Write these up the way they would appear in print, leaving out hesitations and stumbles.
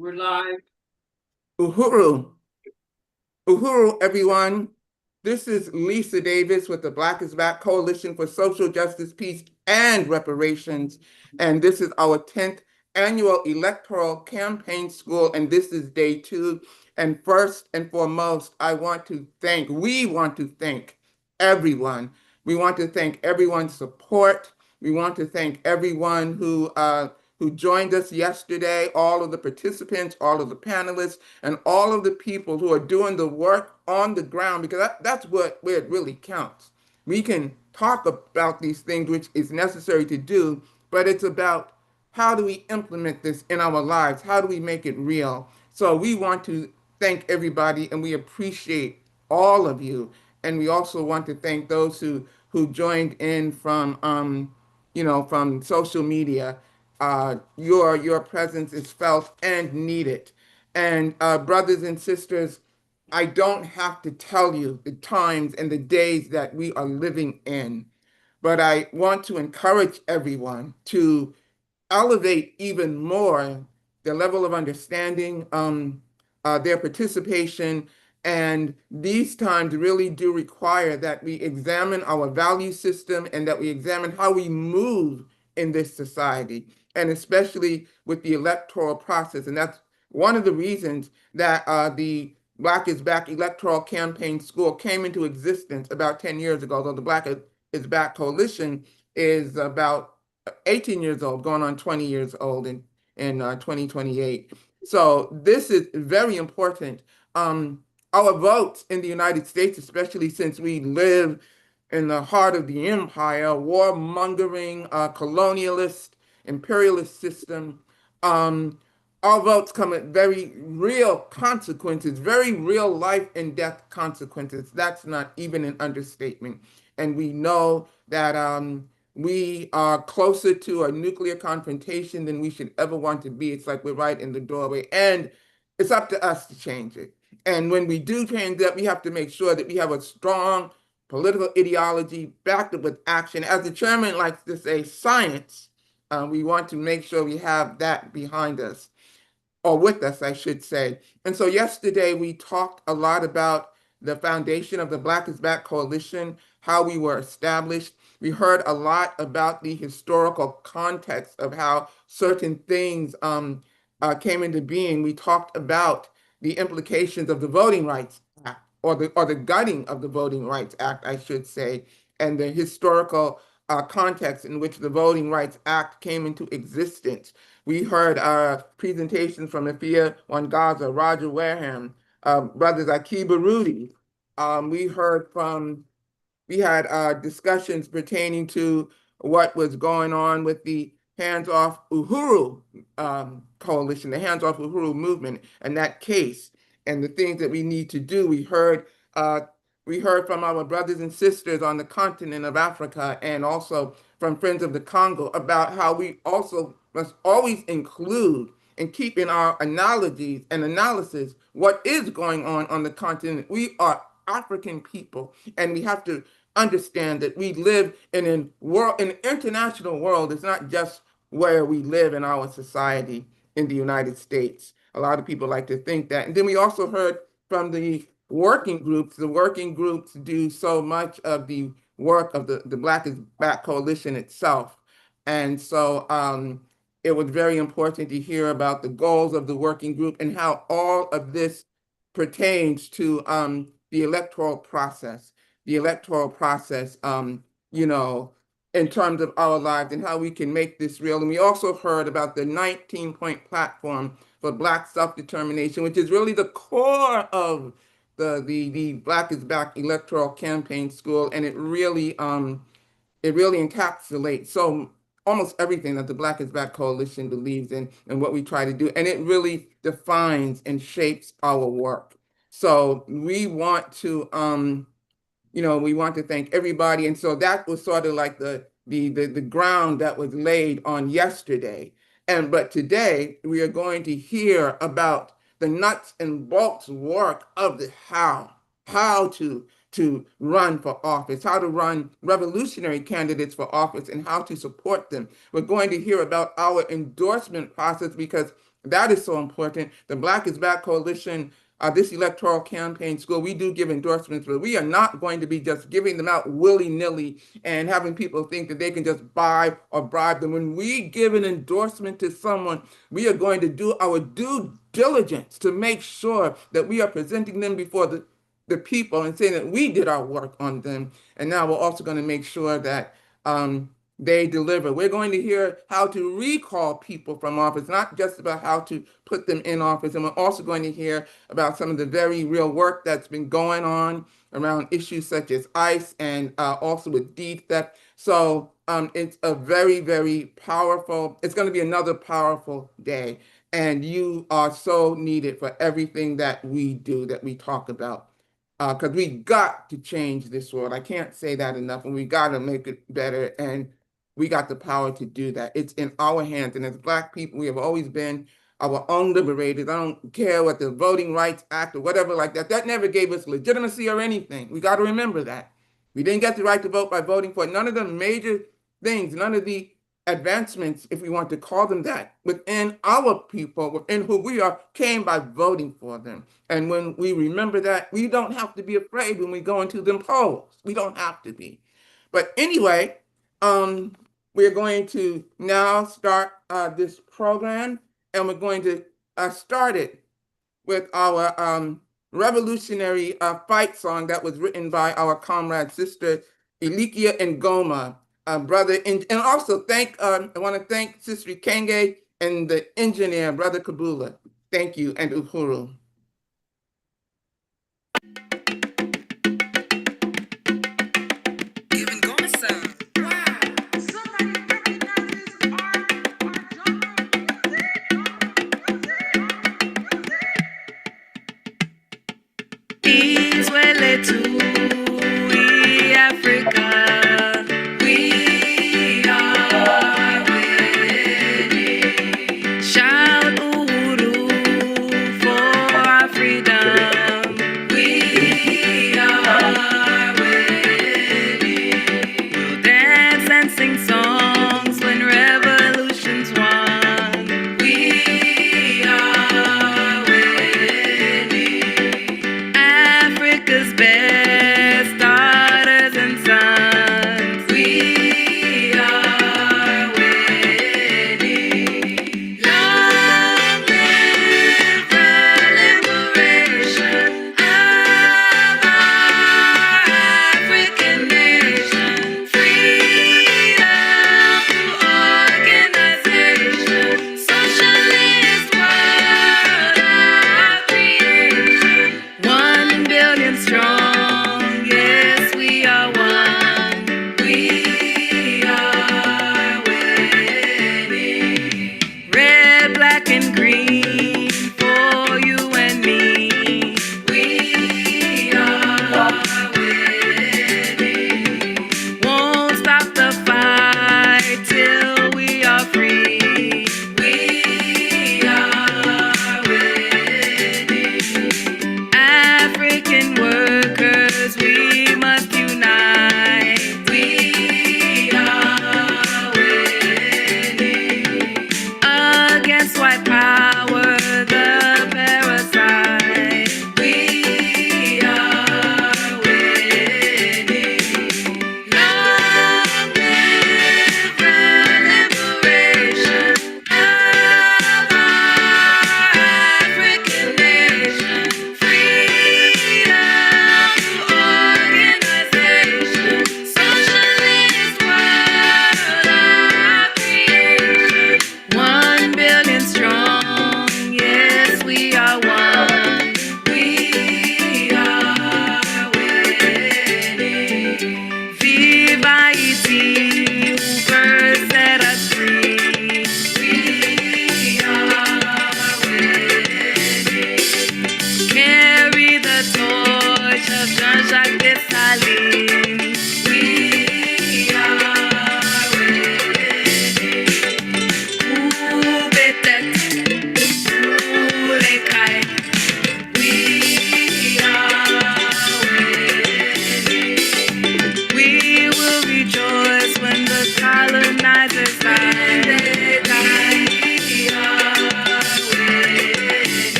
We're live. Uhuru. Uhuru, everyone. This is Lisa Davis with the Black is Back Coalition for Social Justice, Peace, and Reparations. And this is our 10th annual electoral campaign school, and this is day 2. And first and foremost, we want to thank everyone. We want to thank everyone's support. We want to thank everyone who joined us yesterday, all of the participants, all of the panelists, and all of the people who are doing the work on the ground, because that's where it really counts. We can talk about these things, which is necessary to do, but it's about how do we implement this in our lives? How do we make it real? So we want to thank everybody, and we appreciate all of you. And we also want to thank those who joined in from social media. Your presence is felt and needed. And brothers and sisters, I don't have to tell you the times and the days that we are living in, but I want to encourage everyone to elevate even more their level of understanding, their participation. And these times really do require that we examine our value system and that we examine how we move in this society, and especially with the electoral process. And that's one of the reasons that the Black is Back Electoral Campaign School came into existence about 10 years ago, although the Black is Back Coalition is about 18 years old, going on 20 years old in 2028. So this is very important. Our votes in the United States, especially since we live in the heart of the empire, warmongering, colonialist, imperialist system, um, our votes come at very real consequences, very real life and death consequences. That's not even an understatement. And we know that we are closer to a nuclear confrontation than we should ever want to be. It's like we're right in the doorway, and it's up to us to change it. And when we do change that, we have to make sure that we have a strong political ideology backed up with action. As the chairman likes to say, science. We want to make sure we have that behind us, or with us, I should say. And so yesterday we talked a lot about the foundation of the Black is Back Coalition, how we were established. We heard a lot about the historical context of how certain things came into being. We talked about the implications of the Voting Rights Act, or the gutting of the Voting Rights Act, I should say, and the historical context in which the Voting Rights Act came into existence. We heard presentations from Afia Wangaza, Roger Wareham, brothers Akiba Rudy. We heard from we had discussions pertaining to what was going on with the Hands Off Uhuru coalition, the Hands Off Uhuru movement, and that case, and the things that we need to do. Uh, we heard from our brothers and sisters on the continent of Africa, and also from Friends of the Congo, about how we also must always include and keep in our analogies and analysis what is going on the continent. We are African people, and we have to understand that we live in an international world. It's not just where we live in our society in the United States. A lot of people like to think that. And then we also heard from the working groups. The working groups do so much of the work of the Black is Back Coalition itself. And so it was very important to hear about the goals of the working group and how all of this pertains to the electoral process, you know, in terms of our lives and how we can make this real. And we also heard about the 19-point platform for Black self-determination, which is really the core of the Black is Back Electoral Campaign School, and it really encapsulates so almost everything that the Black is Back Coalition believes in and what we try to do, and it really defines and shapes our work. So we want to thank everybody. And so that was sort of like the ground that was laid on yesterday. But today we are going to hear about the nuts and bolts work of the how to run for office, how to run revolutionary candidates for office, and how to support them. We're going to hear about our endorsement process, because That is so important. The Black is Back Coalition, this electoral campaign school, we do give endorsements, but we are not going to be just giving them out willy-nilly and having people think that they can just buy or bribe them. When we give an endorsement to someone, we are going to do our due diligence to make sure that we are presenting them before the people and saying that we did our work on them. And now we're also going to make sure that they deliver. We're going to hear how to recall people from office, not just about how to put them in office. And we're also going to hear about some of the very real work that's been going on around issues such as ICE and also with deed theft. So it's a very, very powerful, it's going to be another powerful day. And you are so needed for everything that we do, that we talk about. Because we got to change this world. I can't say that enough, and we got to make it better. And we got the power to do that. It's in our hands. And as Black people, we have always been our own liberators. I don't care what the Voting Rights Act or whatever like that. That never gave us legitimacy or anything. We got to remember that. We didn't get the right to vote by voting for it. None of the major things, none of the advancements, if we want to call them that, within our people, within who we are, came by voting for them. And when we remember that, we don't have to be afraid when we go into them polls. We don't have to be. But anyway, we're going to now start this program, and we're going to start it with our revolutionary fight song that was written by our comrade sister Ilikia Ngoma, brother, and also I want to thank Sister Kenge and the engineer, Brother Kabula. Thank you, and Uhuru. Israel to Africa, we are winning. Shout Uhuru for our freedom. We are winning. We'll dance and sing songs when revolutions won. We are winning. Africa's best daughters and sons. We are winning. Long live the liberation of our African nation. Freedom through organization. Socialist world of creation. 1 billion strong, yes, we are one. We are winning. Red, black, and green for you and me. We are winning. Won't stop the fight till we are free. We are winning. African workers, we must unite. We are winning. Against white power.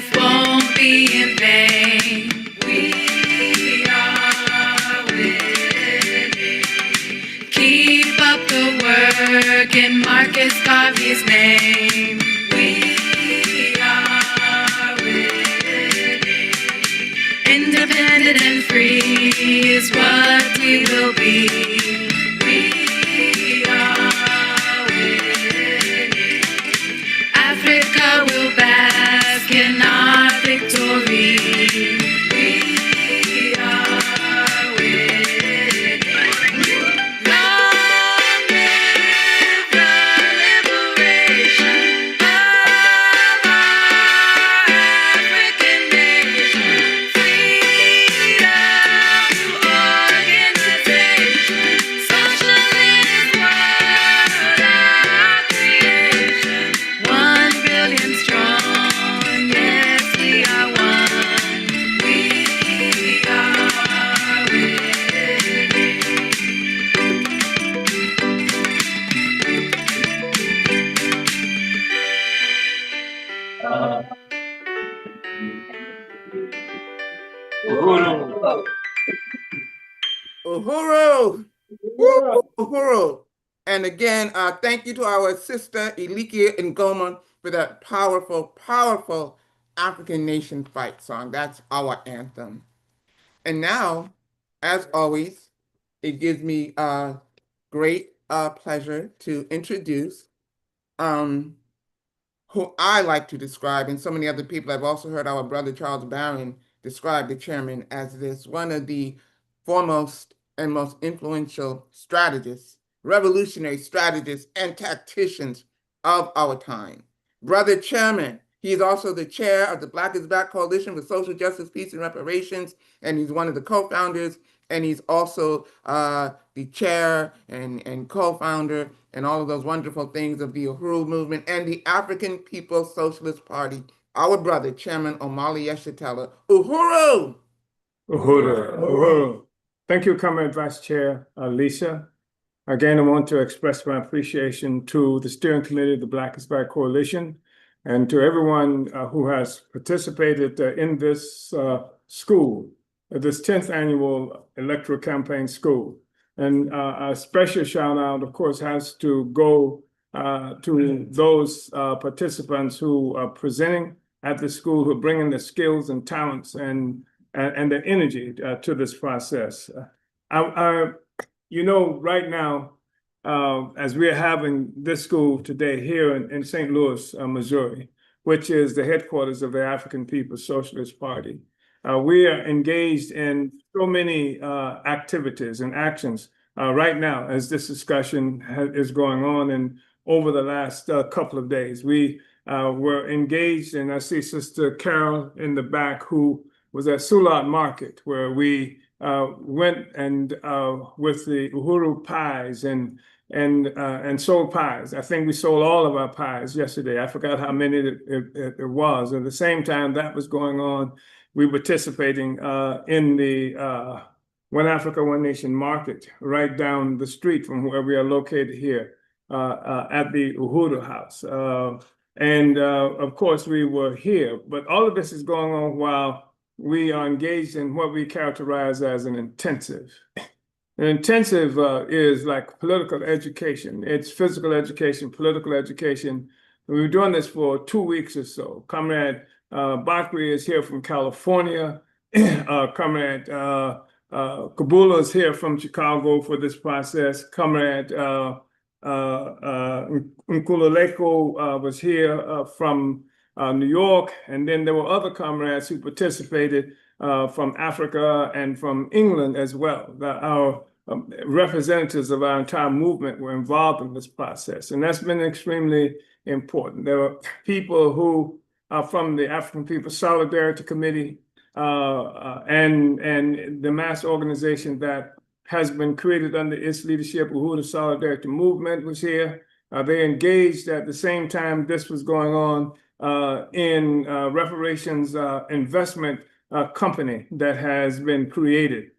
life won't be in vain. We are winning. Keep up the work in Marcus Garvey's name. We are winning. Independent and free is what we will be. We are winning. Africa will bask in our victory. We are winning. Long live the liberation of our African nation. Freedom to organization. Socialist world, our creation. 1 billion strong, yes, we are one. We are winning. Uhuru. Uhuru! Woo! Uhuru! And again, thank you to our sister Elikia Ngoma for that powerful, powerful African nation fight song. That's our anthem. And now, as always, it gives me great pleasure to introduce um, who I like to describe, and so many other people. I've also heard our brother Charles Barron describe the chairman as this one of the foremost and most influential strategists, revolutionary strategists, and tacticians of our time. Brother Chairman, he is also the chair of the Black is Back Coalition for Social Justice, Peace, and Reparations, and he's one of the co-founders, and he's also the chair and co-founder and all of those wonderful things of the Uhuru movement and the African People's Socialist Party. Our brother, Chairman Omali Yeshitela. Uhuru! Uhuru. Uhuru. Thank you, Comrade Vice Chair Lisa. Again, I want to express my appreciation to the steering committee of the Black is Back Coalition and to everyone who has participated in this school, this 10th annual electoral campaign school. And a special shout out, of course, has to go to those participants who are presenting at the school, who are bringing the skills and talents and the energy to this process. Right now, as we're having this school today here in St. Louis, Missouri, which is the headquarters of the African People's Socialist Party, we are engaged in so many activities and actions right now as this discussion is going on. And over the last couple of days, we were engaged, and I see Sister Carol in the back, who was at Sulat Market, where we went and with the Uhuru pies and sold pies. I think we sold all of our pies yesterday. I forgot how many it was. At the same time that was going on, we were participating in the One Africa, One Nation market right down the street from where we are located here at the Uhuru House. And of course, we were here, but all of this is going on while we are engaged in what we characterize as an intensive. An intensive is like political education. It's physical education, political education. We were doing this for 2 weeks or so. Comrade Bakri is here from California. Comrade Kabula is here from Chicago for this process. Comrade Nkululeko was here from New York, and then there were other comrades who participated from Africa and from England as well. Our representatives of our entire movement were involved in this process, and that's been extremely important. There were people who are from the African People's Solidarity Committee and the mass organization that has been created under its leadership. Uhuru Solidarity Movement was here. They engaged at the same time this was going on in Reparations investment company that has been created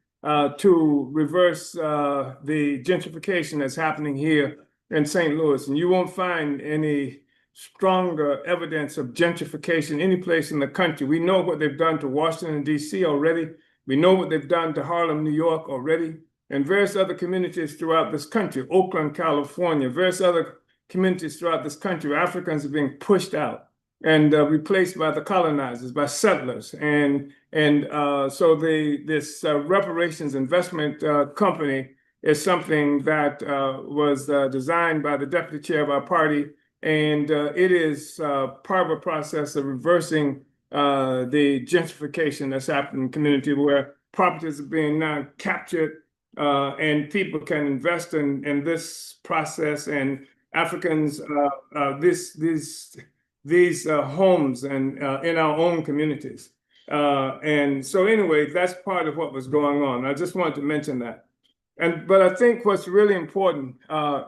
to reverse the gentrification that's happening here in St. Louis. And you won't find any stronger evidence of gentrification any place in the country. We know what they've done to Washington, D.C. already. We know what they've done to Harlem, New York already, and various other communities throughout this country, Oakland, California, various other communities throughout this country where Africans are being pushed out and replaced by the colonizers, by settlers. So this reparations investment company is something that was designed by the deputy chair of our party, and it is part of a process of reversing the gentrification that's happening in the community, where properties are being now captured and people can invest in this process, and Africans these homes and in our own communities. And so anyway, that's part of what was going on. I just wanted to mention that. But I think what's really important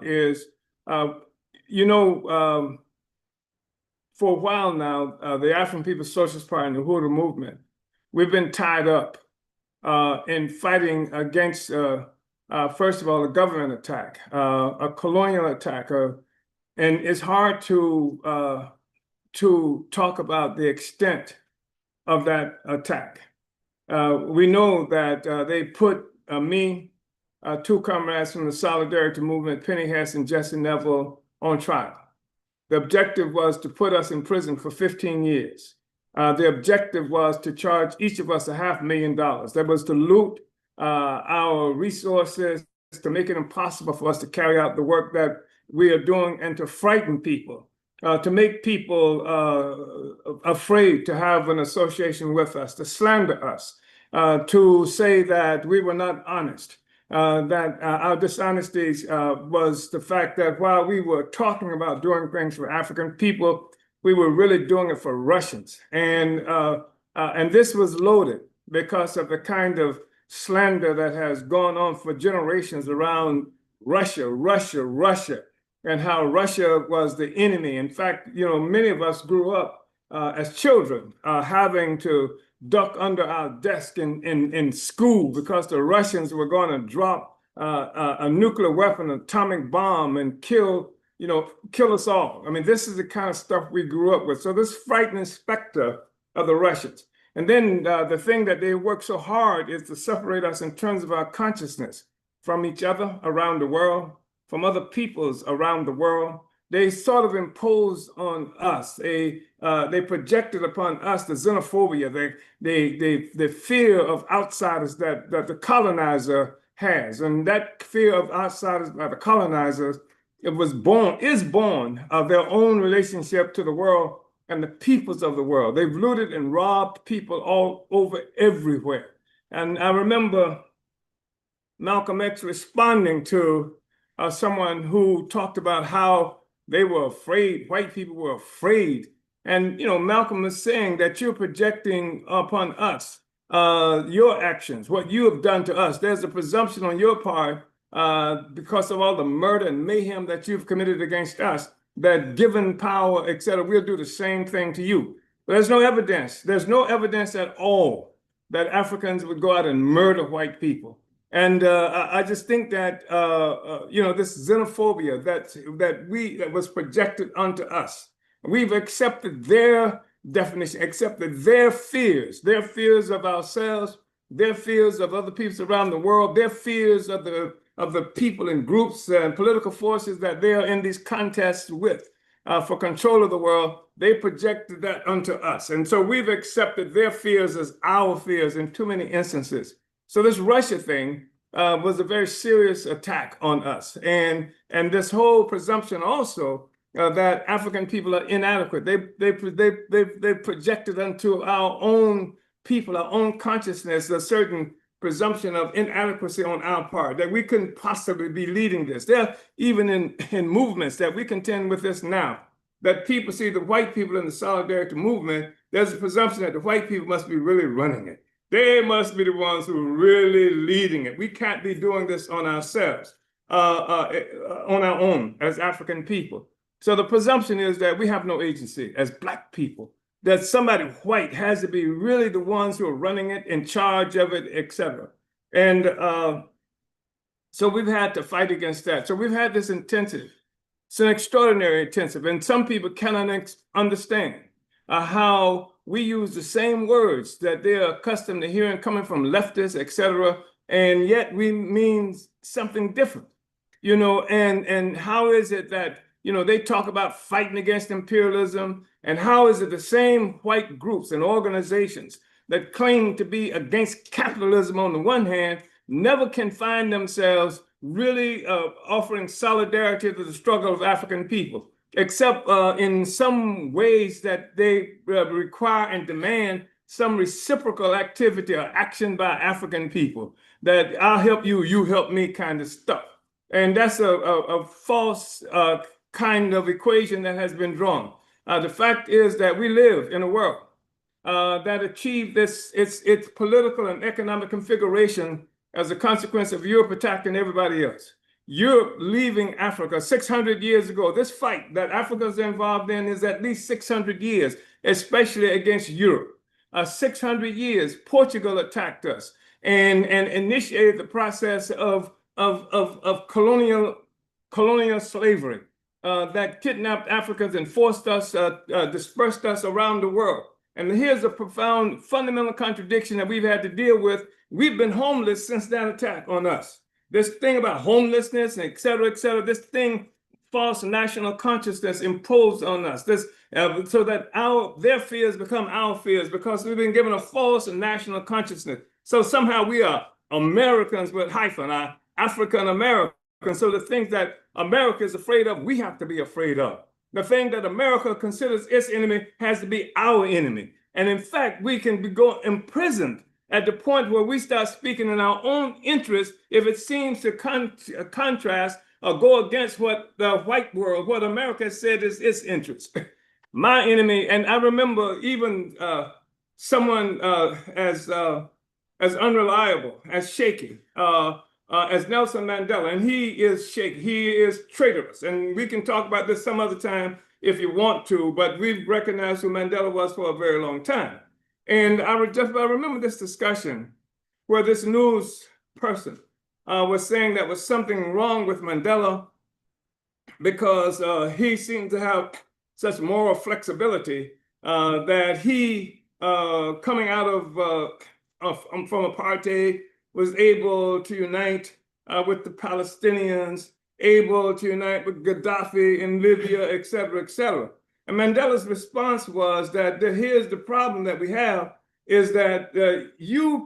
is, for a while now, the African People's Socialist Party and the Hutu movement, we've been tied up in fighting against, first of all, a government attack, a colonial attack, and it's hard to talk about the extent of that attack. We know that they put me, two comrades from the Solidarity Movement, Penny Hess and Jesse Neville, on trial. The objective was to put us in prison for 15 years. The objective was to charge each of us $500,000. That was to loot our resources, to make it impossible for us to carry out the work that we are doing, and to frighten people, to make people afraid to have an association with us, to slander us, to say that we were not honest. That our dishonesties was the fact that while we were talking about doing things for African people, we were really doing it for Russians. And this was loaded because of the kind of slander that has gone on for generations around Russia, and how Russia was the enemy. In fact, many of us grew up as children having to duck under our desk in school because the Russians were going to drop a nuclear weapon, an atomic bomb, and kill us all. I mean, this is the kind of stuff we grew up with. So this frightening specter of the Russians. And then the thing that they work so hard is to separate us in terms of our consciousness from each other around the world, from other peoples around the world. They sort of imposed on us, they projected upon us the xenophobia, the fear of outsiders that the colonizer has. And that fear of outsiders by the colonizers, is born of their own relationship to the world and the peoples of the world. They've looted and robbed people all over everywhere. And I remember Malcolm X responding to someone who talked about how they were afraid, white people were afraid. And, Malcolm was saying that you're projecting upon us your actions, what you have done to us. There's a presumption on your part because of all the murder and mayhem that you've committed against us, that given power, et cetera, we'll do the same thing to you. But there's no evidence. There's no evidence at all that Africans would go out and murder white people. And I just think that this xenophobia that was projected onto us, we've accepted their definition, accepted their fears of ourselves, their fears of other peoples around the world, their fears of the people and groups and political forces that they are in these contests with for control of the world. They projected that onto us. And so we've accepted their fears as our fears in too many instances. So this Russia thing was a very serious attack on us. And this whole presumption also that African people are inadequate. They projected onto our own people, our own consciousness, a certain presumption of inadequacy on our part, that we couldn't possibly be leading this. They're even in movements that we contend with this now, that people see the white people in the Solidarity Movement, there's a presumption that the white people must be really running it. They must be the ones who are really leading it. We can't be doing this on ourselves, on our own as African people. So the presumption is that we have no agency as Black people, that somebody white has to be really the ones who are running it, in charge of it, et cetera. And so we've had to fight against that. So we've had this intensive It's an extraordinary intensive, and some people cannot understand how we use the same words that they're accustomed to hearing coming from leftists, etc., and yet we mean something different, and how is it that, they talk about fighting against imperialism, and how is it the same white groups and organizations that claim to be against capitalism on the one hand never can find themselves really offering solidarity to the struggle of African people, except in some ways that they require and demand some reciprocal activity or action by African people, that I'll help you, you help me kind of stuff. And that's a false kind of equation that has been drawn. The fact is that we live in a world that achieved its political and economic configuration as a consequence of Europe attacking everybody else. Europe leaving Africa 600 years ago. This fight that Africa is involved in is at least 600 years, especially against Europe. 600 years, Portugal attacked us and initiated the process of colonial slavery that kidnapped Africans and forced us, dispersed us around the world. And here's a profound fundamental contradiction that we've had to deal with. We've been homeless since that attack on us. This thing about homelessness, and et cetera, this thing, false national consciousness imposed on us. This so that their fears become our fears because we've been given a false national consciousness. So somehow we are Americans with hyphen, African American. So the things that America is afraid of, we have to be afraid of. The thing that America considers its enemy has to be our enemy. And in fact, we can be imprisoned at the point where we start speaking in our own interest if it seems to contrast or go against what the white world, what America said is its interest. My enemy, and I remember even someone as unreliable, as shaky, as Nelson Mandela, and he is shaky, he is traitorous. And we can talk about this some other time if you want to, but we've recognized who Mandela was for a very long time. And I remember this discussion where this news person was saying that was something wrong with Mandela because he seemed to have such moral flexibility that he, coming out from apartheid, was able to unite with the Palestinians, able to unite with Gaddafi in Libya, et cetera, et cetera. And Mandela's response was that here's the problem that we have is that you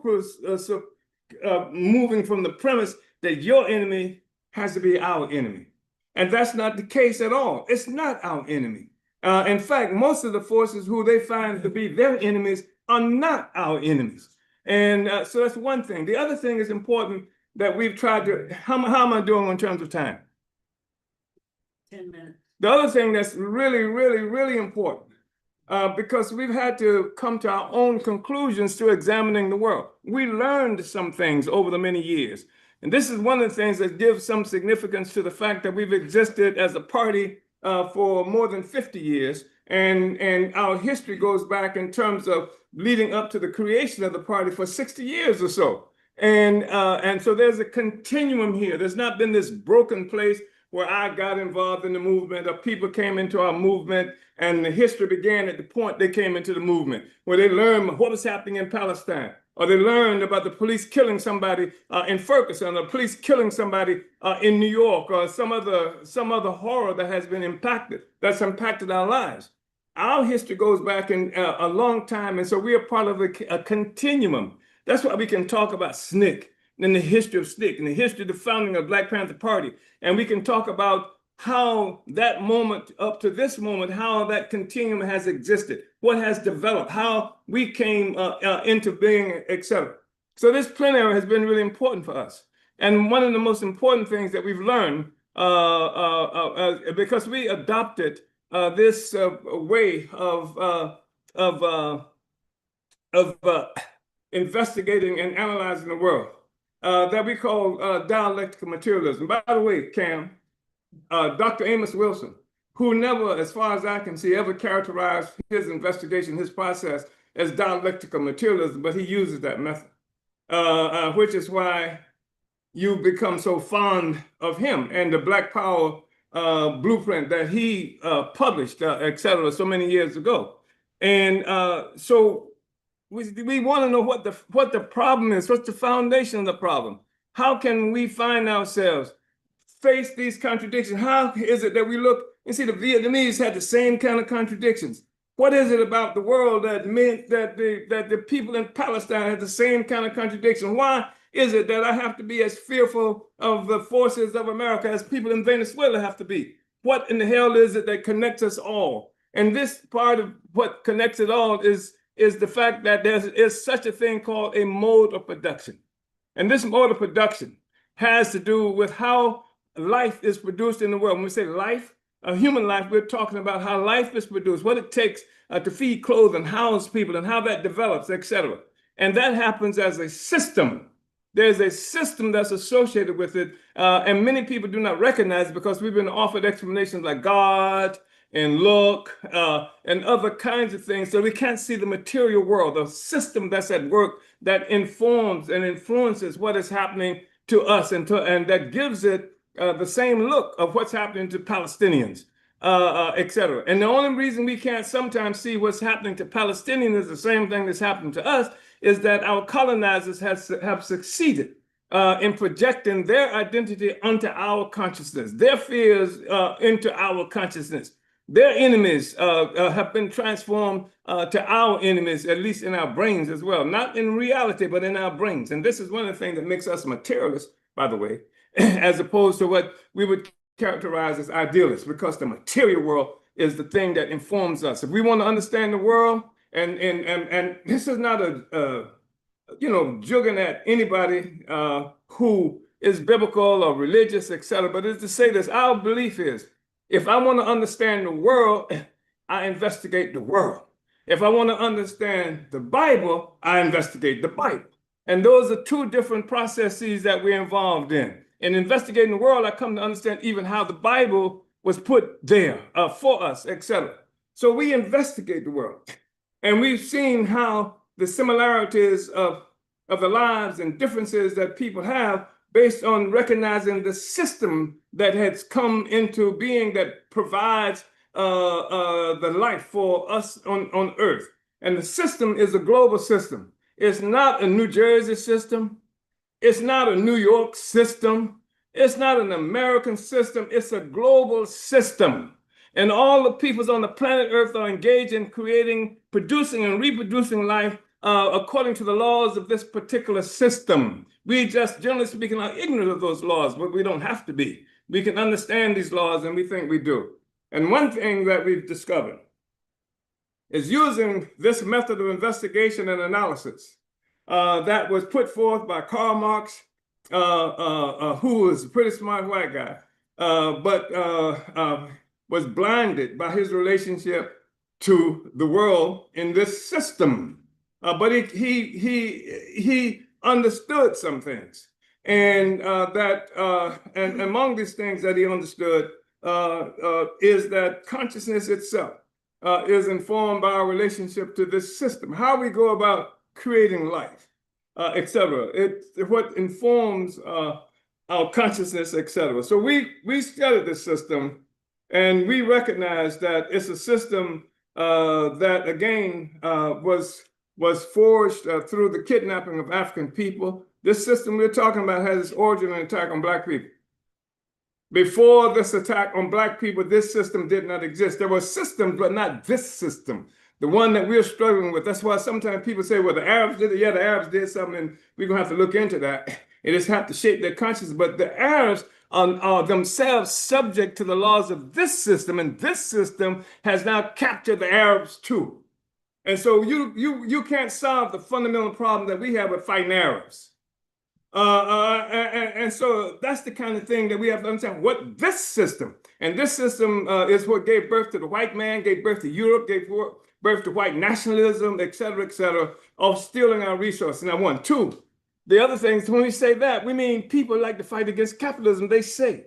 moving from the premise that your enemy has to be our enemy. And that's not the case at all. It's not our enemy. In fact, most of the forces who they find to be their enemies are not our enemies. And so that's one thing. The other thing is important that we've tried to, how am I doing in terms of time? 10 minutes. The other thing that's really, really, really important, because we've had to come to our own conclusions to examining the world. We learned some things over the many years. And this is one of the things that gives some significance to the fact that we've existed as a party for more than 50 years. And our history goes back in terms of leading up to the creation of the party for 60 years or so. And so there's a continuum here. There's not been this broken place where I got involved in the movement, or people came into our movement, and the history began at the point they came into the movement, where they learned what was happening in Palestine, or they learned about the police killing somebody in Ferguson, or police killing somebody in New York, or some other horror that has been that's impacted our lives. Our history goes back in a long time, and so we are part of a continuum. That's why we can talk about SNCC and the history of SNCC and the history of the founding of Black Panther Party. And we can talk about how that moment up to this moment, how that continuum has existed, what has developed, how we came into being, etc. So this plenary has been really important for us. And one of the most important things that we've learned, because we adopted this way of investigating and analyzing the world, that we call dialectical materialism. By the way, Cam, Dr. Amos Wilson, who never, as far as I can see, ever characterized his investigation, his process as dialectical materialism, but he uses that method, which is why you become so fond of him and the Black Power blueprint that he published, et cetera, so many years ago. And so we want to know what the problem is. What's the foundation of the problem? How can we find ourselves face these contradictions? How is it that we look and see the Vietnamese had the same kind of contradictions? What is it about the world that meant that the people in Palestine had the same kind of contradiction? Why is it that I have to be as fearful of the forces of America as people in Venezuela have to be? What in the hell is it that connects us all? And this part of what connects it all is the fact that there is such a thing called a mode of production. And this mode of production has to do with how life is produced in the world. When we say life, human life, we're talking about how life is produced, what it takes to feed, clothe, and house people, and how that develops, et cetera. And that happens as a system. There's a system that's associated with it, and many people do not recognize it because we've been offered explanations like God and look and other kinds of things, so we can't see the material world, the system that's at work that informs and influences what is happening to us, and that gives it the same look of what's happening to Palestinians, et cetera. And the only reason we can't sometimes see what's happening to Palestinians is the same thing that's happening to us, is that our colonizers have succeeded in projecting their identity onto our consciousness, their fears into our consciousness. Their enemies have been transformed to our enemies, at least in our brains as well. Not in reality, but in our brains. And this is one of the things that makes us materialists, by the way, as opposed to what we would characterize as idealists, because the material world is the thing that informs us. If we want to understand the world, and this is not jugging at anybody who is biblical or religious, etc., but it's to say this: our belief is, if I want to understand the world, I investigate the world. If I want to understand the Bible, I investigate the Bible. And those are two different processes that we're involved in. In investigating the world, I come to understand even how the Bible was put there for us, etc. So we investigate the world. And we've seen how the similarities of the lives and differences that people have based on recognizing the system that has come into being that provides the life for us on earth. And the system is a global system. It's not a New Jersey system. It's not a New York system. It's not an American system. It's a global system. And all the peoples on the planet Earth are engaged in creating, producing, and reproducing life according to the laws of this particular system. We just, generally speaking, are ignorant of those laws, but we don't have to be. We can understand these laws, and we think we do. And one thing that we've discovered is using this method of investigation and analysis that was put forth by Karl Marx, who is a pretty smart white guy, but was blinded by his relationship to the world in this system. But he understood some things, and and among these things that he understood is that consciousness itself is informed by our relationship to this system, how we go about creating life, etc. It's what informs our consciousness, etc. So we studied this system, and we recognize that it's a system that again was forged through the kidnapping of African people. This system we're talking about has its origin in an attack on Black people. Before this attack on Black people, this system did not exist. There were systems, but not this system, the one that we're struggling with. That's why sometimes people say, well, the Arabs did it. Yeah, the Arabs did something, and we're going to have to look into that. It just have to shape their consciousness. But the Arabs are themselves subject to the laws of this system, and this system has now captured the Arabs too. And so you can't solve the fundamental problem that we have with fighting Arabs. And so that's the kind of thing that we have to understand. What this system, and this system is what gave birth to the white man, gave birth to Europe, gave birth to white nationalism, et cetera, of stealing our resources. Now, one. Two, the other things, when we say that, we mean people like to fight against capitalism, they say.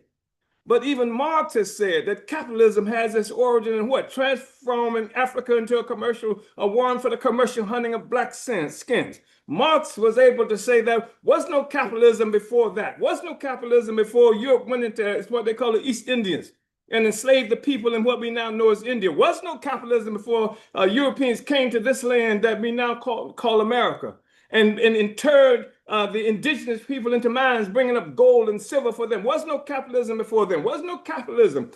But even Marx has said that capitalism has its origin in what? Transforming Africa into a warren for the commercial hunting of black skins. Marx was able to say that was no capitalism before that. Was no capitalism before Europe went into what they call the East Indians. and enslaved the people in what we now know as India. Was no capitalism before Europeans came to this land that we now call America, and interred the indigenous people into mines, bringing up gold and silver for them. Was no capitalism before them. Was no capitalism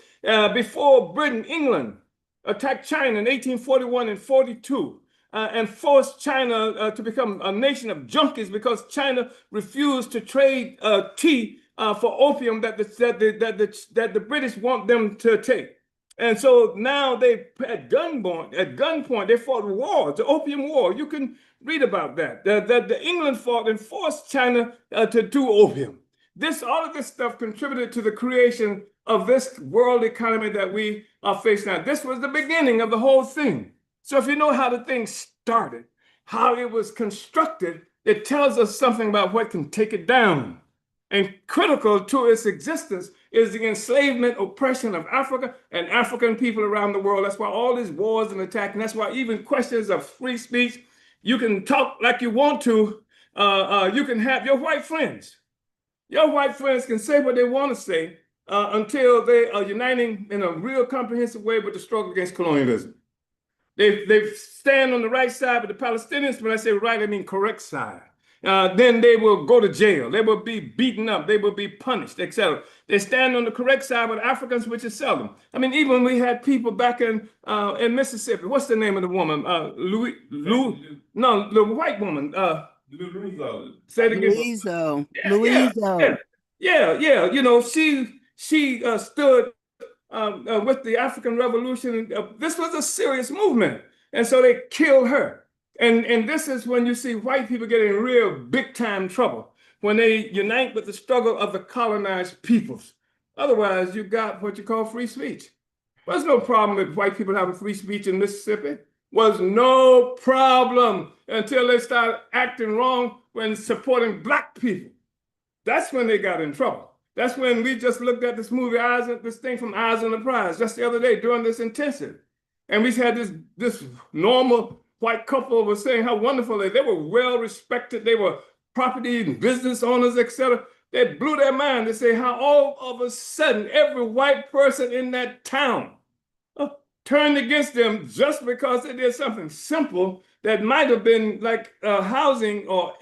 before Britain, England attacked China in 1841 and 42. And forced China to become a nation of junkies because China refused to trade tea for opium that the British want them to take. And so now they at gunpoint they fought wars, the Opium War. You can read about that. The England fought and forced China to do opium. All of this stuff contributed to the creation of this world economy that we are facing now. This was the beginning of the whole thing. So if you know how the thing started, how it was constructed, it tells us something about what can take it down. And critical to its existence is the enslavement, oppression of Africa and African people around the world. That's why all these wars and attacks, and that's why even questions of free speech, you can talk like you want to, you can have your white friends. Your white friends can say what they want to say until they are uniting in a real comprehensive way with the struggle against colonialism. They stand on the right side with the Palestinians. When I say right, I mean correct side. Then they will go to jail. They will be beaten up. They will be punished, etc. They stand on the correct side with Africans, which is seldom. I mean, even we had people back in Mississippi. What's the name of the woman? No, the white woman. Say it again. Louiso. Yeah, Louiso. yeah. You know, she stood with the African Revolution. This was a serious movement. And so they killed her. And this is when you see white people get in real big time trouble, when they unite with the struggle of the colonized peoples. Otherwise, you got what you call free speech. There's no problem with white people having free speech in Mississippi. Was no problem until they started acting wrong when supporting Black people. That's when they got in trouble. That's when we just looked at this movie, this thing from Eyes on the Prize, just the other day during this intensive. And we had this normal white couple was saying how wonderful they were well respected. They were property and business owners, etc. They blew their mind. They say how all of a sudden every white person in that town turned against them just because they did something simple that might have been like housing or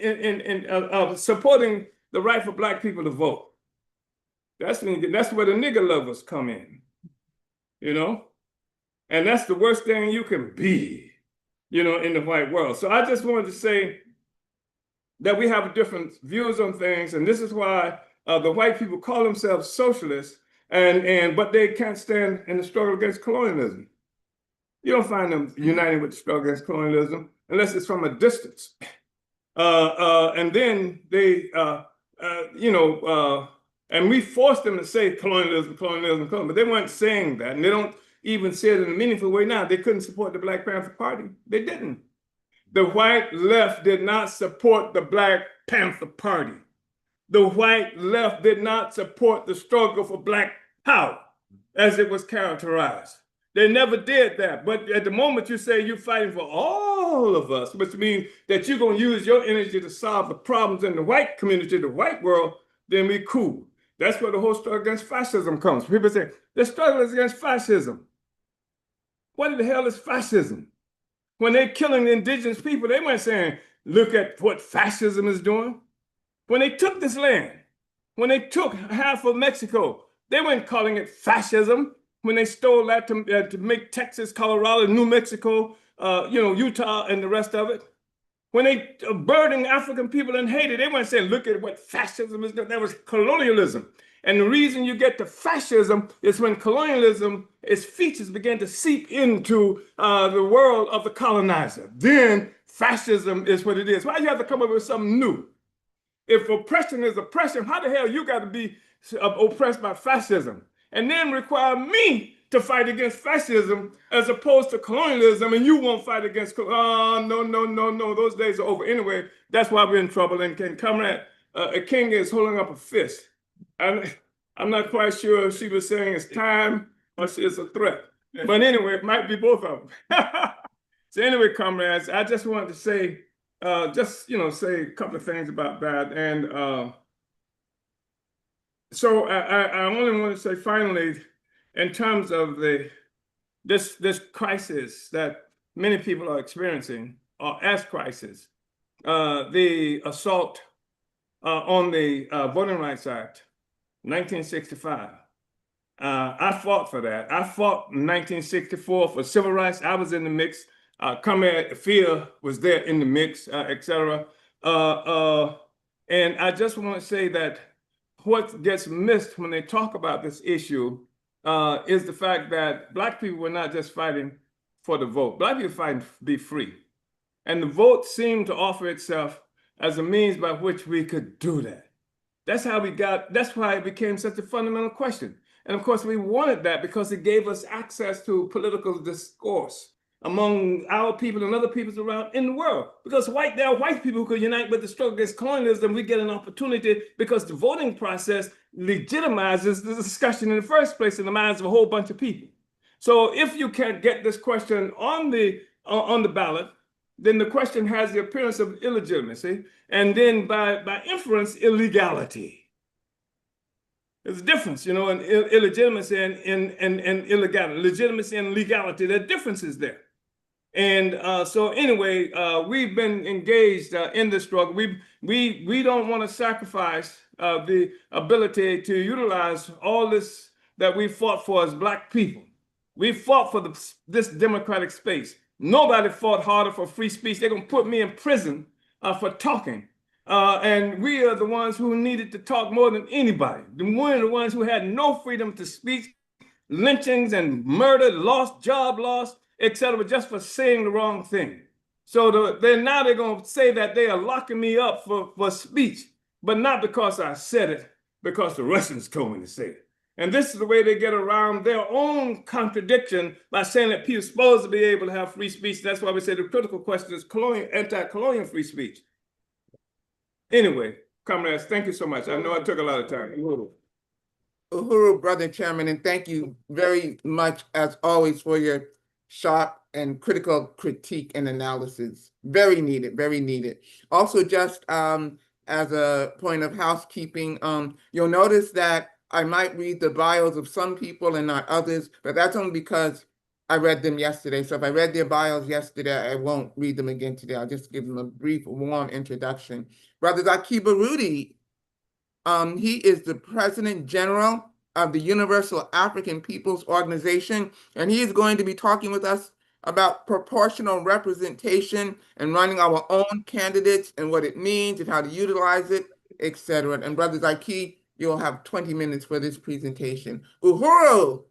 supporting the right for Black people to vote. That's where the nigger lovers come in, you know? And that's the worst thing you can be, you know, in the white world. So I just wanted to say that we have different views on things, and this is why the white people call themselves socialists, but they can't stand in the struggle against colonialism. You don't find them uniting with the struggle against colonialism unless it's from a distance. And then they, and we forced them to say colonialism, but they weren't saying that, and they don't even say it in a meaningful way now. They couldn't support the Black Panther Party. They didn't. The white left did not support the Black Panther Party. The white left did not support the struggle for Black power as it was characterized. They never did that. But at the moment you say you're fighting for all of us, which means that you're going to use your energy to solve the problems in the white community, the white world, then we cool. That's where the whole struggle against fascism comes. People say, the struggle is against fascism. What the hell is fascism? When they're killing the indigenous people, they weren't saying, look at what fascism is doing. When they took this land, when they took half of Mexico, they weren't calling it fascism. When they stole that to make Texas, Colorado, New Mexico, Utah, and the rest of it. When they burdened African people in Haiti, they weren't saying, look at what fascism is doing. That was colonialism. And the reason you get to fascism is when colonialism, its features began to seep into the world of the colonizer. Then fascism is what it is. Why do you have to come up with something new? If oppression is oppression, how the hell you got to be oppressed by fascism? And then require me to fight against fascism as opposed to colonialism, and you won't fight against, no, those days are over. Anyway, that's why we're in trouble. And Comrade King is holding up a fist. I'm not quite sure if she was saying it's time or it's a threat. But anyway, it might be both of them. So anyway, comrades, I just wanted to say, say a couple of things about that. And so I only want to say finally in terms of this crisis that many people are experiencing, or as crisis, the assault on the Voting Rights Act, 1965. I fought for that. I fought in 1964 for civil rights. I was in the mix. Comrade Fear was there in the mix, etc. And I just want to say that what gets missed when they talk about this issue is the fact that Black people were not just fighting for the vote. Black people fighting to be free. And the vote seemed to offer itself as a means by which we could do that. That's why it became such a fundamental question. And of course, we wanted that because it gave us access to political discourse among our people and other peoples around in the world. Because there are white people who could unite with the struggle against colonialism. We get an opportunity because the voting process legitimizes the discussion in the first place in the minds of a whole bunch of people. So if you can't get this question on the ballot, then the question has the appearance of illegitimacy, and then by inference, illegality. There's a difference, in illegitimacy and illegality. Legitimacy and legality, there are differences there. And so anyway, we've been engaged in this struggle. We don't want to sacrifice the ability to utilize all this that we fought for as Black people. We fought for this democratic space. Nobody fought harder for free speech. They're going to put me in prison for talking. And we are the ones who needed to talk more than anybody. We're the ones who had no freedom to speak, lynchings and murder, job loss, etc., just for saying the wrong thing. So now they're going to say that they are locking me up for speech, but not because I said it, because the Russians told me to say it. And this is the way they get around their own contradiction by saying that people are supposed to be able to have free speech. That's why we say the critical question is anti-colonial free speech. Anyway, comrades, thank you so much. I know I took a lot of time. Uhuru, Brother Chairman, and thank you very much, as always, for your sharp and critical critique and analysis. Very needed, very needed. Also, just as a point of housekeeping, you'll notice that I might read the bios of some people and not others, but that's only because I read them yesterday. So if I read their bios yesterday, I won't read them again today. I'll just give them a brief, warm introduction. Brother Akiba Rudy, he is the President General of the Universal African Peoples Organization, and he is going to be talking with us about proportional representation and running our own candidates and what it means and how to utilize it, etc. And Brother Zaki, you'll have 20 minutes for this presentation. Uhuru!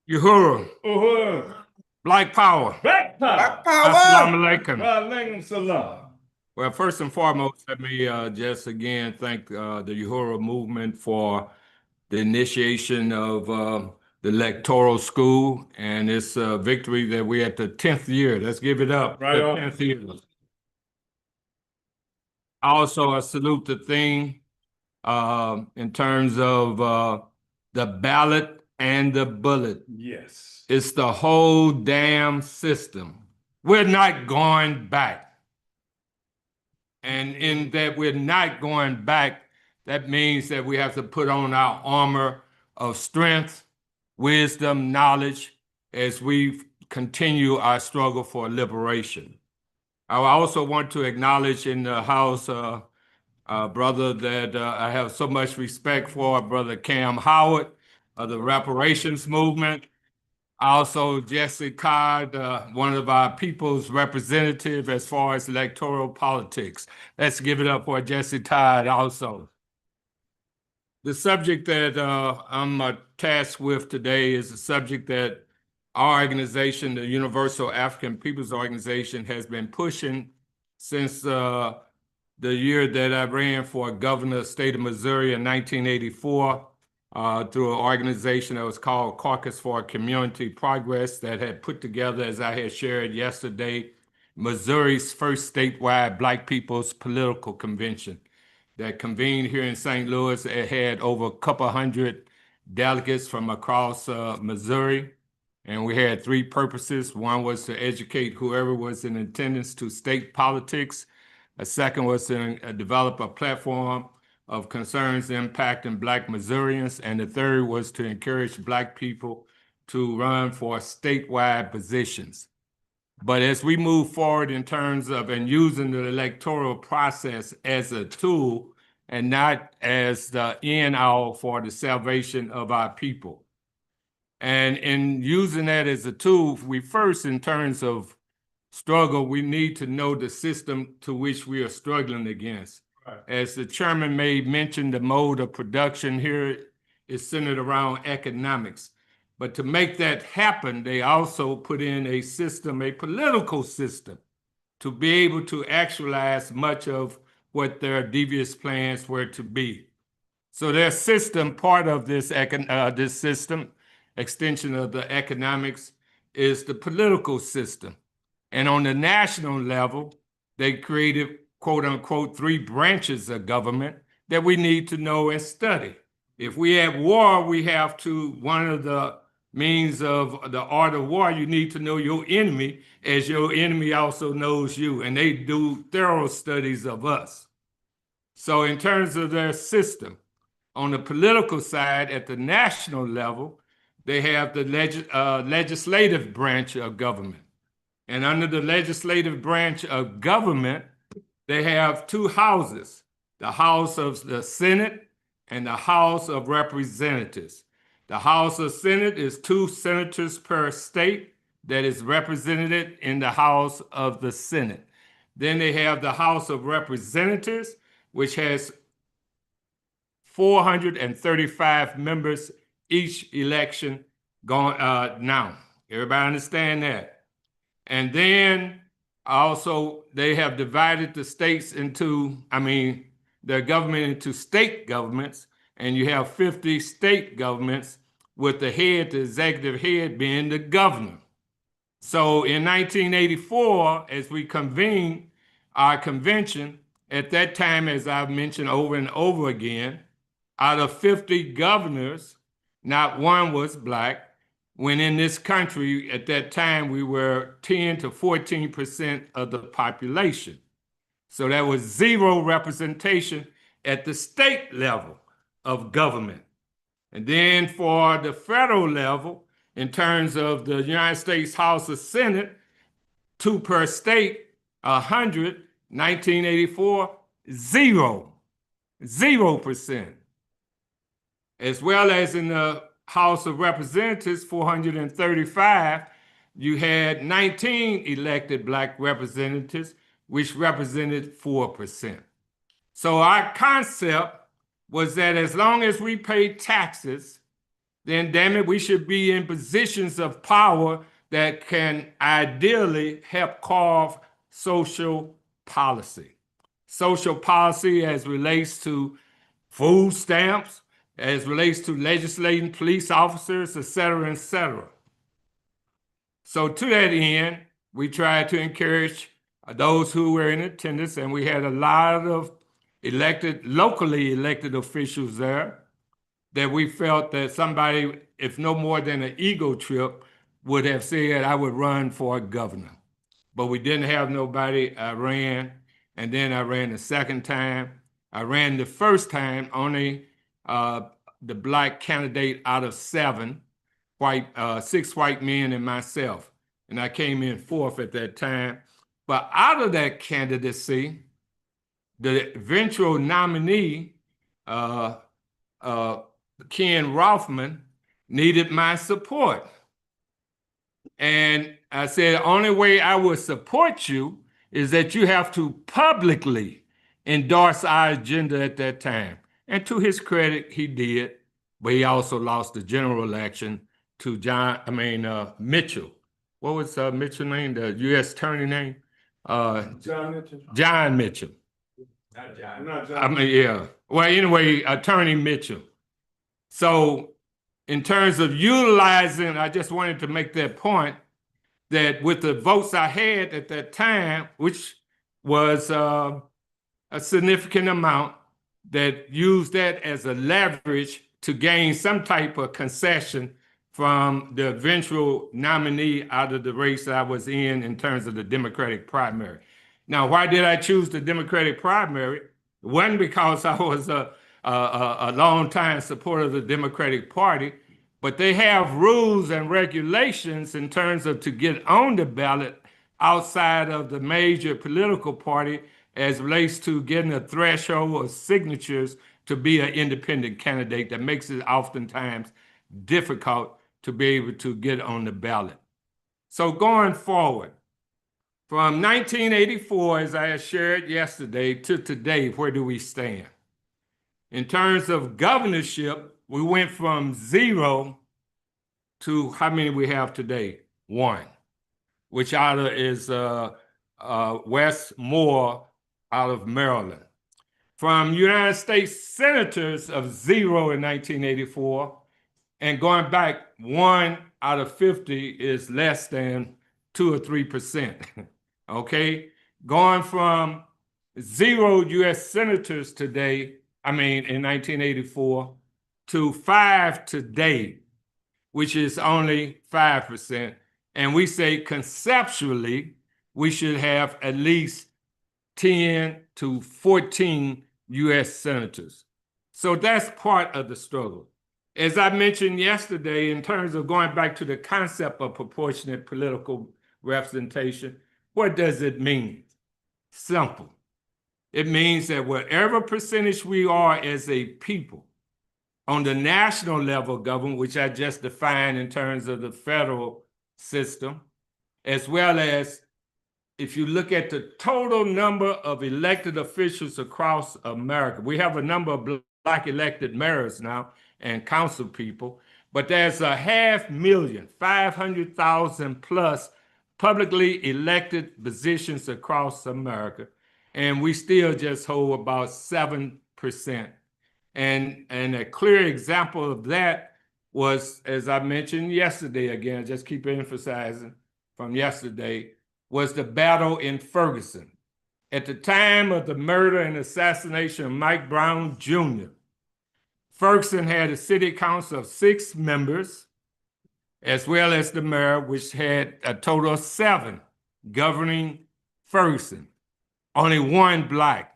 Uhuru. Uhuru. Black Power. Black Power. Black Power! Assalamu alaikum. Alaikum salam. Well, first and foremost, let me just again thank the Uhuru movement for the initiation of the electoral school and its victory that we're at the 10th year. Let's give it up. Right the on. 10th year. Also, I salute the thing in terms of the ballot and the bullet. Yes. It's the whole damn system. We're not going back. And in that we're not going back, that means that we have to put on our armor of strength, wisdom, knowledge, as we continue our struggle for liberation. I also want to acknowledge in the House a brother that I have so much respect for, Brother Cam Howard of the Reparations movement. Also, Jesse Todd, one of our people's representative as far as electoral politics. Let's give it up for Jesse Todd also. The subject that I'm tasked with today is a subject that our organization, the Universal African Peoples Organization, has been pushing since the year that I ran for governor of the state of Missouri in 1984. Through an organization that was called Caucus for Community Progress that had put together, as I had shared yesterday, Missouri's first statewide Black People's Political Convention that convened here in St. Louis. It had over a couple hundred delegates from across Missouri, and we had three purposes. One was to educate whoever was in attendance to state politics. A second was to develop a platform of concerns impacting Black Missourians. And the third was to encourage Black people to run for statewide positions. But as we move forward in terms of and using the electoral process as a tool and not as the end all for the salvation of our people. And in using that as a tool, we first, in terms of struggle, we need to know the system to which we are struggling against. Right. As the chairman made mention, the mode of production here is centered around economics. But to make that happen, they also put in a system, a political system, to be able to actualize much of what their devious plans were to be. So their system, part of this system, extension of the economics, is the political system. And on the national level, they created, quote unquote, 3 branches of government that we need to know and study. If we have war, we have to, one of the means of the art of war, you need to know your enemy as your enemy also knows you. And they do thorough studies of us. So in terms of their system, on the political side, at the national level, they have the legislative branch of government. And under the legislative branch of government, they have 2 houses, the House of the Senate and the House of Representatives. The House of Senate is 2 senators per state that is represented in the House of the Senate. Then they have the House of Representatives, which has 435 members each election going now. Everybody understand that? And then also they have divided the states into, their government into state governments, and you have 50 state governments with the head, the executive head being the governor. So in 1984, as we convened our convention, at that time, as I've mentioned over and over again, out of 50 governors, not one was Black, when in this country at that time we were 10 to 14% of the population. So there was 0 representation at the state level of government. And then for the federal level, in terms of the United States House of Senate, 2 per state, 100, 1984, 0%. As well as in the House of Representatives, 435, you had 19 elected Black representatives, which represented 4%. So our concept was that as long as we pay taxes, then damn it, we should be in positions of power that can ideally help carve social policy. Social policy as relates to food stamps, as relates to legislating police officers, et cetera, et cetera. So to that end, we tried to encourage those who were in attendance, and we had a lot of locally elected officials there, that we felt that somebody, if no more than an ego trip, would have said, I would run for governor. But we didn't have nobody. I ran, and then I ran the second time. I ran the first time, only the Black candidate out of 7, 6 white men and myself. And I came in 4th at that time. But out of that candidacy, the eventual nominee, Ken Rothman, needed my support. And I said, the only way I will support you is that you have to publicly endorse our agenda at that time. And to his credit, he did, but he also lost the general election to Mitchell. What was Mitchell's name? The U.S. attorney name? John Mitchell. John Mitchell. Not John. Yeah. Well, anyway, Attorney Mitchell. So in terms of utilizing, I just wanted to make that point that with the votes I had at that time, which was a significant amount, that used that as a leverage to gain some type of concession from the eventual nominee out of the race I was in terms of the Democratic primary. Now, why did I choose the Democratic primary? One, because I was a long-time supporter of the Democratic Party, but they have rules and regulations in terms of to get on the ballot outside of the major political party as relates to getting a threshold of signatures to be an independent candidate that makes it oftentimes difficult to be able to get on the ballot. So going forward, from 1984, as I shared yesterday, to today, where do we stand? In terms of governorship, we went from 0 to how many we have today? 1, which is Wes Moore out of Maryland. From United States senators of 0 in 1984, and going back, 1 out of 50 is less than 2 or 3%. Okay, going from 0 U.S. senators today, in 1984, to 5 today, which is only 5%. And we say conceptually, we should have at least 10 to 14 U.S. senators. So that's part of the struggle. As I mentioned yesterday, in terms of going back to the concept of proportionate political representation, what does it mean? Simple. It means that whatever percentage we are as a people on the national level of government, which I just defined in terms of the federal system, as well as if you look at the total number of elected officials across America, we have a number of Black elected mayors now and council people, but there's 500,000 plus publicly elected positions across America, and we still just hold about 7%. And a clear example of that was, as I mentioned yesterday, again, just keep emphasizing from yesterday, was the battle in Ferguson. At the time of the murder and assassination of Mike Brown Jr., Ferguson had a city council of 6 members, as well as the mayor, which had a total of 7 governing Ferguson, only 1 Black.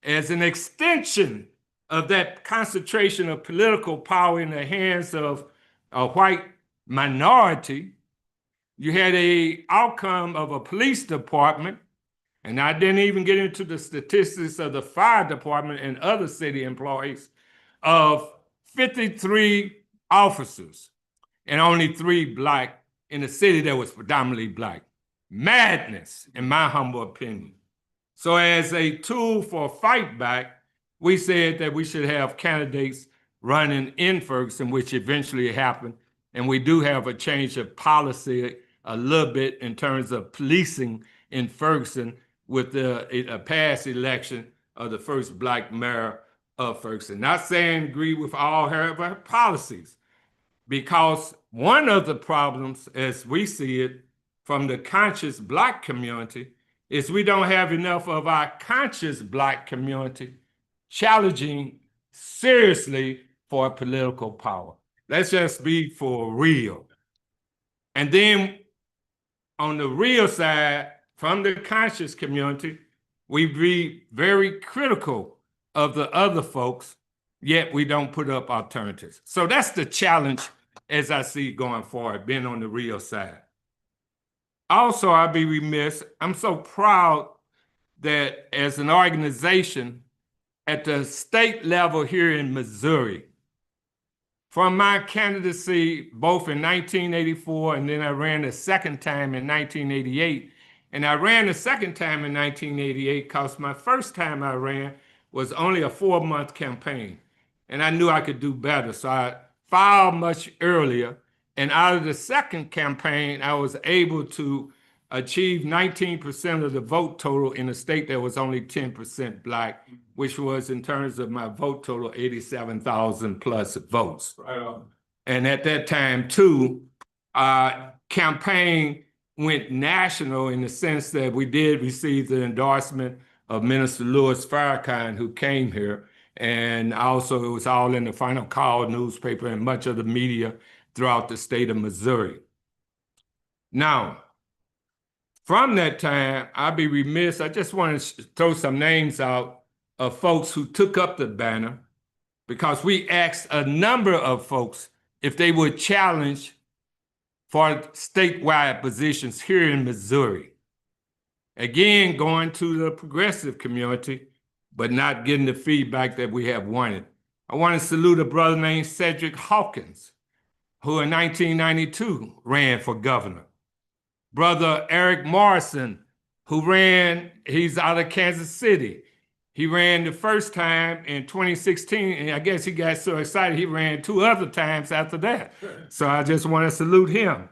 As an extension of that concentration of political power in the hands of a white minority, you had an outcome of a police department, and I didn't even get into the statistics of the fire department and other city employees, of 53 officers and only 3 Black in a city that was predominantly Black. Madness, in my humble opinion. So as a tool for fight back, we said that we should have candidates running in Ferguson, which eventually happened. And we do have a change of policy a little bit in terms of policing in Ferguson with a past election of the first Black mayor of Ferguson. Not saying agree with all her policies, because one of the problems, as we see it from the conscious Black community, is we don't have enough of our conscious Black community challenging seriously for political power. Let's just be for real. And then on the real side, from the conscious community, we be very critical of the other folks, yet we don't put up alternatives. So that's the challenge as I see going forward, being on the real side. Also, I'd be remiss, I'm so proud that as an organization at the state level here in Missouri, from my candidacy both in 1984 and then I ran the second time in 1988, and I ran the second time in 1988 because my first time I ran was only a 4-month campaign, and I knew I could do better, so I filed much earlier. And out of the second campaign, I was able to achieve 19% of the vote total in a state that was only 10% Black, which was, in terms of my vote total, 87,000 plus votes. Right on. And at that time, too, our campaign went national in the sense that we did receive the endorsement of Minister Louis Farrakhan, who came here. And also, it was all in the Final Call newspaper and much of the media throughout the state of Missouri. Now, From that time, I'd be remiss. I just want to throw some names out of folks who took up the banner because we asked a number of folks if they would challenge for statewide positions here in Missouri. Again, going to the progressive community, but not getting the feedback that we have wanted. I want to salute a brother named Cedric Hawkins, who in 1992 ran for governor. Brother Eric Morrison, who he's out of Kansas City. He ran the first time in 2016, and I guess he got so excited he ran 2 other times after that. So I just want to salute him.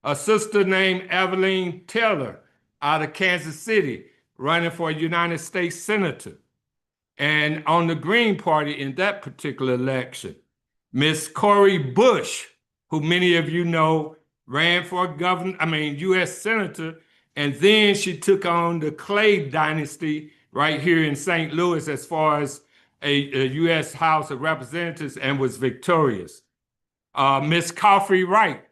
A sister named Evelyn Taylor out of Kansas City, running for a United States Senator. And on the Green Party in that particular election, Miss Cori Bush, who many of you know, ran for U.S. Senator, and then she took on the Clay dynasty right here in St. Louis as far as a U.S. House of Representatives and was victorious. Miss Coffee Wright,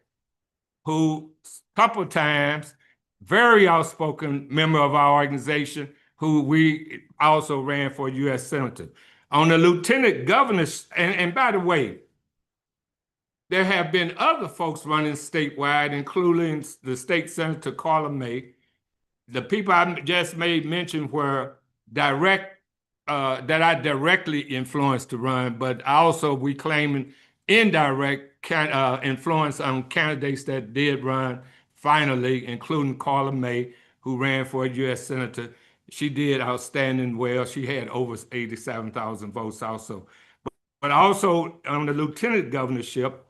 who a couple of times, very outspoken member of our organization, who we also ran for U.S. Senator. On the lieutenant governor, and by the way, there have been other folks running statewide, including the state senator, Carla May. The people I just made mention were that I directly influenced to run, but also we claiming indirect influence on candidates that did run finally, including Carla May, who ran for a U.S. Senator. She did outstanding well. She had over 87,000 votes also. But also on the lieutenant governorship,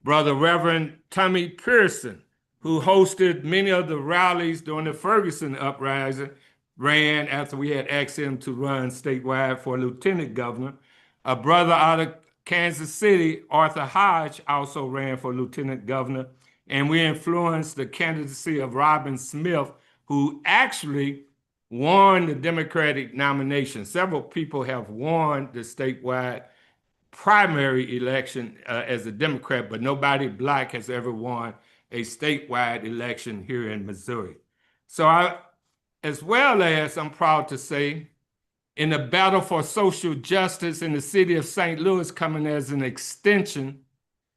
Brother Reverend Tommy Pearson, who hosted many of the rallies during the Ferguson uprising, ran after we had asked him to run statewide for lieutenant governor. A brother out of Kansas City, Arthur Hodge, also ran for lieutenant governor. And we influenced the candidacy of Robin Smith, who actually won the Democratic nomination. Several people have won the statewide primary election as a Democrat, but nobody Black has ever won a statewide election here in Missouri. So as well as I'm proud to say, in the battle for social justice in the city of St. Louis, coming as an extension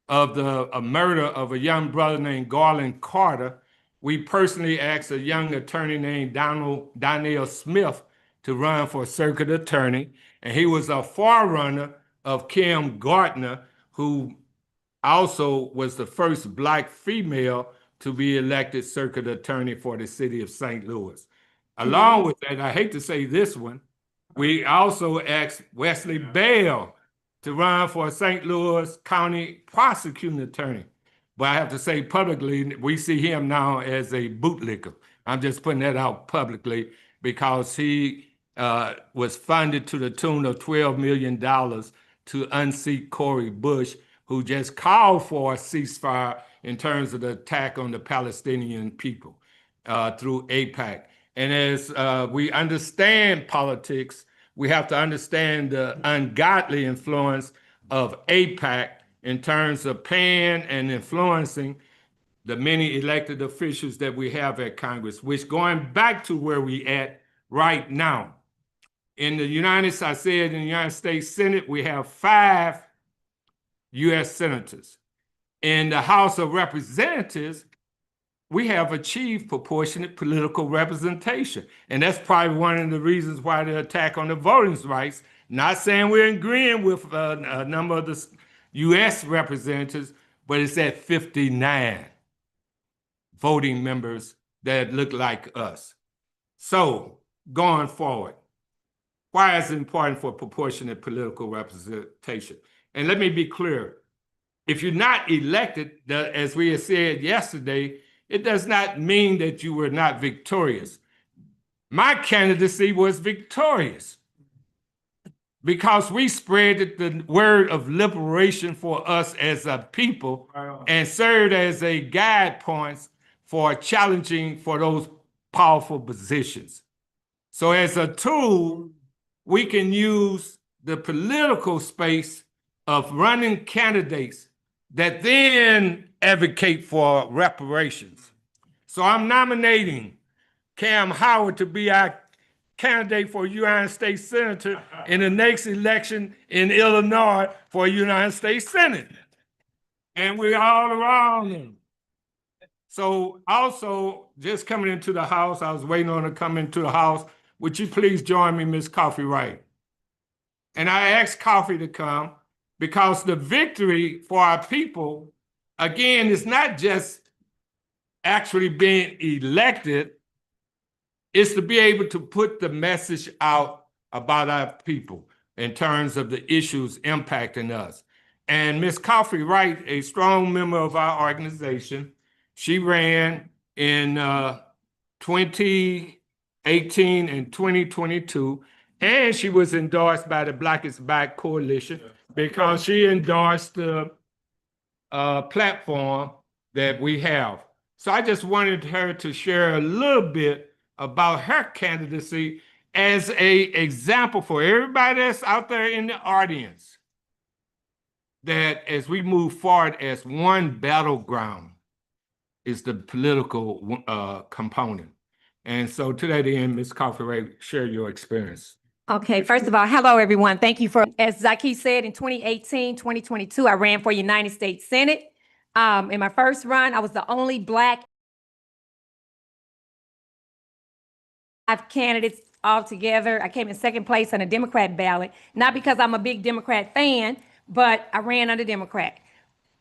of the murder of a young brother named Garland Carter, we personally asked a young attorney named Donnell Smith to run for circuit attorney, and he was a forerunner of Kim Gardner, who also was the first Black female to be elected circuit attorney for the city of St. Louis. Along with that, I hate to say this one, we also asked Wesley Bell to run for St. Louis County prosecuting attorney. But I have to say publicly, we see him now as a bootlicker. I'm just putting that out publicly because he was funded to the tune of $12 million to unseat Cori Bush, who just called for a ceasefire in terms of the attack on the Palestinian people through AIPAC. And as we understand politics, we have to understand the ungodly influence of AIPAC in terms of paying and influencing the many elected officials that we have at Congress, which going back to where we at right now. In the United States Senate, we have 5 U.S. senators. In the House of Representatives, we have achieved proportionate political representation. And that's probably one of the reasons why the attack on the voting rights, not saying we're agreeing with a number of the U.S. representatives, but it's at 59 voting members that look like us. So going forward, why is it important for proportionate political representation? And let me be clear. If you're not elected, as we had said yesterday, it does not mean that you were not victorious. My candidacy was victorious because we spread the word of liberation for us as a people and served as a guide points for challenging for those powerful positions. So as a tool, we can use the political space of running candidates that then advocate for reparations. So I'm nominating Cam Howard to be our candidate for United States Senator in the next election in Illinois for United States Senate. And we're all around him. So also, just coming into the House, I was waiting on her to come into the House. Would you please join me, Ms. Coffee Wright? And I asked Coffee to come because the victory for our people, again, is not just actually being elected, it's to be able to put the message out about our people in terms of the issues impacting us. And Ms. Coffee Wright, a strong member of our organization, she ran in 2018 and 2022, and she was endorsed by the Black is Back Coalition because she endorsed the platform that we have. So I just wanted her to share a little bit about her candidacy as an example for everybody that's out there in the audience, that as we move forward as one battleground is the political component. And so to that end, Ms. Coffee Wright, share your experience. Okay, first of all, hello, everyone. Thank you for, as Zaki said, in 2018, 2022, I ran for United States Senate. In my first run, I was the only Black candidates altogether. I came in second place on a Democrat ballot, not because I'm a big Democrat fan, but I ran under Democrat.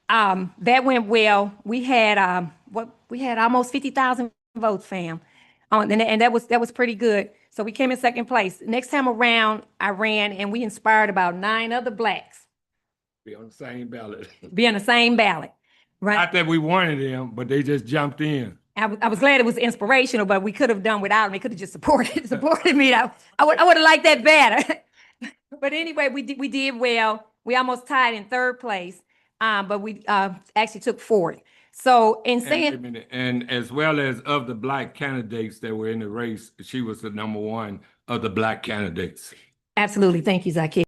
That went well. We had almost 50,000 votes, fam. And that was pretty good. So we came in second place. Next time around, I ran and we inspired about 9 other Blacks. Be on the same ballot. Be on the same ballot, right? Not that we wanted them, but they just jumped in. I was glad it was inspirational, but we could have done without them. They could have just supported me. I would have liked that better. But anyway, we did well. We almost tied in third place, but we actually took fourth. So in saying, And as well as of the Black candidates that were in the race, she was the number one of the Black candidates. absolutely, thank you, Zaki.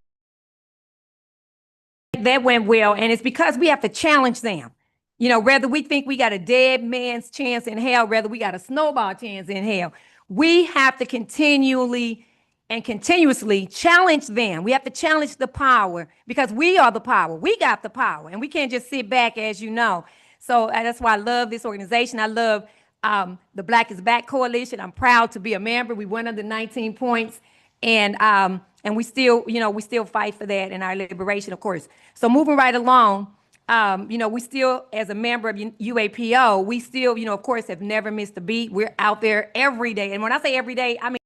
That went well, and it's because we have to challenge them. You know, whether we think we got a dead man's chance in hell, whether we got a snowball chance in hell, we have to continually and continuously challenge them. We have to challenge the power because we are the power. We got the power, and we can't just sit back, as you know. So that's why I love this organization. I love the Black is Back Coalition. I'm proud to be a member. We won under 19 points, and we still, we still fight for that and our liberation, of course. So moving right along, we still, as a member of UAPO, we still, of course, have never missed a beat. We're out there every day, and when I say every day, I mean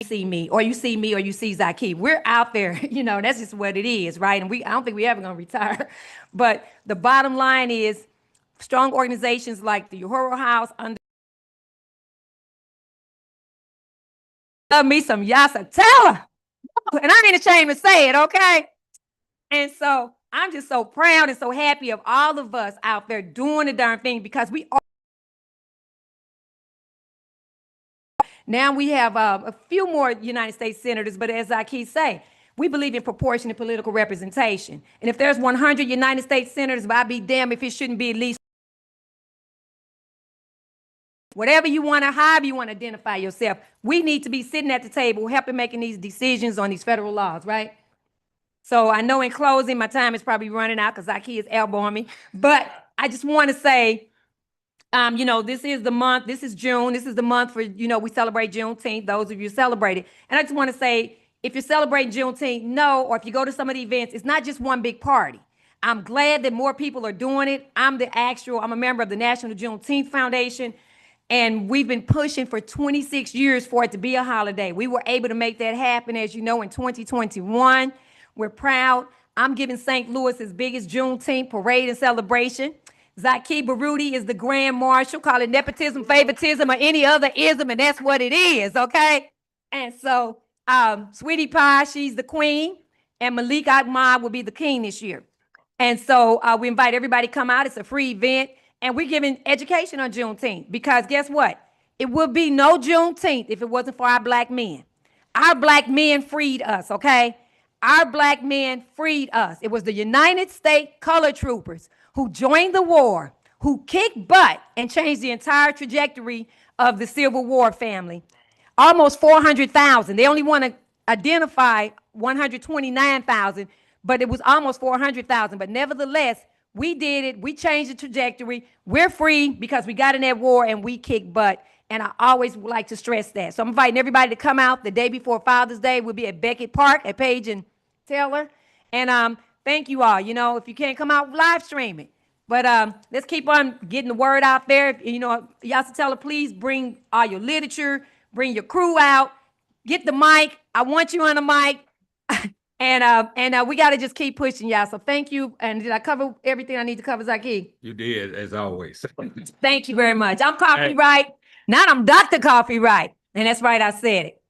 see me, or you see Zaki. We're out there, that's just what it is, right? And I don't think we're ever gonna retire. But the bottom line is strong organizations like the Uhuru House love me some Yasa Taylor. And I ain't ashamed to say it, okay? And so I'm just so proud and so happy of all of us out there doing the darn thing because we are. Now we have a few more United States senators, but as I keep saying, we believe in proportionate political representation. And if there's 100 United States senators, but I'd be damned if it shouldn't be at least whatever you want to, however you want to identify yourself. We need to be sitting at the table helping making these decisions on these federal laws, right? So I know in closing, my time is probably running out because Zaki is elbowing me, but I just want to say, this is the month, this is June, this is the month for, we celebrate Juneteenth, those of you celebrate it. And I just want to say, if you're celebrating Juneteenth, or if you go to some of the events, it's not just one big party. I'm glad that more people are doing it. I'm a member of the National Juneteenth Foundation, and we've been pushing for 26 years for it to be a holiday. We were able to make that happen, as you know, in 2021. We're proud. I'm giving St. Louis his biggest Juneteenth parade and celebration. Zaki Baruti is the Grand Marshal, call it nepotism, favoritism, or any other ism, and that's what it is, okay? And so, Sweetie Pie, she's the queen, and Malik Ahmad will be the king this year. And so we invite everybody to come out. It's a free event, and we're giving education on Juneteenth because guess what? It would be no Juneteenth if it wasn't for our Black men. Our Black men freed us, okay? Our Black men freed us. It was the United States Color Troopers who joined the war, who kicked butt and changed the entire trajectory of the Civil War family. Almost 400,000. They only want to identify 129,000, but it was almost 400,000. But nevertheless, we did it. We changed the trajectory. We're free because we got in that war and we kicked butt. And I always like to stress that. So I'm inviting everybody to come out the day before Father's Day. We'll be at Beckett Park at Page and Taylor. And thank you all. You know, if you can't come out, live stream it. But let's keep on getting the word out there. You know, Yasa Teller, please bring all your literature, bring your crew out, get the mic. I want you on the mic. and we got to just keep pushing, y'all. So thank you. And did I cover everything I need to cover, Zaki? You did, as always. Thank you very much. I'm Coffee Right. Now I'm Dr. Coffee Right. And that's right, I said it.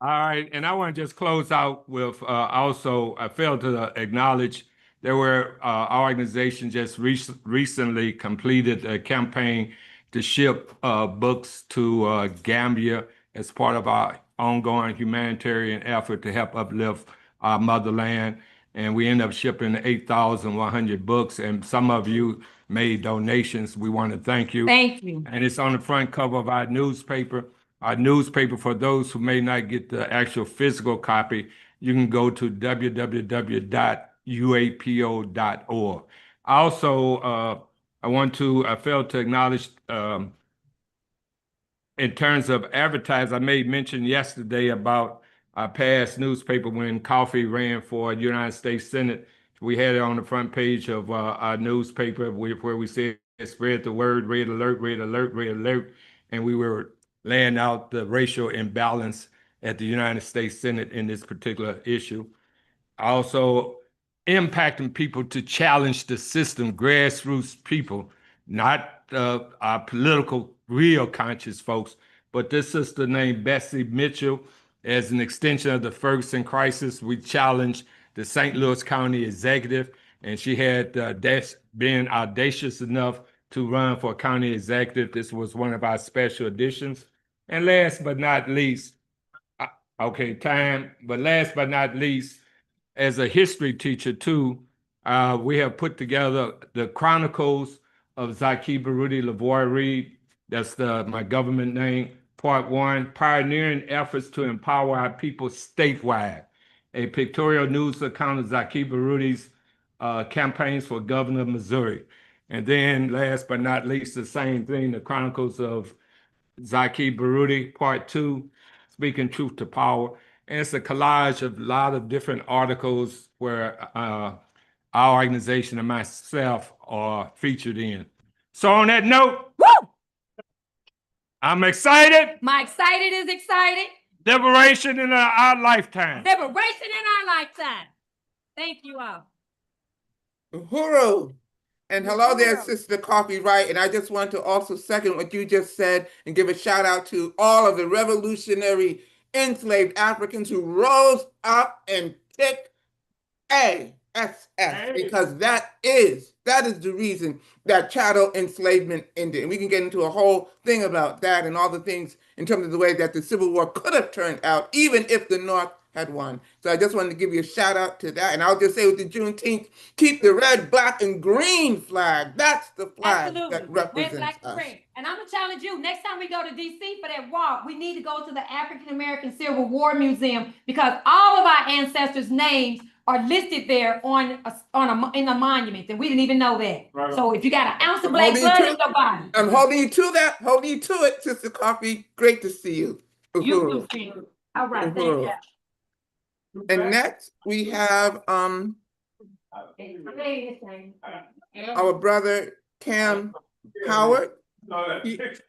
All right, and I want to just close out with also, I failed to acknowledge there were our organization just recently completed a campaign to ship books to Gambia as part of our ongoing humanitarian effort to help uplift our motherland. And we ended up shipping 8,100 books, and some of you made donations. We want to thank you. Thank you. And it's on the front cover of our newspaper. Our newspaper, for those who may not get the actual physical copy, you can go to www.uapo.org. Also, I failed to acknowledge, in terms of advertising, I made mention yesterday about our past newspaper when Coffee ran for United States Senate. We had it on the front page of our newspaper where we said, spread the word, red alert, red alert, red alert. And we were laying out the racial imbalance at the United States Senate in this particular issue. Also, impacting people to challenge the system, grassroots people, not our political, real conscious folks, but this sister named Bessie Mitchell, as an extension of the Ferguson crisis, we challenged the St. Louis County executive, and she had been audacious enough to run for county executive. This was one of our special editions. And last but not least, last but not least, as a history teacher too, we have put together the Chronicles of Zaki Baruti Lavoie Reed. That's my government name. Part 1, Pioneering Efforts to Empower Our People Statewide, a pictorial news account of Zaki Baruti's campaigns for governor of Missouri. And then last but not least, the same thing, the Chronicles of Zaki Baruti, Part 2, Speaking Truth to Power. And it's a collage of a lot of different articles where our organization and myself are featured in. So on that note, Woo! I'm excited. My excited is excited. Liberation in our lifetime. Liberation in our lifetime. Thank you all. Uhuru. And hello there, Uhuru. Sister Coffee Right. And I just want to also second what you just said and give a shout out to all of the revolutionary enslaved Africans who rose up and kicked ASS, because that is the reason that chattel enslavement ended. And we can get into a whole thing about that and all the things in terms of the way that the Civil War could have turned out, even if the North had won. So I just wanted to give you a shout out to that. And I'll just say with the Juneteenth, keep the red, black, and green flag. That's the flag that represents Red, black, and us. green. And I'm gonna challenge you, next time we go to DC for that walk, we need to go to the African American Civil War Museum, because all of our ancestors' names are listed there in a monument, and we didn't even know that. Right. So if you got an ounce of black blood in your body, I'm holding you to that, holding you to it, Sister Coffee. Great to see you. you Uhuru. can see it. All right, thank Uhuru. you. And next we have our brother Cam Howard. Did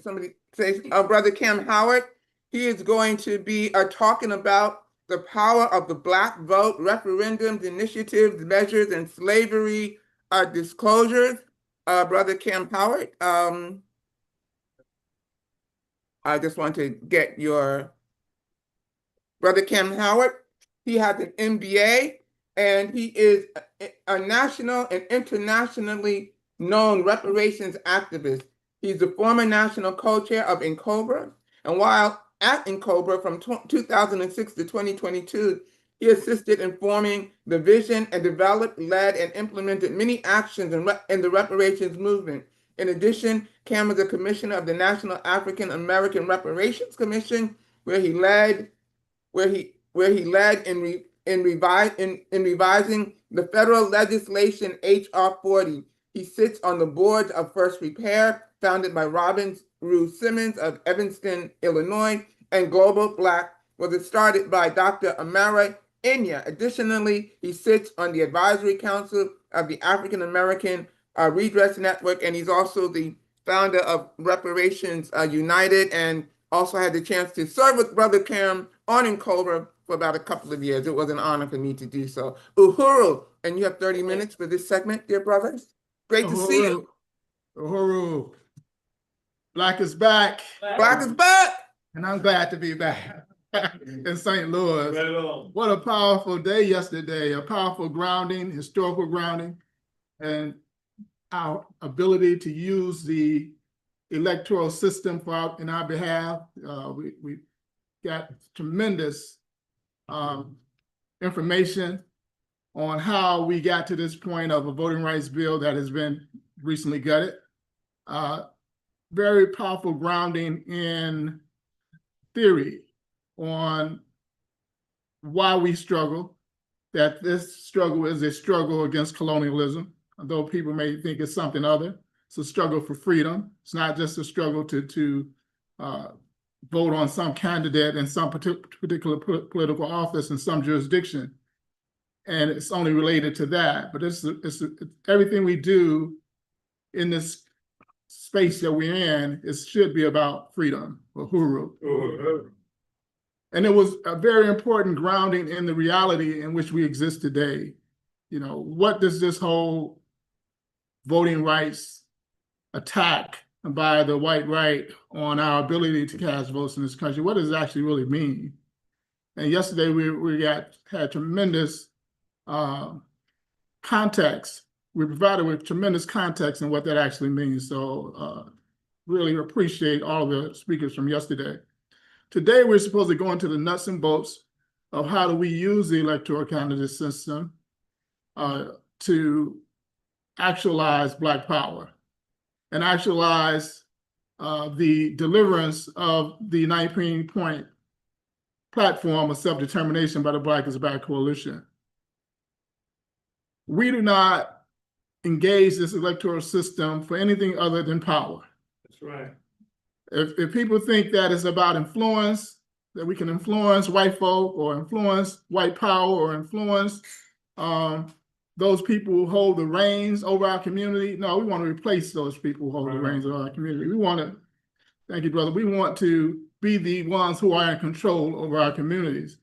somebody say our brother Cam Howard? He is going to be talking about the power of the Black vote, referendums, initiatives, measures, and slavery disclosures. Brother Cam Howard, I just want to get your brother Cam Howard. He has an MBA, and he is a national and internationally known reparations activist. He's the former national co-chair of NCOBRA, and while at NCOBRA from 2006 to 2022, He assisted in forming the vision and developed, led, and implemented many actions in the reparations movement. In addition, Cam was a commissioner of the National African American Reparations Commission, where he led in revising the federal legislation H.R. 40. He sits on the boards of First Repair, founded by Robin Rue Simmons of Evanston, Illinois, and Global Black was started by Dr. Amara Inya. Additionally, he sits on the advisory council of the African American Redress Network, and he's also the founder of Reparations United, and also had the chance to serve with Brother Cam on Encova for about a couple of years. It was an honor for me to do so. Uhuru, and you have 30 minutes for this segment, dear brothers. Great to see you. Uhuru. Black is back. Black is back. And I'm glad to be back in St. Louis. What a powerful day yesterday, a powerful grounding, historical grounding, and our ability to use the electoral system in our behalf. We got tremendous information on how we got to this point of a voting rights bill that has been recently gutted. Very powerful grounding in theory on why we struggle, that this struggle is a struggle against colonialism, although people may think it's something other. It's a struggle for freedom. It's not just a struggle to vote on some candidate in some particular political office in some jurisdiction. And it's only related to that. But it's everything we do in this space that we're in, it should be about freedom, Uhuru. And it was a very important grounding in the reality in which we exist today. You know, what does this whole voting rights attack by the white right on our ability to cast votes in this country, what does it actually really mean? And yesterday we had tremendous context. We provided with tremendous context in what that actually means. So really appreciate all the speakers from yesterday. Today, we're supposed to go into the nuts and bolts of how do we use the electoral candidate system to actualize Black power and actualize the deliverance of the 19-point platform of self-determination by the Black is Back Coalition. We do not engage this electoral system for anything other than power. That's right. If people think that it's about influence, that we can influence white folk or influence white power or influence those people who hold the reins over our community, no, we want to replace those people who hold the reins of our community. We want to, thank you, brother, we want to be the ones who are in control over our communities.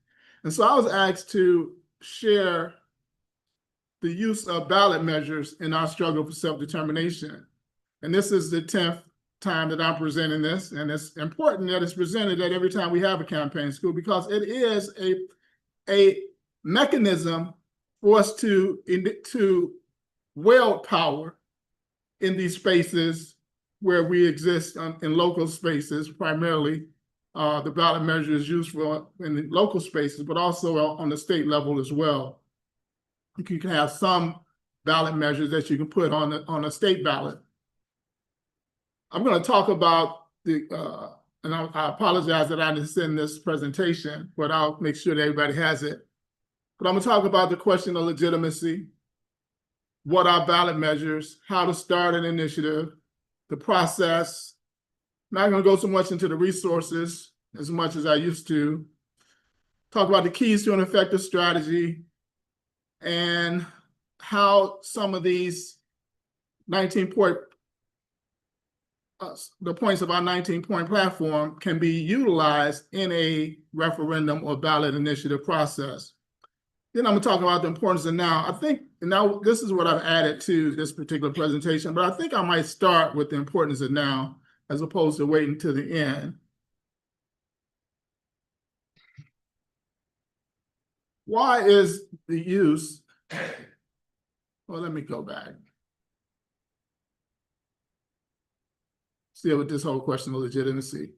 And so I was asked to share the use of ballot measures in our struggle for self-determination. And this is the 10th time that I'm presenting this, and it's important that it's presented at every time we have a campaign school, because it is a mechanism for us to wield power in these spaces where we exist in local spaces, primarily. The ballot measure is useful in the local spaces, but also on the state level as well. You can have some ballot measures that you can put on a state ballot. I'm going to talk about and I apologize that I didn't send this presentation, but I'll make sure that everybody has it. But I'm going to talk about the question of legitimacy, what are ballot measures, how to start an initiative, the process. I'm not going to go so much into the resources as much as I used to. Talk about the keys to an effective strategy and how some of these 19-point the points of our 19-point platform can be utilized in a referendum or ballot initiative process. Then I'm going to talk about the importance of now. I think now this is what I've added to this particular presentation, but I think I might start with the importance of now as opposed to waiting to the end. Why is the use, well, let me go back. Still with this whole question of legitimacy.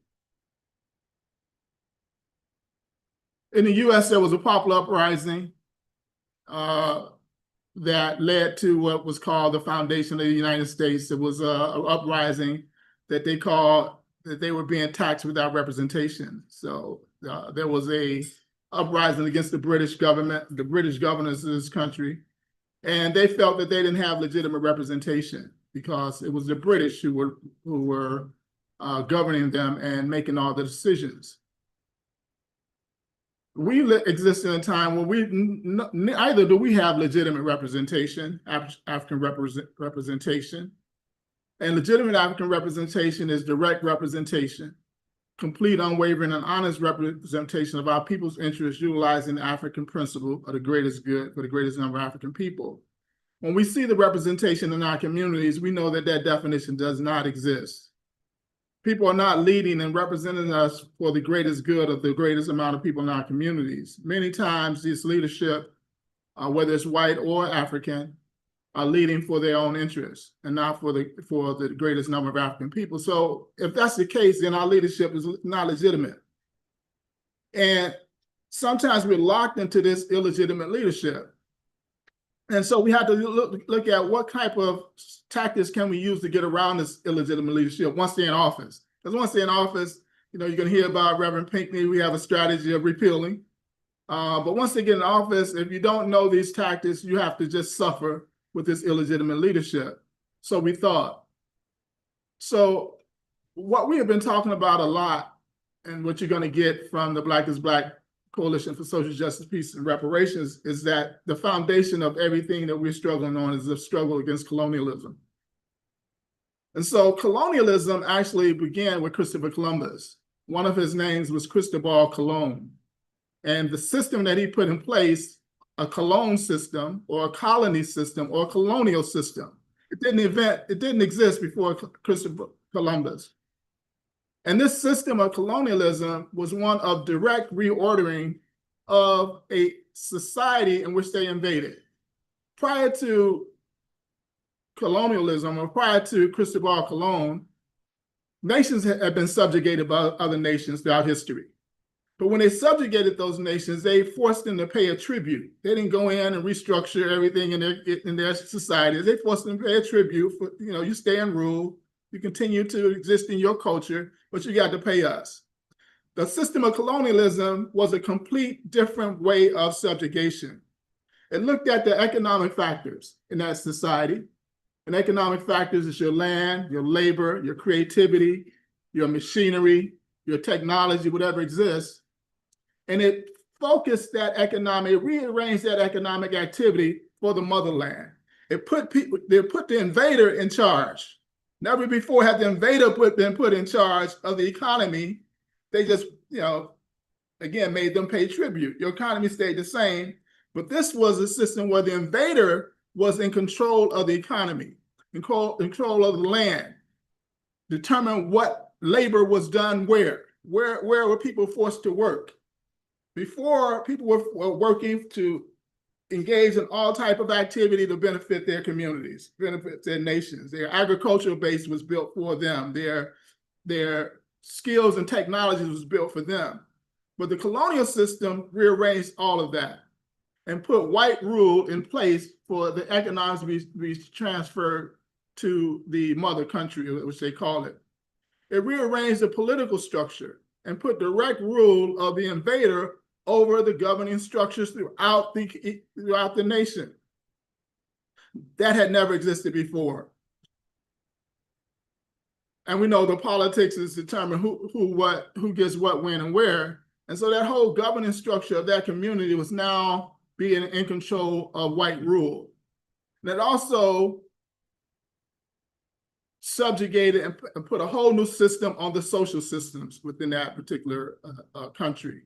In the US, there was a popular uprising that led to what was called the foundation of the United States. It was an uprising that they were being taxed without representation. So there was a uprising against the British government, the British governors of this country, and they felt that they didn't have legitimate representation because it was the British who were governing them and making all the decisions. We exist in a time when neither do we have legitimate representation, African representation. And legitimate African representation is direct representation, complete, unwavering, and honest representation of our people's interests, utilizing the African principle of the greatest good for the greatest number of African people. When we see the representation in our communities, we know that that definition does not exist. People are not leading and representing us for the greatest good of the greatest amount of people in our communities. Many times this leadership, whether it's white or African, are leading for their own interests and not for the greatest number of African people. So if that's the case, then our leadership is not legitimate. And sometimes we're locked into this illegitimate leadership. And so we have to look at what type of tactics can we use to get around this illegitimate leadership once they're in office. Because once they're in office, you're going to hear about Reverend Pinckney. We have a strategy of repealing. But once they get in office, if you don't know these tactics, you have to just suffer with this illegitimate leadership. So we thought. So what we have been talking about a lot, and what you're going to get from the Black is Black Coalition for Social Justice, Peace, and Reparations, is that the foundation of everything that we're struggling on is the struggle against colonialism. And so colonialism actually began with Christopher Columbus. One of his names was Cristobal Colon. And the system that he put in place, a colon system or a colony system or a colonial system, it didn't exist before Christopher Columbus. And this system of colonialism was one of direct reordering of a society in which they invaded. Prior to colonialism, or prior to Cristobal Colon, nations had been subjugated by other nations throughout history. But when they subjugated those nations, they forced them to pay a tribute. They didn't go in and restructure everything in their societies. They forced them to pay a tribute for, you stay and rule, you continue to exist in your culture, but you got to pay us. The system of colonialism was a complete different way of subjugation. It looked at the economic factors in that society. And economic factors is your land, your labor, your creativity, your machinery, your technology, whatever exists. And it focused that rearranged that economic activity for the motherland. They put the invader in charge. Never before had the invader been put in charge of the economy. They just, again, made them pay tribute. Your economy stayed the same, but this was a system where the invader was in control of the economy, in control of the land, determine what labor was done where were people forced to work. Before, people were working to engage in all type of activity to benefit their communities, benefit their nations. Their agricultural base was built for them. Their skills and technologies was built for them. But the colonial system rearranged all of that and put white rule in place for the economics to be transferred to the mother country, which they call it. It rearranged the political structure and put direct rule of the invader over the governing structures throughout the nation. That had never existed before. And we know the politics is determined who gets what, when, and where. And so that whole governing structure of that community was now being in control of white rule. And it also subjugated and put a whole new system on the social systems within that particular country.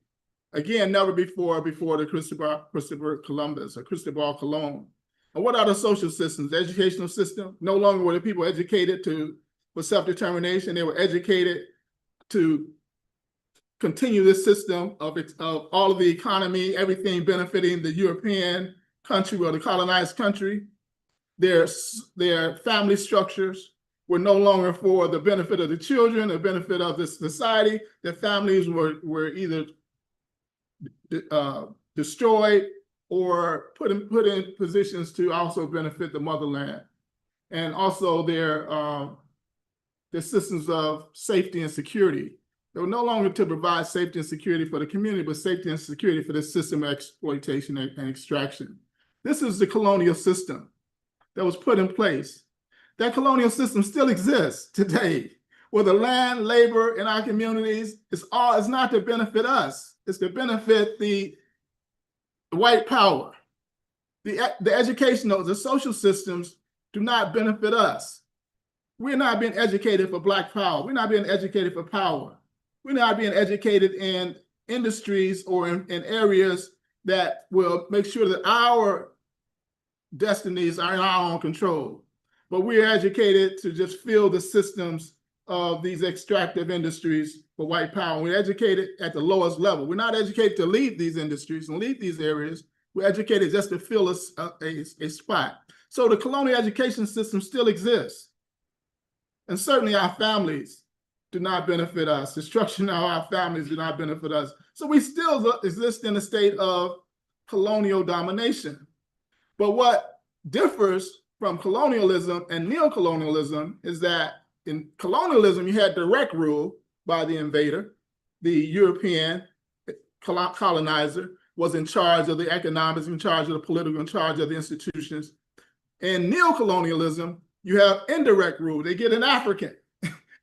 Again, never before the Christopher Columbus or Cristobal Colon. And what are the social systems? The educational system? No longer were the people educated for self-determination. They were educated to continue this system of all of the economy, everything benefiting the European country or the colonized country. Their family structures were no longer for the benefit of the children, the benefit of the society. Their families were either destroyed or put in positions to also benefit the motherland, and also their systems of safety and security. They were no longer to provide safety and security for the community, but safety and security for the system of exploitation and extraction. This is the colonial system that was put in place. That colonial system still exists today, where the land, labor in our communities is not to benefit us. It's to benefit the white power. The educational, the social systems do not benefit us. We're not being educated for Black power. We're not being educated for power. We're not being educated in industries or in areas that will make sure that our destinies are in our own control. But we're educated to just fill the systems of these extractive industries for white power. We're educated at the lowest level. We're not educated to lead these industries and lead these areas. We're educated just to fill a spot. So the colonial education system still exists. And certainly our families do not benefit us. The structure of our families do not benefit us. So we still exist in a state of colonial domination. But what differs from colonialism and neocolonialism is that in colonialism, you had direct rule by the invader. The European colonizer was in charge of the economics, in charge of the political, in charge of the institutions. In neocolonialism, you have indirect rule. They get an African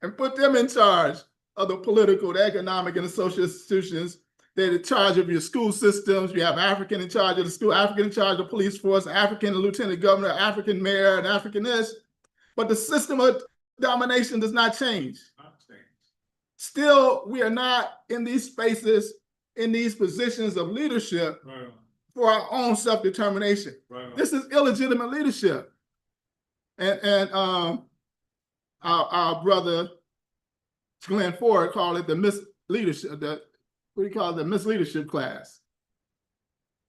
and put them in charge of the political, the economic, and the social institutions. They're in charge of your school systems. You have African in charge of the school, African in charge of the police force, African lieutenant governor, African mayor, and African this. But the system of domination does not change. Still, we are not in these spaces, in these positions of leadership for our own self-determination. This is illegitimate leadership. And our brother Glenn Ford called it the misleadership, what do you call it, the misleadership class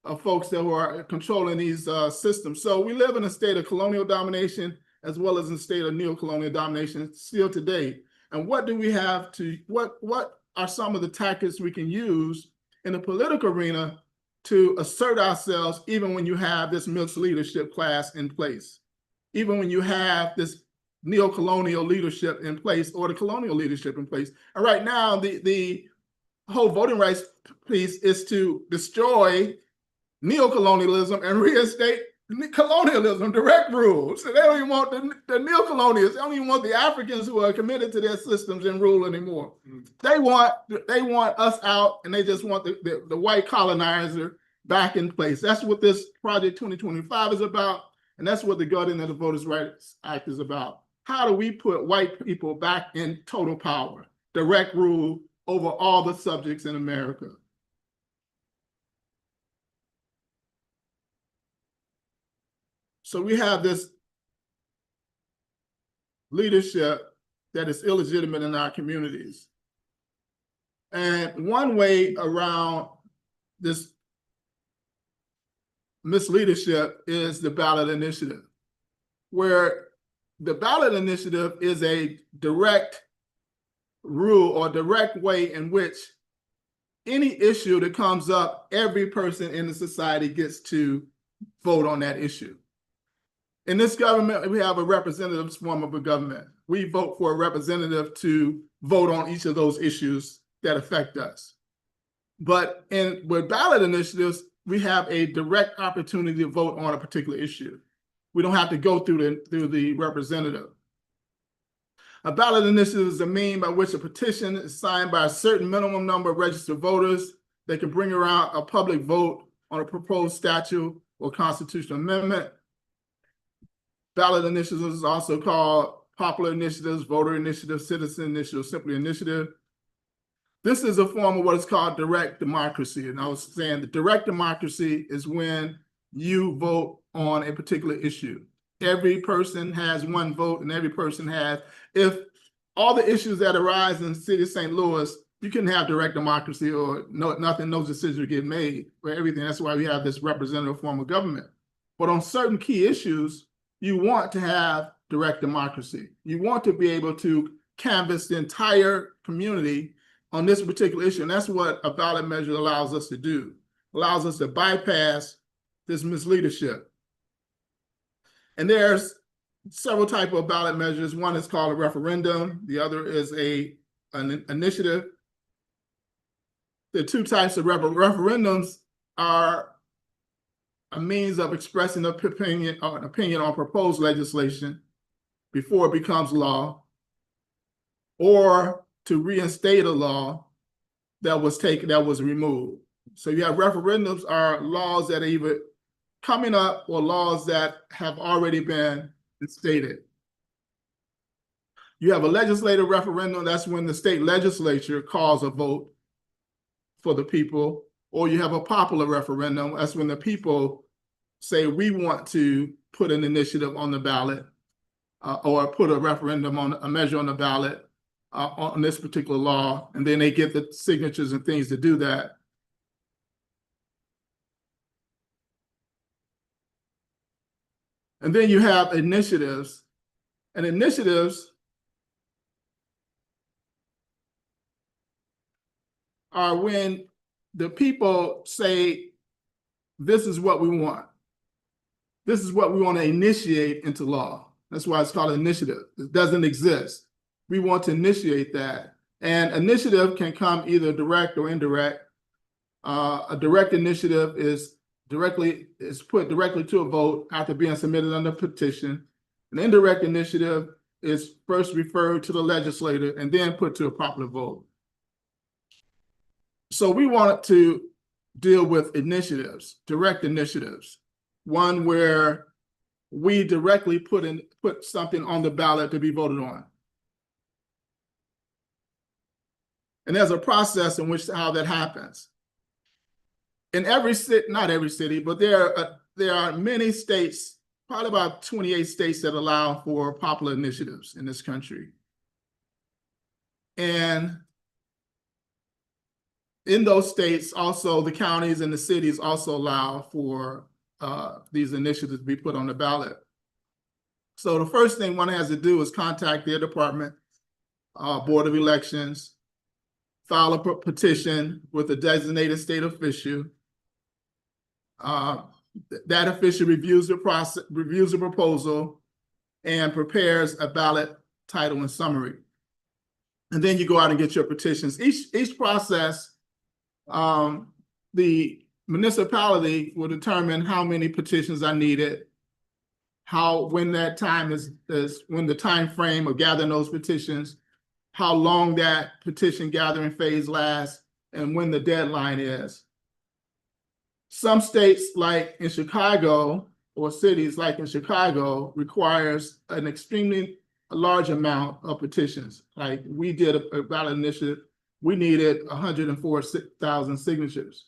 of folks that who are controlling these systems. So we live in a state of colonial domination as well as in a state of neocolonial domination still today. And what do we have to, what are some of the tactics we can use in the political arena to assert ourselves even when you have this misleadership class in place, even when you have this neocolonial leadership in place or the colonial leadership in place? And right now, the whole voting rights piece is to destroy neocolonialism and reinstate colonialism, direct rule. So they don't even want the neocolonials. They don't even want the Africans who are committed to their systems and rule anymore. They want us out, and they just want the white colonizer back in place. That's what this Project 2025 is about, and that's what the Guardian of the Voters' Rights Act is about. How do we put white people back in total power, direct rule over all the subjects in America? So we have this leadership that is illegitimate in our communities. And one way around this misleadership is the ballot initiative, where the ballot initiative is a direct rule or direct way in which any issue that comes up, every person in the society gets to vote on that issue. In this government, we have a representative form of a government. We vote for a representative to vote on each of those issues that affect us. But with ballot initiatives, we have a direct opportunity to vote on a particular issue. We don't have to go through the representative. A ballot initiative is a means by which a petition is signed by a certain minimum number of registered voters that can bring around a public vote on a proposed statute or constitutional amendment. Ballot initiatives is also called popular initiatives, voter initiatives, citizen initiative, simply initiative. This is a form of what is called direct democracy. And I was saying the direct democracy is when you vote on a particular issue. Every person has one vote, and every person has, if all the issues that arise in the city of St. Louis, you can have direct democracy or no decisions get made for everything. That's why we have this representative form of government. But on certain key issues, you want to have direct democracy. You want to be able to canvass the entire community on this particular issue. And that's what a ballot measure allows us to do. allows us to bypass this misleadership. And there's several types of ballot measures. One is called a referendum. The other is an initiative. The two types of referendums are a means of expressing an opinion on proposed legislation before it becomes law, or to reinstate a law that was removed. So you have referendums are laws that are either coming up or laws that have already been stated. You have a legislative referendum. That's when the state legislature calls a vote for the people, or you have a popular referendum. That's when the people say, we want to put an initiative on the ballot or put a referendum on a measure on the ballot on this particular law, and then they get the signatures and things to do that. And then you have initiatives, and initiatives are when the people say, this is what we want. This is what we want to initiate into law. That's why it's called an initiative. It doesn't exist. We want to initiate that. And initiative can come either direct or indirect. A direct initiative is put directly to a vote after being submitted under petition. An indirect initiative is first referred to the legislator and then put to a popular vote. So we wanted to deal with initiatives, direct initiatives, one where we directly put something on the ballot to be voted on. And there's a process in which how that happens. In every city, not every city, but there are many states, probably about 28 states that allow for popular initiatives in this country. And in those states, also the counties and the cities also allow for these initiatives to be put on the ballot. So the first thing one has to do is contact their department, Board of Elections, file a petition with a designated state official. That official reviews the proposal, and prepares a ballot title and summary. And then you go out and get your petitions. Each process, the municipality will determine how many petitions are needed, when that time is when the time frame of gathering those petitions, how long that petition gathering phase lasts, and when the deadline is. Some states, like in Chicago, or cities like in Chicago, requires an extremely large amount of petitions. Like we did a ballot initiative, we needed 104,000 signatures.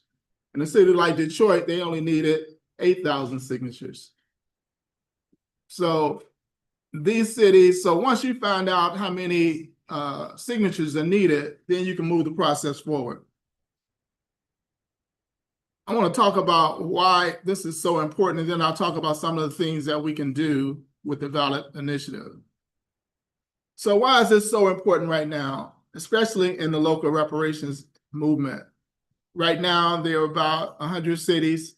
In a city like Detroit, they only needed 8,000 signatures. So these cities, so once you find out how many signatures are needed, then you can move the process forward. I want to talk about why this is so important, and then I'll talk about some of the things that we can do with the ballot initiative. So why is this so important right now, especially in the local reparations movement? Right now, there are about 100 cities,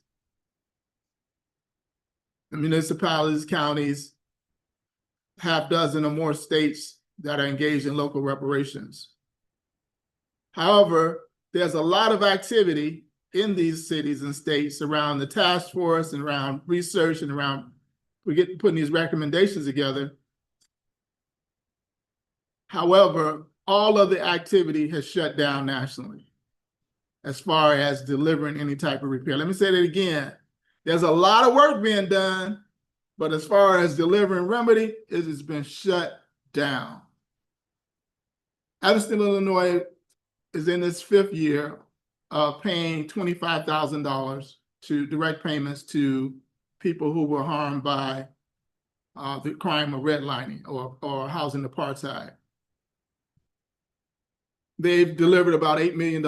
municipalities, counties, half dozen or more states that are engaged in local reparations. However, there's a lot of activity in these cities and states around the task force and around research and around putting these recommendations together. However, all of the activity has shut down nationally as far as delivering any type of repair. Let me say that again. There's a lot of work being done, but as far as delivering remedy, it has been shut down. Evanston, Illinois is in its 5th year of paying $25,000 to direct payments to people who were harmed by the crime of redlining or housing apartheid. They've delivered about $8 million.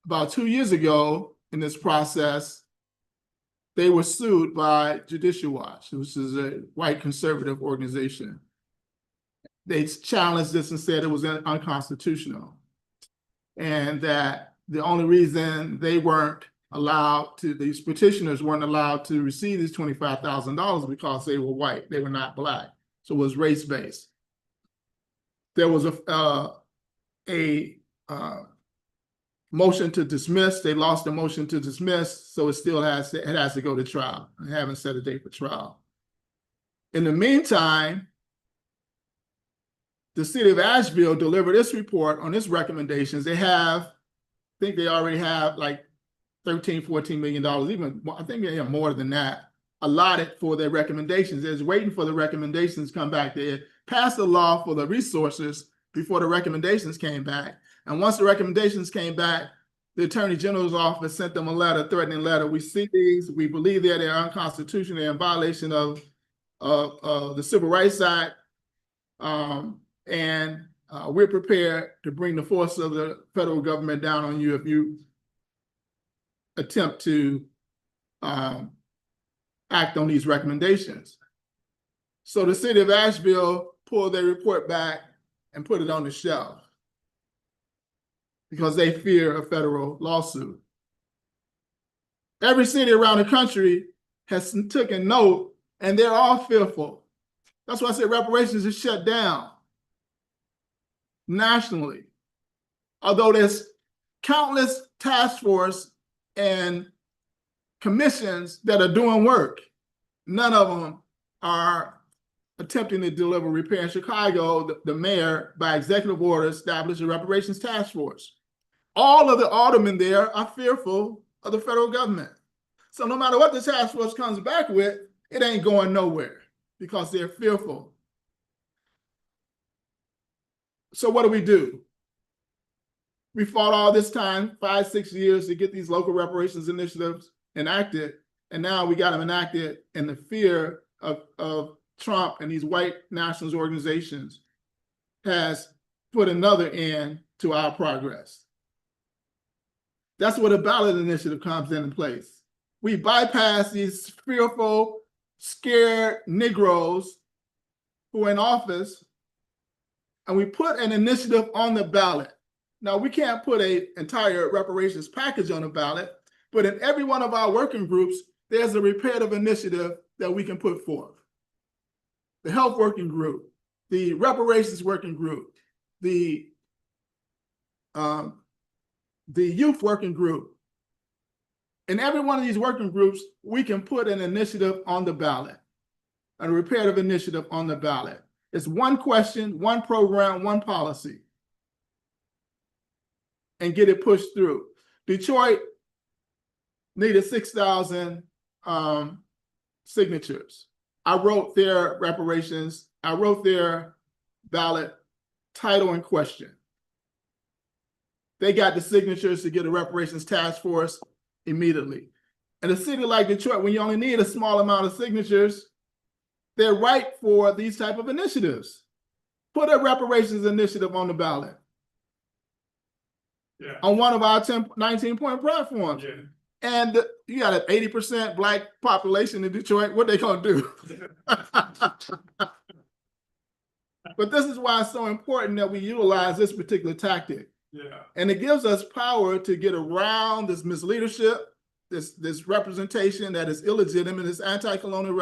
About 2 years ago in this process, they were sued by Judicial Watch, which is a white conservative organization. They challenged this and said it was unconstitutional, and that the only reason they weren't allowed to, these petitioners weren't allowed to receive these $25,000 because they were white, they were not black. So it was race-based. There was a motion to dismiss. They lost the motion to dismiss, so it still has to go to trial. I haven't set a date for trial. In the meantime, the city of Asheville delivered its report on its recommendations. They have, I think they already have like $13, $14 million, even I think they have more than that, allotted for their recommendations. They're just waiting for the recommendations to come back. They passed a law for the resources before the recommendations came back. And once the recommendations came back, the Attorney General's office sent them a letter, threatening letter. We see these, we believe that they're unconstitutional, they're in violation of the Civil Rights Act. We're prepared to bring the force of the federal government down on you if you attempt to act on these recommendations. So the city of Asheville pulled their report back and put it on the shelf because they fear a federal lawsuit. Every city around the country has taken note, and they're all fearful. That's why I said reparations is shut down nationally. Although there's countless task force and commissions that are doing work, none of them are attempting to deliver repair. In Chicago, the mayor, by executive order, established a reparations task force. All of the aldermen there are fearful of the federal government. So no matter what the task force comes back with, it ain't going nowhere because they're fearful. So what do? We fought all this time, 5, 6 years, to get these local reparations initiatives enacted, and now we got them enacted, and the fear of Trump and these white nationalist organizations has put another end to our progress. That's where the ballot initiative comes in place. We bypass these fearful, scared Negroes who are in office, and we put an initiative on the ballot. Now, we can't put an entire reparations package on the ballot, but in every one of our working groups, there's a reparative initiative that we can put forth. The health working group, the reparations working group, the youth working group. In every one of these working groups, we can put an initiative on the ballot, a reparative initiative on the ballot. It's one question, one program, one policy, and get it pushed through. Detroit needed 6,000 signatures. I wrote their reparations, I wrote their ballot title and question. They got the signatures to get a reparations task force immediately. In a city like Detroit, when you only need a small amount of signatures, they're right for these type of initiatives. Put a reparations initiative on the ballot. Yeah. On one of our 19-point platforms. Yeah. And you got an 80% Black population in Detroit. What they gonna do? But this is why it's so important that we utilize this particular tactic. Yeah. And it gives us power to get around this misleadership, this representation that is illegitimate, this anti-colonial,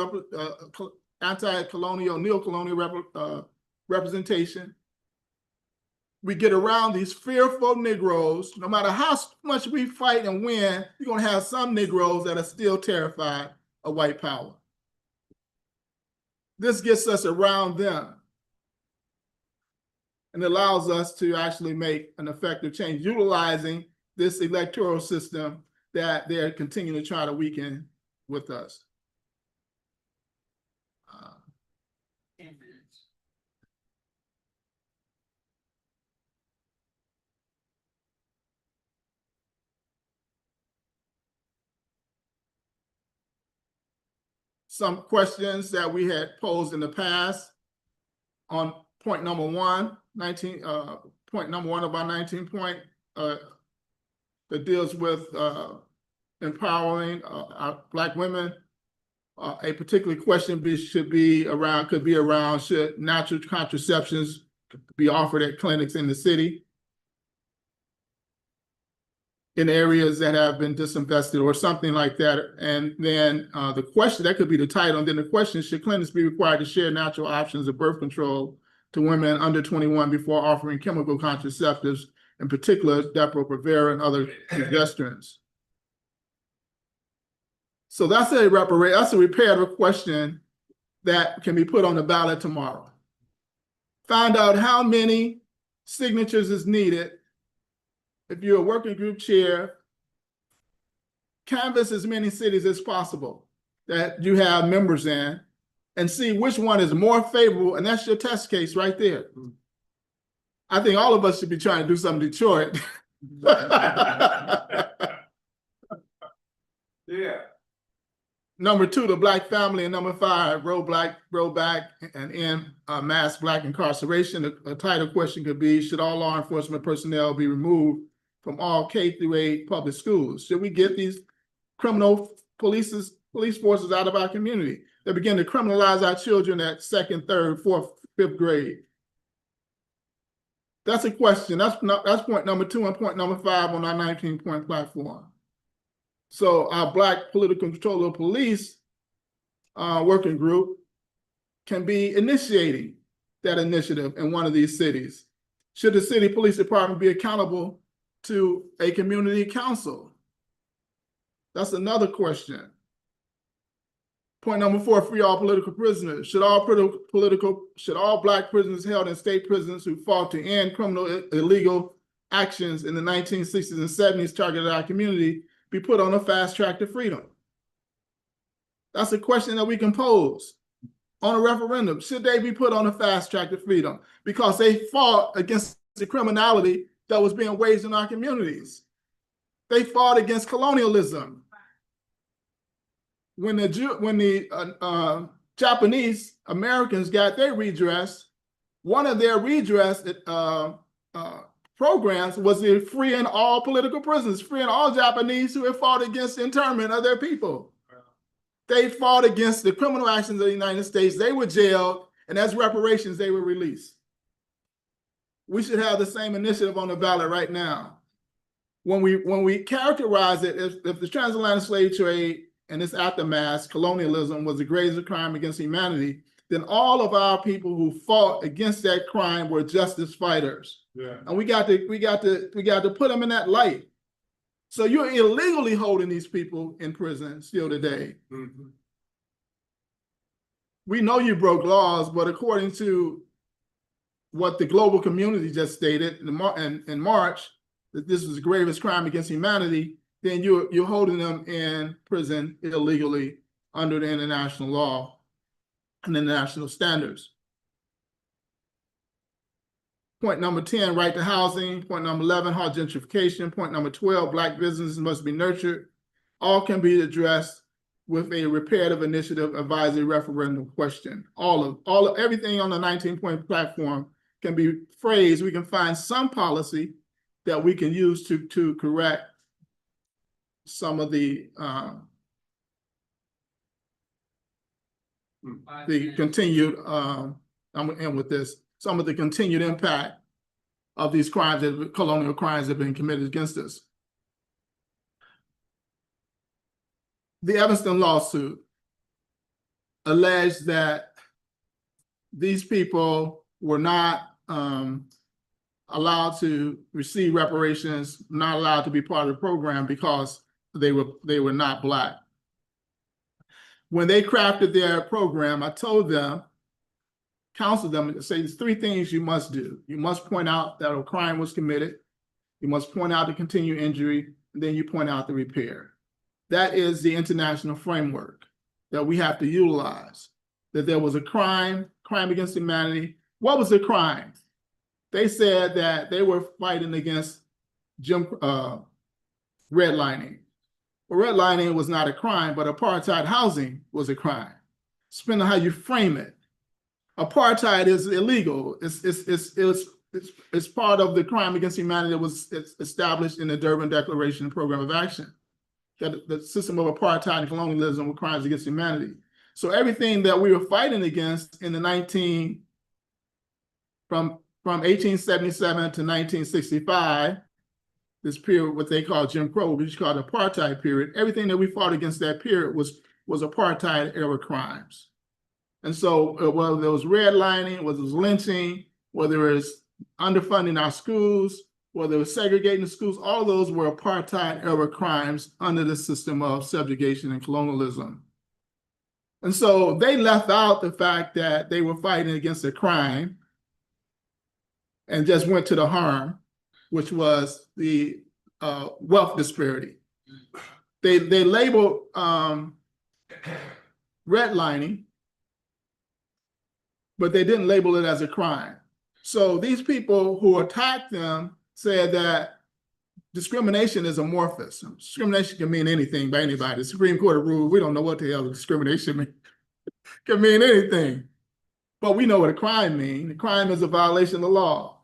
neocolonial representation. We get around these fearful Negroes. No matter how much we fight and win, you're going to have some Negroes that are still terrified of white power. This gets us around them and allows us to actually make an effective change, utilizing this electoral system that they're continuing to try to weaken with us. 10 minutes. Some questions that we had posed in the past on point number one, point number one of our 19-point that deals with empowering our Black women. A particular question could be around should natural contraceptions be offered at clinics in the city? in areas that have been disinvested or something like that. And then the question, that could be the title. And then the question, should clinics be required to share natural options of birth control to women under 21 before offering chemical contraceptives, in particular Depo-Provera and other progestins? So that's a reparative question that can be put on the ballot tomorrow. Find out how many signatures is needed. If you're a working group chair, canvass as many cities as possible that you have members in and see which one is more favorable, and that's your test case right there. I think all of us should be trying to do something in Detroit. Yeah. Number 2, the Black family, and number 5, roll back and end mass Black incarceration. A title question could be, should all law enforcement personnel be removed from all K-8 public schools? Should we get these criminal police forces out of our community that begin to criminalize our children at 2nd, 3rd, 4th, 5th grade? That's a question. That's point number 2 and point number 5 on our 19-point platform. So our Black political control of police working group can be initiating that initiative in one of these cities. Should the city police department be accountable to a community council? That's another question. Point number 4, free all political prisoners. Should all Black prisoners held in state prisons who fought to end criminal illegal actions in the 1960s and 70s targeted our community be put on a fast track to freedom? That's a question that we can pose on a referendum. Should they be put on a fast track to freedom because they fought against the criminality that was being waged in our communities? They fought against colonialism. When the Japanese Americans got their redress, one of their redress programs was the freeing all political prisoners, freeing all Japanese who had fought against internment of their people. They fought against the criminal actions of the United States. They were jailed, and as reparations, they were released. We should have the same initiative on the ballot right now. When we characterize it, if the transatlantic slave trade and its aftermath, colonialism, was the greatest crime against humanity, then all of our people who fought against that crime were justice fighters. Yeah. And we got to put them in that light. So you're illegally holding these people in prison still today. Mm-hmm. We know you broke laws, but according to what the global community just stated in March, that this was the gravest crime against humanity, then you're holding them in prison illegally under the international law and international standards. Point number 10, right to housing. Point number 11, hard gentrification. Point number 12, Black businesses must be nurtured. All can be addressed with a reparative initiative advisory referendum question. Everything on the 19-point platform can be phrased. We can find some policy that we can use to correct some of the continued, I'm gonna end with this, some of the continued impact of these crimes, colonial crimes that have been committed against us. The Evanston lawsuit alleged that these people were not allowed to receive reparations, not allowed to be part of the program because they were not Black. When they crafted their program, I told them, counseled them to say there's 3 things you must do. You must point out that a crime was committed. You must point out the continued injury, and then you point out the repair. That is the international framework that we have to utilize. That there was a crime against humanity. What was the crime? They said that they were fighting against redlining. Well, redlining was not a crime, but apartheid housing was a crime. Depending on how you frame it. Apartheid is illegal. It's part of the crime against humanity that was established in the Durban Declaration and Program of Action. That the system of apartheid and colonialism were crimes against humanity. So everything that we were fighting against in the from 1877 to 1965 this period, what they call Jim Crow, which is called the apartheid period. Everything that we fought against that period was apartheid era crimes. And so whether it was redlining, whether it was lynching, whether it was underfunding our schools, whether it was segregating the schools, all those were apartheid era crimes under the system of subjugation and colonialism. And so they left out the fact that they were fighting against a crime and just went to the harm, which was the wealth disparity. They labeled redlining, but they didn't label it as a crime. So these people who attacked them said that discrimination is amorphous. Discrimination can mean anything by anybody. The Supreme Court ruled, we don't know what the hell discrimination means. Can mean anything. But we know what a crime means. A crime is a violation of the law.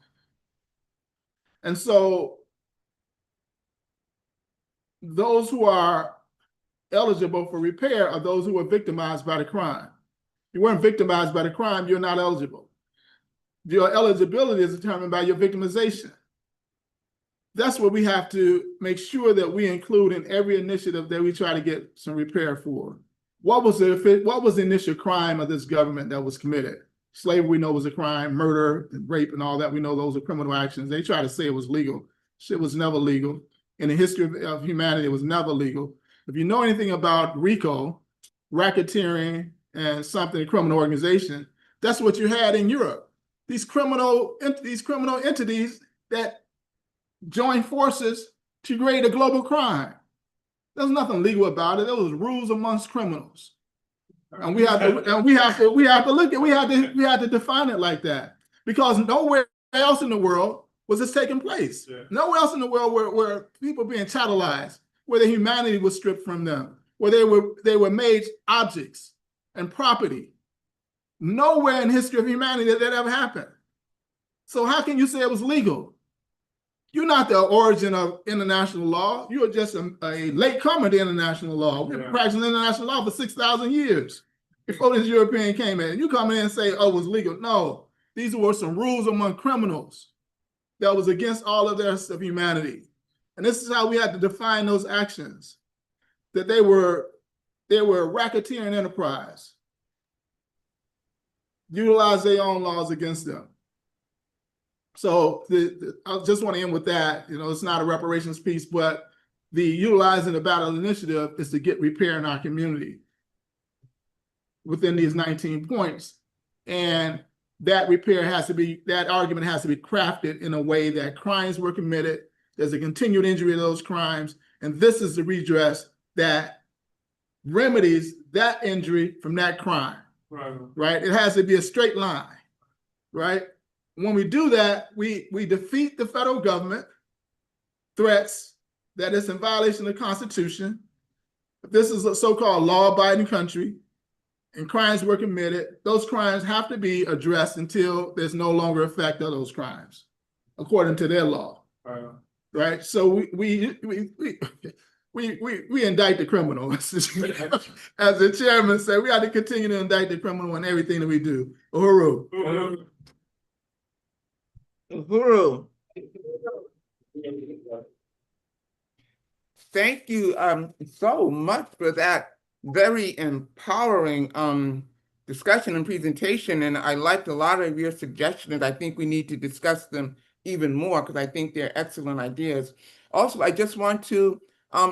And so those who are eligible for repair are those who were victimized by the crime. If you weren't victimized by the crime, you're not eligible. Your eligibility is determined by your victimization. That's what we have to make sure that we include in every initiative that we try to get some repair for. What was the initial crime of this government that was committed? Slavery, we know, was a crime. Murder and rape and all that, we know those are criminal actions. They try to say it was legal. Shit was never legal. In the history of humanity, it was never legal. If you know anything about RICO, racketeering, and something, a criminal organization, that's what you had in Europe. These criminal entities that join forces to create a global crime. There's nothing legal about it. There was rules amongst criminals. And we have to define it like that, because nowhere else in the world was this taking place. Yeah. Nowhere else in the world where people being chattelized, where their humanity was stripped from them, where they were made objects and property. Nowhere in the history of humanity did that ever happen. So how can you say it was legal? You're not the origin of international law. You are just a latecomer to international law. We've been practicing international law for 6,000 years before this European came in. You come in and say, oh, it was legal. No, these were some rules among criminals that was against all of the rest of humanity. And this is how we had to define those actions, that they were racketeering enterprise, utilize their own laws against them. So I just want to end with that. You know, it's not a reparations piece, but the utilizing the battle initiative is to get repair in our community within these 19 points. And that repair has to be, that argument has to be crafted in a way that crimes were committed, there's a continued injury of those crimes, and this is the redress that remedies that injury from that crime, right? It has to be a straight line, right? When we do that, we defeat the federal government threats that is in violation of the Constitution. If this is a so-called law-abiding country and crimes were committed, those crimes have to be addressed until there's no longer effect of those crimes, according to their law. Right? So we indict the criminal. As the chairman said, we have to continue to indict the criminal in everything that we do. Uhuru. Uhuru. Thank you so much for that very empowering discussion and presentation. And I liked a lot of your suggestions. I think we need to discuss them even more because I think they're excellent ideas. Also, I just want to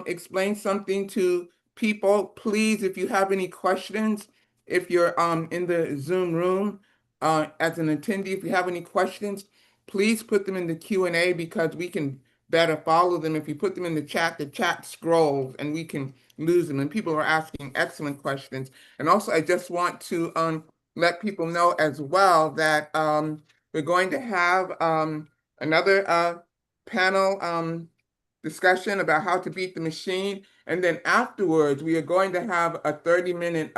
explain something to people. Please, if you have any questions, if you're in the Zoom room as an attendee, if you have any questions, please put them in the Q&A because we can better follow them. If you put them in the chat scrolls and we can lose them. And people are asking excellent questions. And also, I just want to let people know as well that we're going to have another panel discussion about how to beat the machine. And then afterwards, we are going to have a 30-minute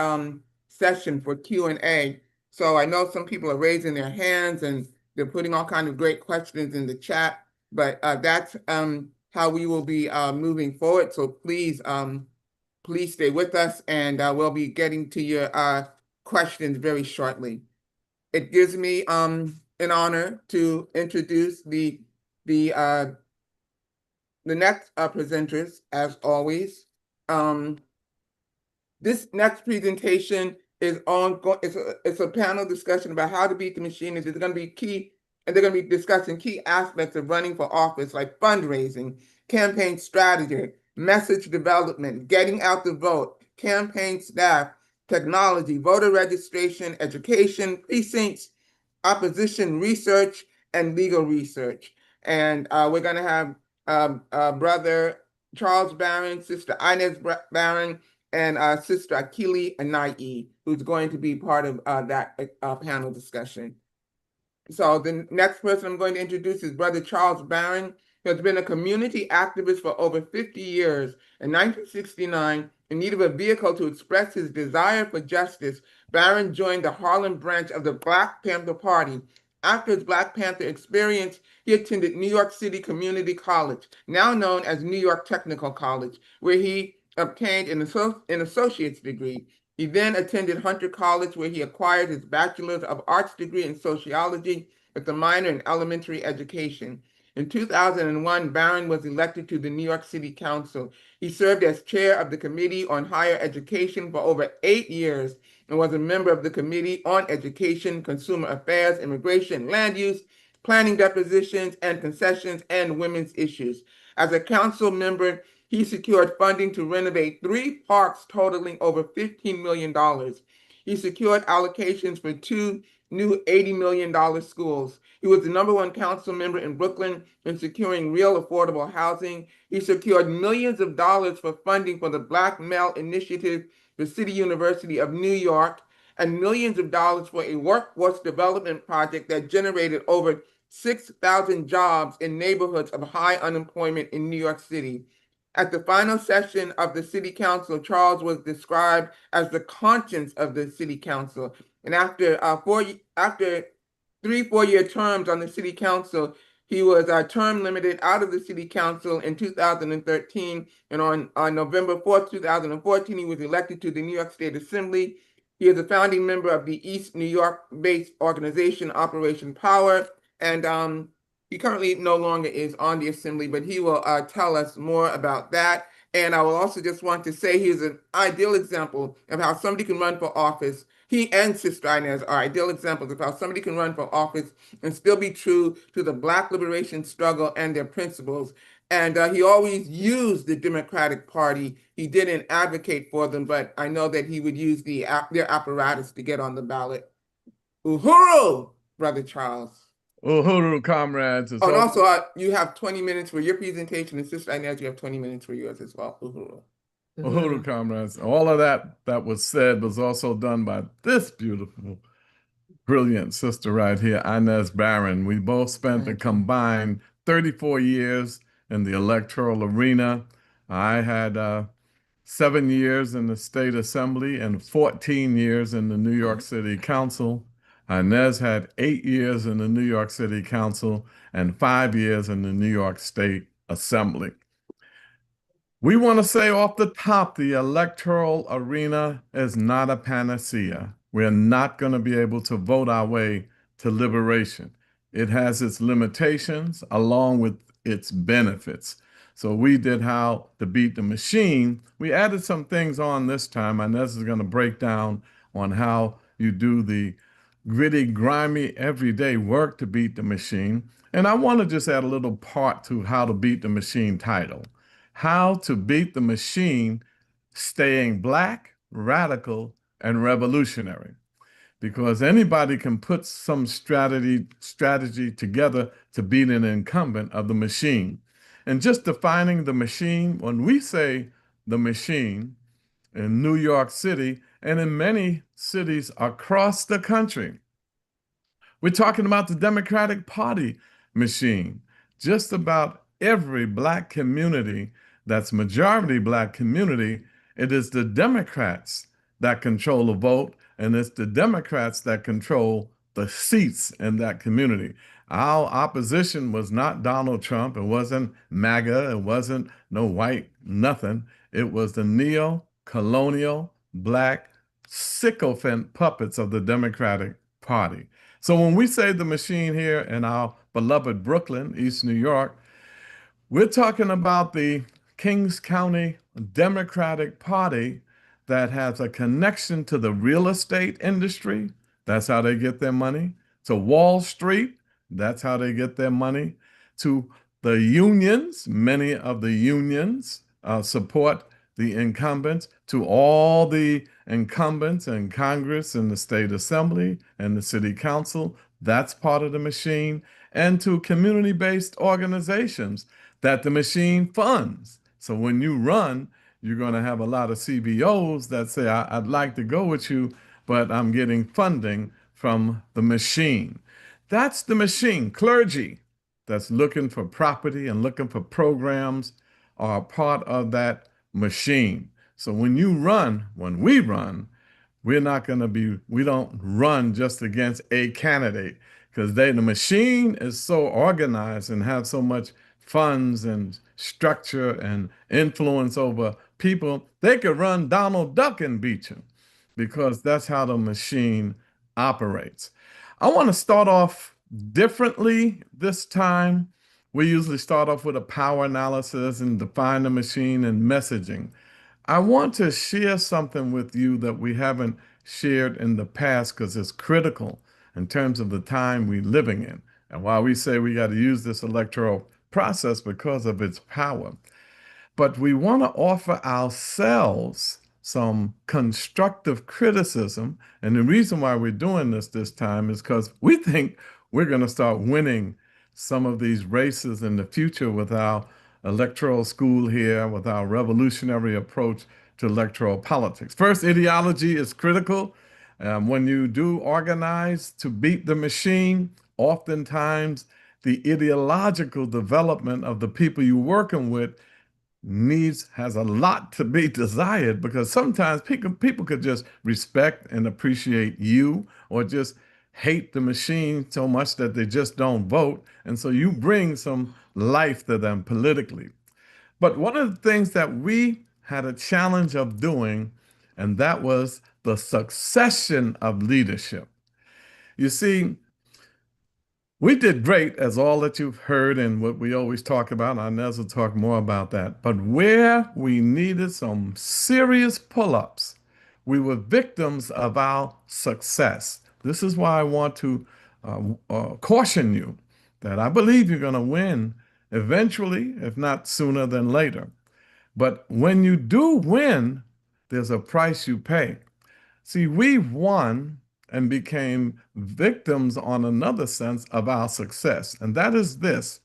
session for Q&A. So I know some people are raising their hands and they're putting all kinds of great questions in the chat, but that's how we will be moving forward. So please, please stay with us, and we'll be getting to your questions very shortly. It gives me an honor to introduce the the next presenters, as always. This next presentation is it's a panel discussion about how to beat the machine. It's going to be key, and they're going to be discussing key aspects of running for office, like fundraising, campaign strategy, message development, getting out the vote, campaign staff, technology, voter registration, education, precincts, opposition research, and legal research. And we're going to have Brother Charles Barron, Sister Inez Barron, and Sister Akili Anai, who's going to be part of that panel discussion. So the next person I'm going to introduce is Brother Charles Barron, who has been a community activist for over 50 years. In 1969, in need of a vehicle to express his desire for justice, Barron joined the Harlem branch of the Black Panther Party. After his Black Panther experience, he attended New York City Community College, now known as New York Technical College, where he obtained an associate's degree. He then attended Hunter College, where he acquired his Bachelor's of Arts degree in sociology with a minor in elementary education. In 2001, Barron was elected to the New York City Council. He served as chair of the Committee on Higher Education for over 8 years and was a member of the Committee on Education, Consumer Affairs, Immigration, Land Use, Planning Depositions and Concessions, and Women's Issues. As a council member, he secured funding to renovate 3 parks totaling over $15 million. He secured allocations for 2 new $80 million schools. He was the #1 council member in Brooklyn in securing real affordable housing. He secured millions of dollars for funding for the Black Male Initiative, the City University of New York, and millions of dollars for a workforce development project that generated over 6,000 jobs in neighborhoods of high unemployment in New York City. At the final session of the City Council, Charles was described as the conscience of the City Council. And after 3 4-year terms on the City Council, he was term limited out of the City Council in 2013. And on November 4th, 2014, he was elected to the New York State Assembly. He is a founding member of the East New York-based organization Operation Power. And he currently no longer is on the assembly, but he will tell us more about that. And I will also just want to say he is an ideal example of how somebody can run for office. He and Sister Inez are ideal examples of how somebody can run for office and still be true to the Black liberation struggle and their principles. And he always used the Democratic Party. He didn't advocate for them, but I know that he would use their apparatus to get on the ballot. Uhuru, Brother Charles. Uhuru, comrades. Oh, and also, you have 20 minutes for your presentation, and Sister Inez, you have 20 minutes for yours as well. Uhuru. Uhuru, comrades. All of that was said was also done by this beautiful, brilliant sister right here, Inez Barron. We both spent a combined 34 years in the electoral arena. I had 7 years in the state assembly and 14 years in the New York City Council. Inez had 8 years in the New York City Council and 5 years in the New York State Assembly. We want to say off the top, the electoral arena is not a panacea. We're not going to be able to vote our way to liberation. It has its limitations along with its benefits. So we did how to beat the machine. We added some things on this time. Inez is going to break down on how you do the gritty, grimy, everyday work to beat the machine. And I want to just add a little part to how to beat the machine title. How to beat the machine, staying Black, radical, and revolutionary. Because anybody can put some strategy together to beat an incumbent of the machine. And just defining the machine, when we say the machine in New York City and in many cities across the country, we're talking about the Democratic Party machine. Just about every Black community that's majority Black community, it is the Democrats that control the vote, and it's the Democrats that control the seats in that community. Our opposition was not Donald Trump. It wasn't MAGA. It wasn't no white nothing. It was the neo-colonial Black sycophant puppets of the Democratic Party. So when we say the machine here in our beloved Brooklyn, East New York, We're talking about the Kings County Democratic Party that has a connection to the real estate industry. That's how they get their money. To Wall Street. That's how they get their money. To the unions. Many of the unions support the incumbents. To all the incumbents in Congress and the state assembly and the city council. That's part of the machine. And to community-based organizations that the machine funds. So when you run, you're going to have a lot of CBOs that say, I'd like to go with you, but I'm getting funding from the machine. That's the machine. Clergy that's looking for property and looking for programs are part of that machine. So when we run, we don't run just against a candidate because the machine is so organized and have so much funds and structure and influence over people. They could run Donald Duck and beat you because that's how the machine operates. I want to start off differently this time. We usually start off with a power analysis and define the machine and messaging. I want to share something with you that we haven't shared in the past because it's critical in terms of the time we're living in and why we say we got to use this electoral process because of its power. But we want to offer ourselves some constructive criticism. And the reason why we're doing this time is because we think we're going to start winning some of these races in the future with our electoral school here, with our revolutionary approach to electoral politics. First, ideology is critical. When you do organize to beat the machine, oftentimes the ideological development of the people you're working with has a lot to be desired because sometimes people could just respect and appreciate you or just hate the machine so much that they just don't vote. And so you bring some life to them politically. But one of the things that we had a challenge of doing, and that was the succession of leadership. You see, we did great, as all that you've heard and what we always talk about. Inez will talk more about that. But where we needed some serious pull-ups, we were victims of our success. This is why I want to caution you that I believe you're going to win eventually, if not sooner than later. But when you do win, there's a price you pay. See, we won and became victims on another sense of our success, and that is this.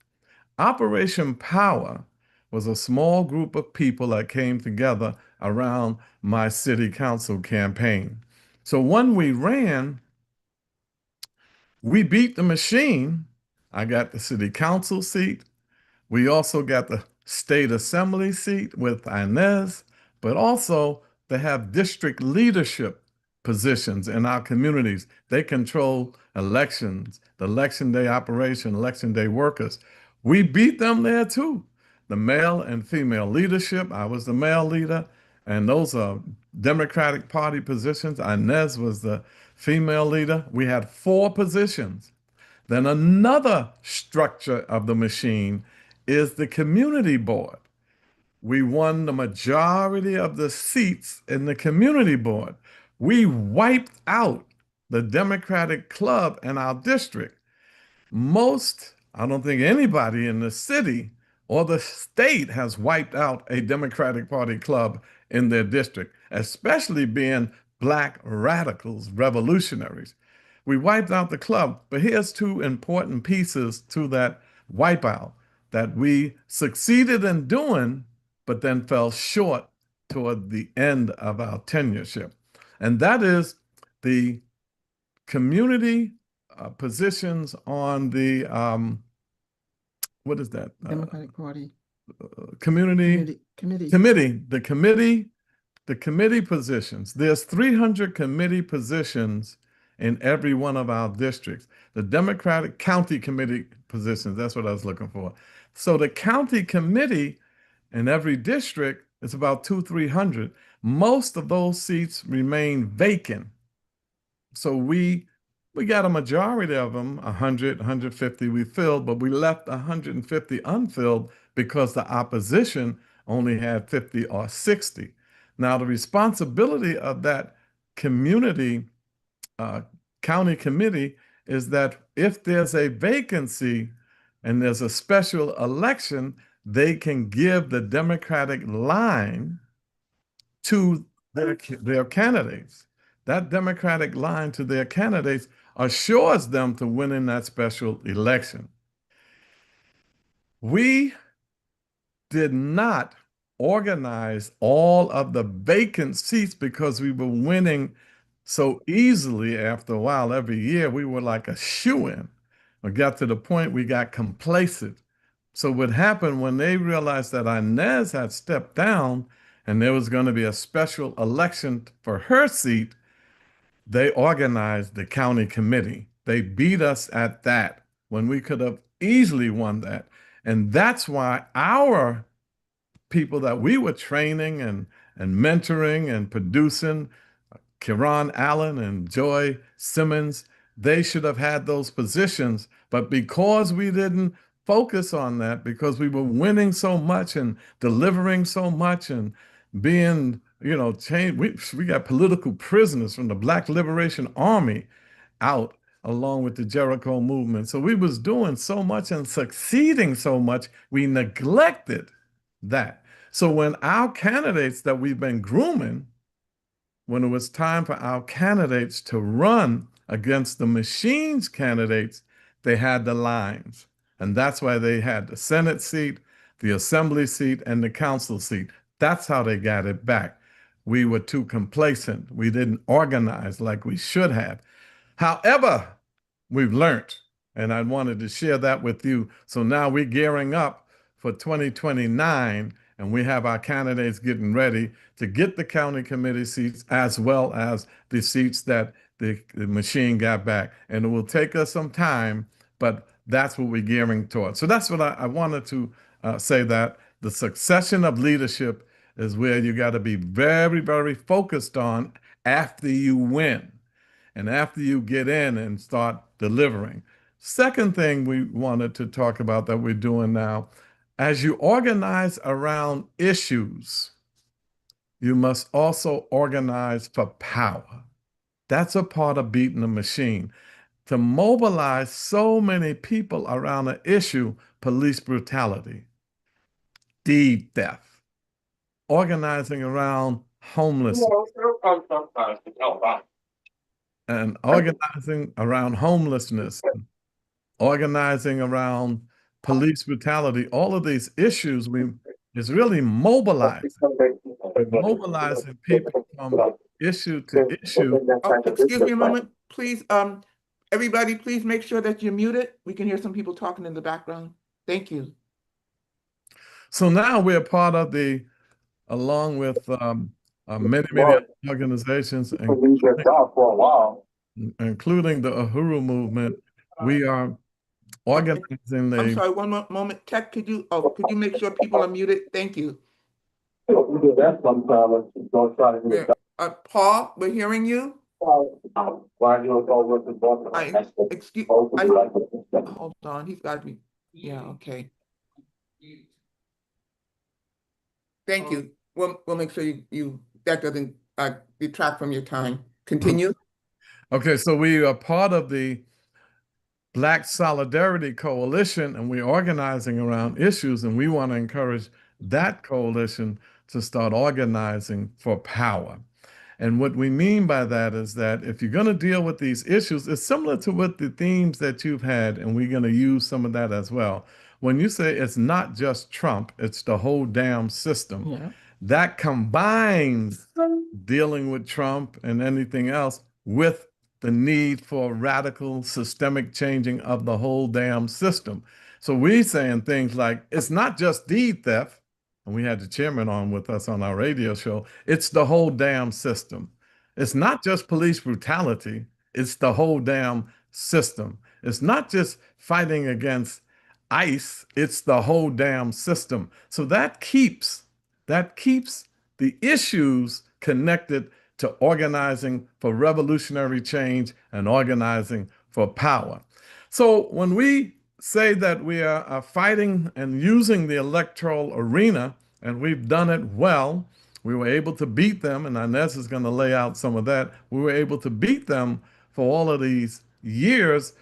Operation Power was a small group of people that came together around my city council campaign. So when we ran, we beat the machine. I got the city council seat. We also got the state assembly seat with Inez, but also they have district leadership positions in our communities. They control elections, the election day operation, election day workers. We beat them there too. The male and female leadership, I was the male leader, and those are Democratic Party positions. Inez was the female leader. We had 4 positions. Then another structure of the machine is the community board. We won the majority of the seats in the community board. We wiped out the Democratic club in our district. I don't think anybody in the city or the state has wiped out a Democratic Party club in their district, especially being Black radicals, revolutionaries. We wiped out the club, but here's 2 important pieces to that wipeout that we succeeded in doing, but then fell short toward the end of our tenureship. And that is the community positions on the, what is that? Democratic Party Community committee. The committee positions. There's 300 committee positions in every one of our districts. The Democratic County Committee positions, that's what I was looking for. So the county committee in every district is about 200-300. Most of those seats remain vacant. So we got a majority of them, 100, 150 we filled, but we left 150 unfilled because the opposition only had 50 or 60. Now, the responsibility of that community county committee is that if there's a vacancy and there's a special election, they can give the Democratic line to their candidates. That Democratic line to their candidates assures them to win in that special election. We did not organize all of the vacant seats because we were winning so easily after a while. Every year, we were like a shoo-in. We got to the point we got complacent. So what happened when they realized that Inez had stepped down and there was going to be a special election for her seat, they organized the county committee. They beat us at that when we could have easily won that. And that's why our people that we were training and mentoring and producing, Kiran Allen and Joy Simmons, they should have had those positions. But because we didn't focus on that, because we were winning so much and delivering so much and being, changed, we got political prisoners from the Black Liberation Army out along with the Jericho movement. So we was doing so much and succeeding so much, we neglected that. So when our candidates that we've been grooming, when it was time for our candidates to run against the machine's candidates, they had the lines. And that's why they had the Senate seat, the Assembly seat, and the council seat. That's how they got it back. We were too complacent. We didn't organize like we should have. However, we've learned, and I wanted to share that with you. So now we're gearing up for 2029, and we have our candidates getting ready to get the county committee seats as well as the seats that the machine got back. And it will take us some time, but that's what we're gearing towards. So that's what I wanted to say, that the succession of leadership is where you got to be very, very focused on after you win and after you get in and start delivering. Second thing we wanted to talk about that we're doing now, as you organize around issues, you must also organize for power. That's a part of beating the machine. To mobilize so many people around an issue, police brutality, deed theft, organizing around homelessness, and organizing around homelessness, organizing around police brutality, all of these issues, is really mobilizing. We're mobilizing people from issue to issue. Oh, excuse me a moment, please. Everybody, please make sure that you're muted. We can hear some people talking in the background. Thank you. So now we're part of the, along with many organizations, including the Uhuru movement, we are organizing the. I'm sorry, one more moment. Tech, could you make sure people are muted? Thank you. Paul, we're hearing you. Hold on, he's got me. Yeah, okay. Thank you. We'll make sure you that doesn't detract from your time. Continue. Okay, so we are part of the Black Solidarity Coalition, and we're organizing around issues, and we want to encourage that coalition to start organizing for power. And what we mean by that is that if you're going to deal with these issues, it's similar to what the themes that you've had, and we're going to use some of that as well. When you say it's not just Trump, it's the whole damn system. Yeah. That combines dealing with Trump and anything else with the need for radical systemic changing of the whole damn system. So we're saying things like, it's not just deed theft, and we had the chairman on with us on our radio show, it's the whole damn system. It's not just police brutality, it's the whole damn system. It's not just fighting against ICE, it's the whole damn system. So that keeps the issues connected to organizing for revolutionary change and organizing for power. So when we say that we are fighting and using the electoral arena, and we've done it well. We were able to beat them, and Inez is going to lay out some of that. We were able to beat them for all of these years.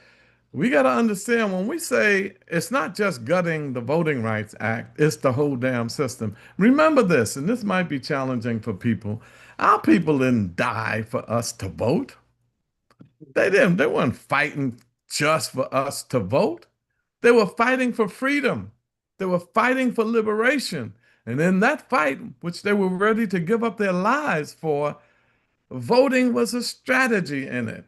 We got to understand when we say it's not just gutting the Voting Rights Act, it's the whole damn system. Remember this, and this might be challenging for people. Our people didn't die for us to vote. They weren't fighting just for us to vote. They were fighting for freedom. They were fighting for liberation. And in that fight, which they were ready to give up their lives for, voting was a strategy in it.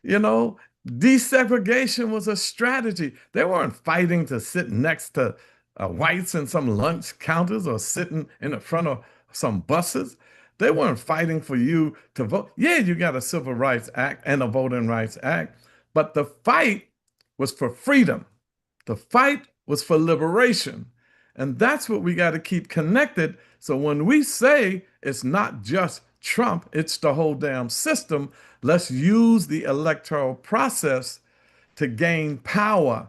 You know, desegregation was a strategy. They weren't fighting to sit next to whites in some lunch counters or sitting in the front of some buses. They weren't fighting for you to vote. Yeah, you got a Civil Rights Act and a Voting Rights Act, but the fight was for freedom. The fight was for liberation. And that's what we got to keep connected. So when we say it's not just Trump, it's the whole damn system, let's use the electoral process to gain power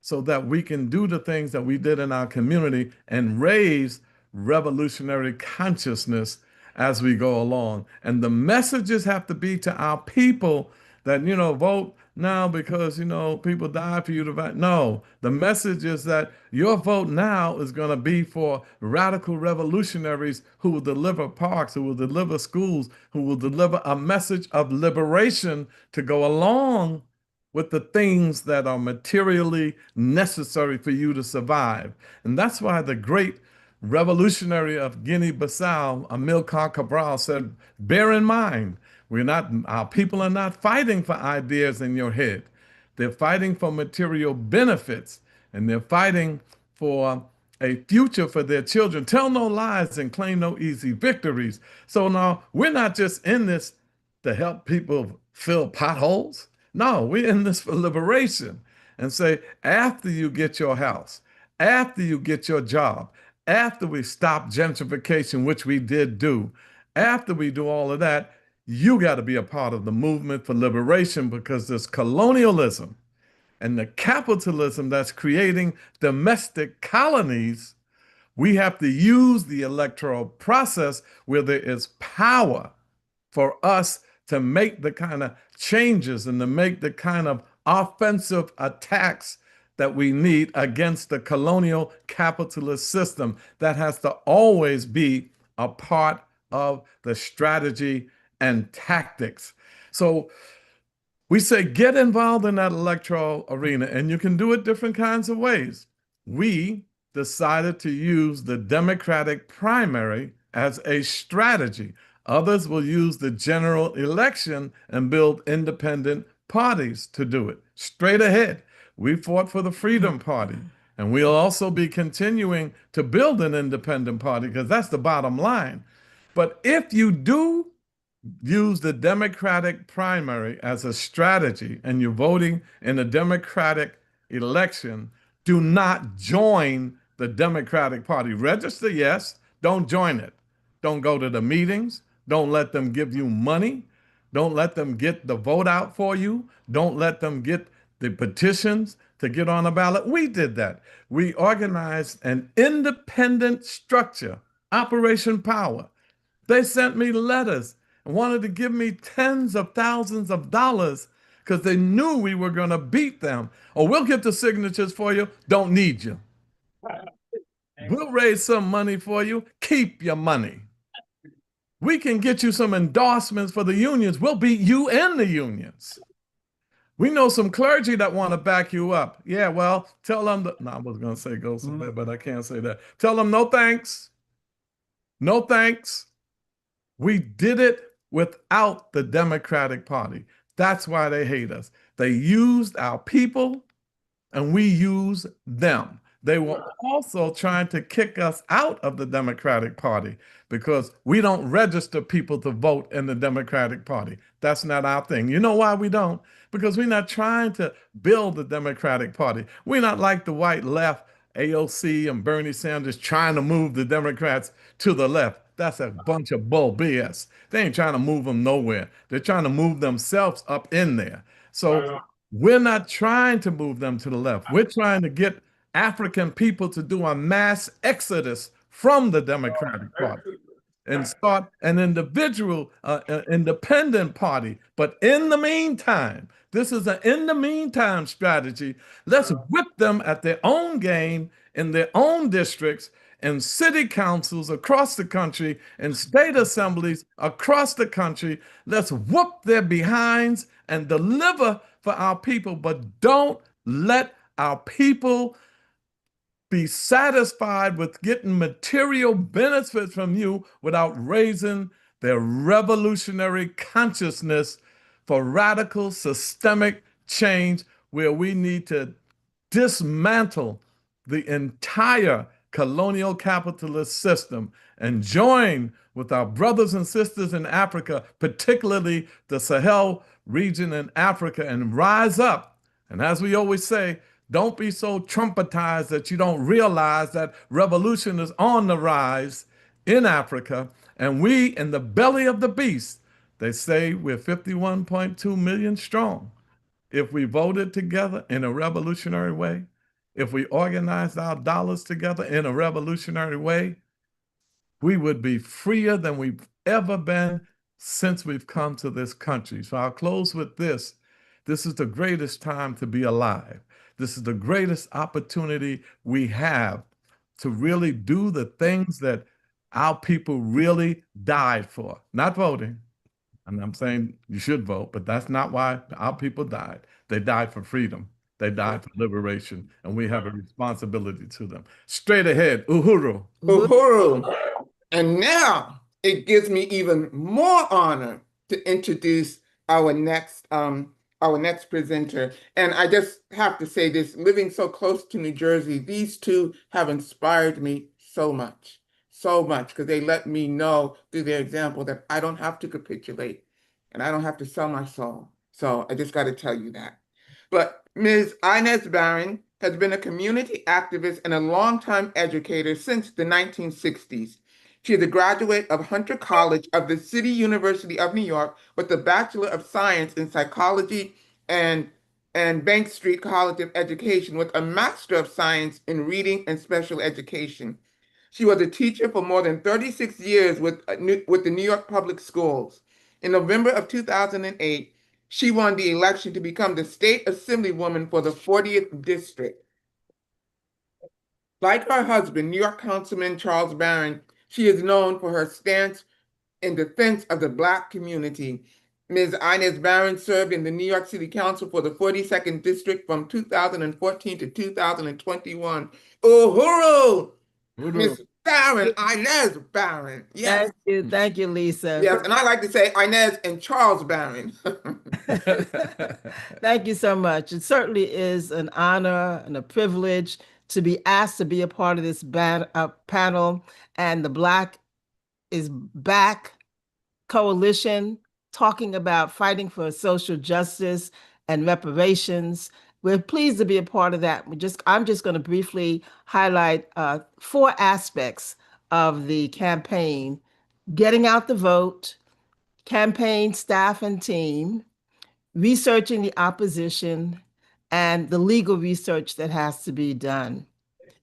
so that we can do the things that we did in our community and raise revolutionary consciousness as we go along. And the messages have to be to our people that, vote now because, people die for you to vote. No, the message is that your vote now is going to be for radical revolutionaries who will deliver parks, who will deliver schools, who will deliver a message of liberation to go along with the things that are materially necessary for you to survive. And that's why the great revolutionary of Guinea-Bissau, Amilcar Cabral, said, bear in mind, our people are not fighting for ideas in your head. They're fighting for material benefits, and they're fighting for a future for their children. Tell no lies and claim no easy victories. So now we're not just in this to help people fill potholes. No, we're in this for liberation, and say, after you get your house, after you get your job, after we stop gentrification, which we did do, after we do all of that, you got to be a part of the movement for liberation, because this colonialism and the capitalism that's creating domestic colonies, we have to use the electoral process where there is power for us to make the kind of changes and to make the kind of offensive attacks that we need against the colonial capitalist system. That has to always be a part of the strategy and tactics. So we say get involved in that electoral arena, and you can do it different kinds of ways. We decided to use the Democratic primary as a strategy. Others will use the general election and build independent parties to do it. Straight ahead, we fought for the Freedom Party, and we'll also be continuing to build an independent party, because that's the bottom line. But if you do use the Democratic primary as a strategy and you're voting in a Democratic election, do not join the Democratic Party. Register, yes, don't join it. Don't go to the meetings. Don't let them give you money. Don't let them get the vote out for you. Don't let them get the petitions to get on a ballot. We did that. We organized an independent structure, Operation Power. They sent me letters and wanted to give me tens of thousands of dollars because they knew we were going to beat them. Or we'll get the signatures for you. Don't need you. We'll raise some money for you. Keep your money. We can get you some endorsements for the unions. We'll beat you and the unions. We know some clergy that want to back you up. Yeah, well, tell them, no, I was going to say go somewhere, but I can't say that. Tell them no thanks. No thanks. We did it without the Democratic Party. That's why they hate us. They used our people and we use them. They were also trying to kick us out of the Democratic Party because we don't register people to vote in the Democratic Party. That's not our thing. You know why we don't? Because we're not trying to build the Democratic Party. We're not like the white left, AOC and Bernie Sanders trying to move the Democrats to the left. That's a bunch of bull BS. They ain't trying to move them nowhere. They're trying to move themselves up in there. So We're not trying to move them to the left. We're trying to get African people to do a mass exodus from the Democratic Party and start an individual, independent party. But in the meantime, this is an in the meantime strategy. Let's whip them at their own game in their own districts and city councils across the country and state assemblies across the country. Let's whoop their behinds and deliver for our people, but don't let our people be satisfied with getting material benefits from you without raising their revolutionary consciousness for radical systemic change, where we need to dismantle the entire colonial capitalist system and join with our brothers and sisters in Africa, particularly the Sahel region in Africa, and rise up. And as we always say, don't be so trumpetized that you don't realize that revolution is on the rise in Africa. And we, in the belly of the beast, they say we're 51.2 million strong. If we voted together in a revolutionary way, if we organized our dollars together in a revolutionary way, we would be freer than we've ever been since we've come to this country. So I'll close with this. This is the greatest time to be alive. This is the greatest opportunity we have to really do the things that our people really died for. Not voting. And I'm saying you should vote, but that's not why our people died. They died for freedom. They died for liberation, and we have a responsibility to them. Straight ahead, Uhuru. Uhuru. And now it gives me even more honor to introduce our next presenter. And I just have to say this, living so close to New Jersey, these two have inspired me so much, because they let me know through their example that I don't have to capitulate and I don't have to sell my soul. So I just got to tell you that. But Ms. Inez Barron has been a community activist and a longtime educator since the 1960s. She is a graduate of Hunter College of the City University of New York with a Bachelor of Science in Psychology and Bank Street College of Education with a Master of Science in Reading and Special Education. She was a teacher for more than 36 years with the New York Public Schools. In November of 2008, she won the election to become the state assemblywoman for the 40th district. Like her husband, New York Councilman Charles Barron, she is known for her stance in defense of the Black community. Ms. Inez Barron served in the New York City Council for the 42nd District from 2014 to 2021. Uhuru! Ms. Barron, Inez Barron. Yes. Thank you, Lisa. Yes, and I like to say Inez and Charles Barron. Thank you so much. It certainly is an honor and a privilege to be asked to be a part of this panel, and the Black is Back Coalition, talking about fighting for social justice and reparations. We're pleased to be a part of that. I'm just going to briefly highlight 4 aspects of the campaign: getting out the vote, campaign staff and team, researching the opposition, and the legal research that has to be done.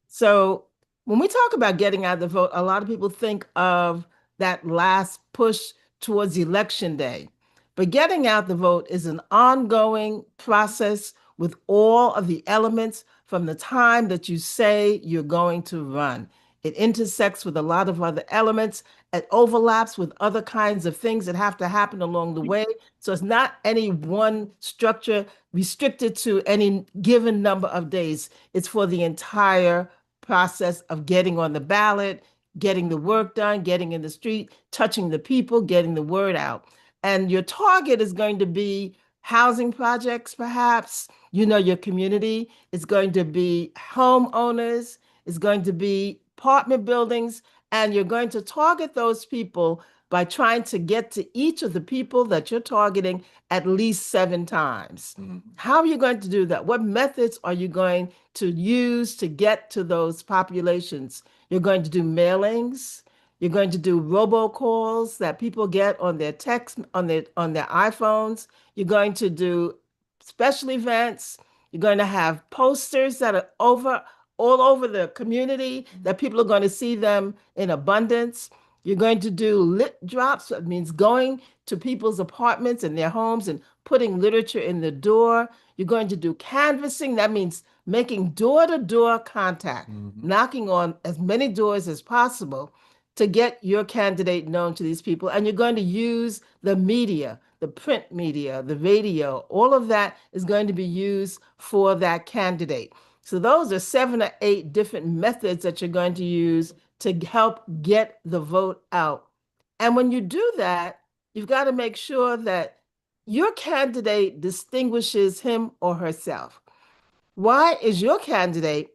So when we talk about getting out the vote, a lot of people think of that last push towards Election Day. But getting out the vote is an ongoing process with all of the elements from the time that you say you're going to run. It intersects with a lot of other elements. It overlaps with other kinds of things that have to happen along the way. So it's not any one structure restricted to any given number of days. It's for the entire process of getting on the ballot, getting the work done, getting in the street, touching the people, getting the word out. And your target is going to be housing projects, perhaps, your community. It's going to be homeowners. It's going to be apartment buildings. And you're going to target those people by trying to get to each of the people that you're targeting at least 7 times. Mm-hmm. How are you going to do that? What methods are you going to use to get to those populations? You're going to do mailings. You're going to do robocalls that people get on their text, on their iPhones. You're going to do special events. You're going to have posters that are all over the community that people are going to see them in abundance. You're going to do lit drops. That means going to people's apartments and their homes and putting literature in the door. You're going to do canvassing. That means making door-to-door contact, knocking on as many doors as possible to get your candidate known to these people. And you're going to use the media, the print media, the radio, all of that is going to be used for that candidate. So those are 7 or 8 different methods that you're going to use to help get the vote out. And when you do that, you've got to make sure that your candidate distinguishes him or herself. Why is your candidate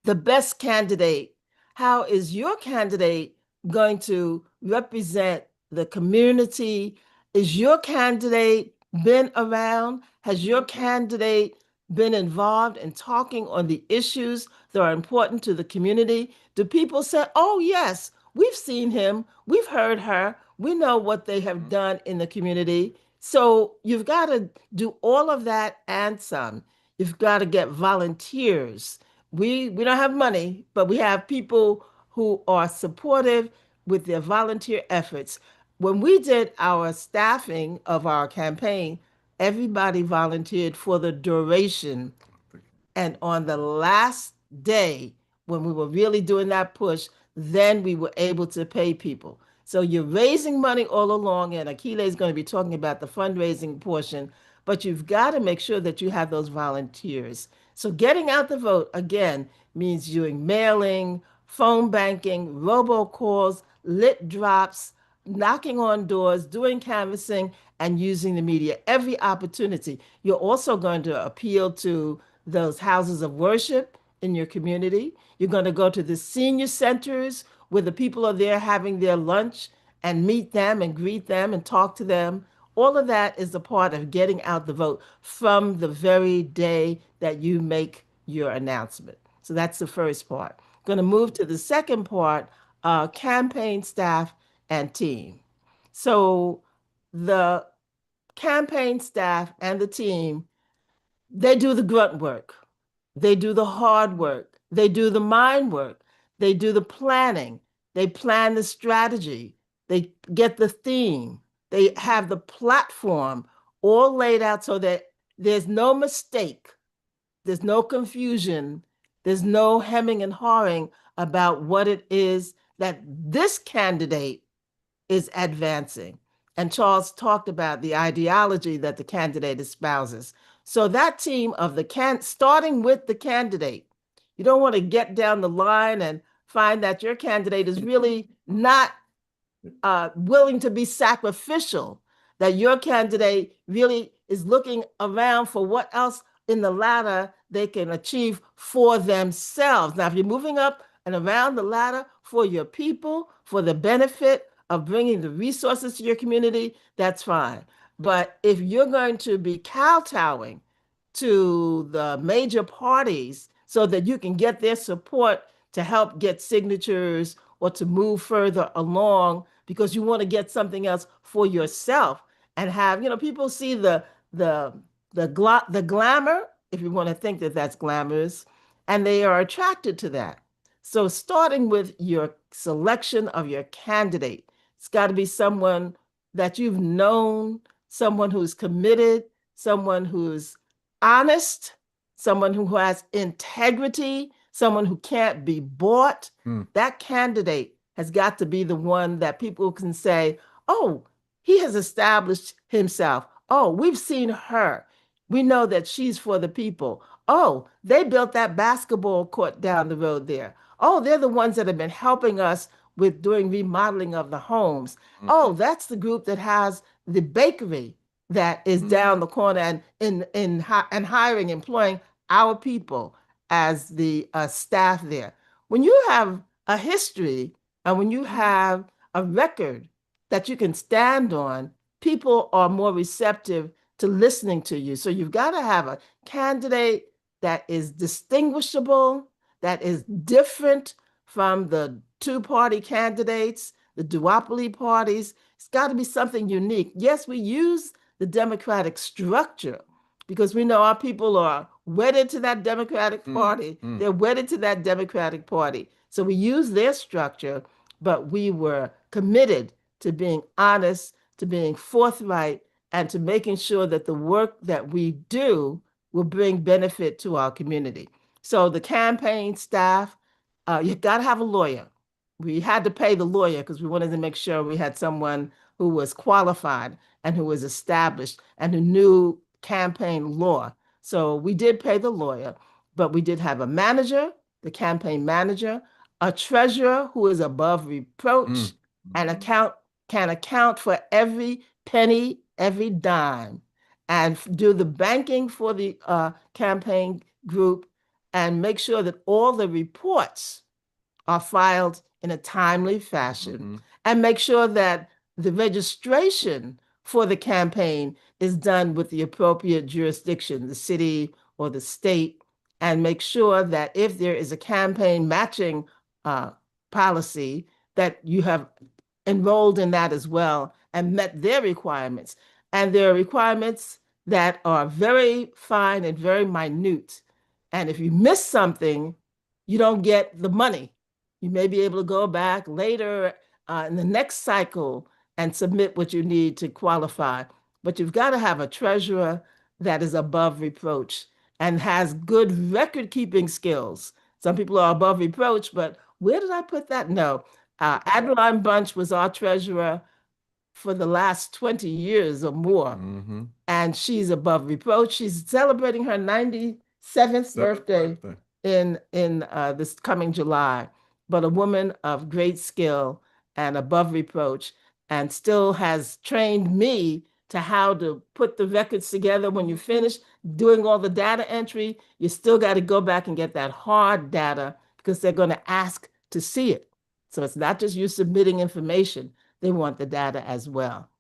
the best candidate? How is your candidate going to represent the community? Is your candidate been around? Has your candidate been involved in talking on the issues that are important to the community? Do people say, oh, yes, we've seen him, we've heard her, we know what they have done in the community? So you've got to do all of that and some. You've got to get volunteers. We don't have money, but we have people who are supportive with their volunteer efforts. When we did our staffing of our campaign, everybody volunteered for the duration. And on the last day, when we were really doing that push, then we were able to pay people. So you're raising money all along, and Akile is going to be talking about the fundraising portion, but you've got to make sure that you have those volunteers. So getting out the vote, again, means doing mailing, phone banking, robocalls, lit drops, knocking on doors, doing canvassing, and using the media, every opportunity. You're also going to appeal to those houses of worship in your community. You're going to go to the senior centers where the people are there having their lunch and meet them and greet them and talk to them. All of that is a part of getting out the vote from the very day that you make your announcement. So that's the first part. Going to move to the second part, campaign staff and team. So the campaign staff and the team, they do the grunt work. They do the hard work. They do the mind work. They do the planning. They plan the strategy. They get the theme. They have the platform all laid out so that there's no mistake. There's no confusion. There's no hemming and hawing about what it is that this candidate is advancing. And Charles talked about the ideology that the candidate espouses. So that team of starting with the candidate, you don't want to get down the line and find that your candidate is really not willing to be sacrificial, that your candidate really is looking around for what else in the ladder they can achieve for themselves. Now, if you're moving up and around the ladder for your people, for the benefit of bringing the resources to your community, that's fine. But if you're going to be kowtowing to the major parties so that you can get their support to help get signatures or to move further along because you want to get something else for yourself and have, people see the glamour, if you want to think that that's glamorous, and they are attracted to that. So starting with your selection of your candidate, it's got to be someone that you've known, someone who's committed, someone who's honest, someone who has integrity, someone who can't be bought. That candidate has got to be the one that people can say, oh, he has established himself. Oh, we've seen her. We know that she's for the people. Oh, they built that basketball court down the road there. Oh, they're the ones that have been helping us with doing remodeling of the homes. Oh, that's the group that has the bakery that is down the corner and hiring, employing our people as the staff there. When you have a history and when you have a record that you can stand on, people are more receptive to listening to you. So you've got to have a candidate that is distinguishable, that is different from the two-party candidates, the duopoly parties. It's got to be something unique. Yes, we use the democratic structure, because we know our people are wedded to that Democratic Party. They're wedded to that Democratic Party. So we use their structure, but we were committed to being honest, to being forthright, and to making sure that the work that we do will bring benefit to our community. So the campaign staff, you got to have a lawyer. We had to pay the lawyer because we wanted to make sure we had someone who was qualified and who was established and who knew campaign law. So we did pay the lawyer, but we did have a manager, the campaign manager, a treasurer who is above reproach and can account for every penny, every dime, and do the banking for the campaign group and make sure that all the reports are filed in a timely fashion and make sure that the registration for the campaign is done with the appropriate jurisdiction, the city or the state, and make sure that if there is a campaign matching policy, that you have enrolled in that as well and met their requirements. And there are requirements that are very fine and very minute. And if you miss something, you don't get the money. You may be able to go back later in the next cycle and submit what you need to qualify. But you've got to have a treasurer that is above reproach and has good record-keeping skills. Some people are above reproach, but where did I put that? No. Adeline Bunch was our treasurer for the last 20 years or more. And she's above reproach. She's celebrating her 97th birthday in this coming July, but a woman of great skill and above reproach, and still has trained me to how to put the records together. When you finish doing all the data entry, you still got to go back and get that hard data because they're going to ask to see it. So it's not just you submitting information, they want the data as well.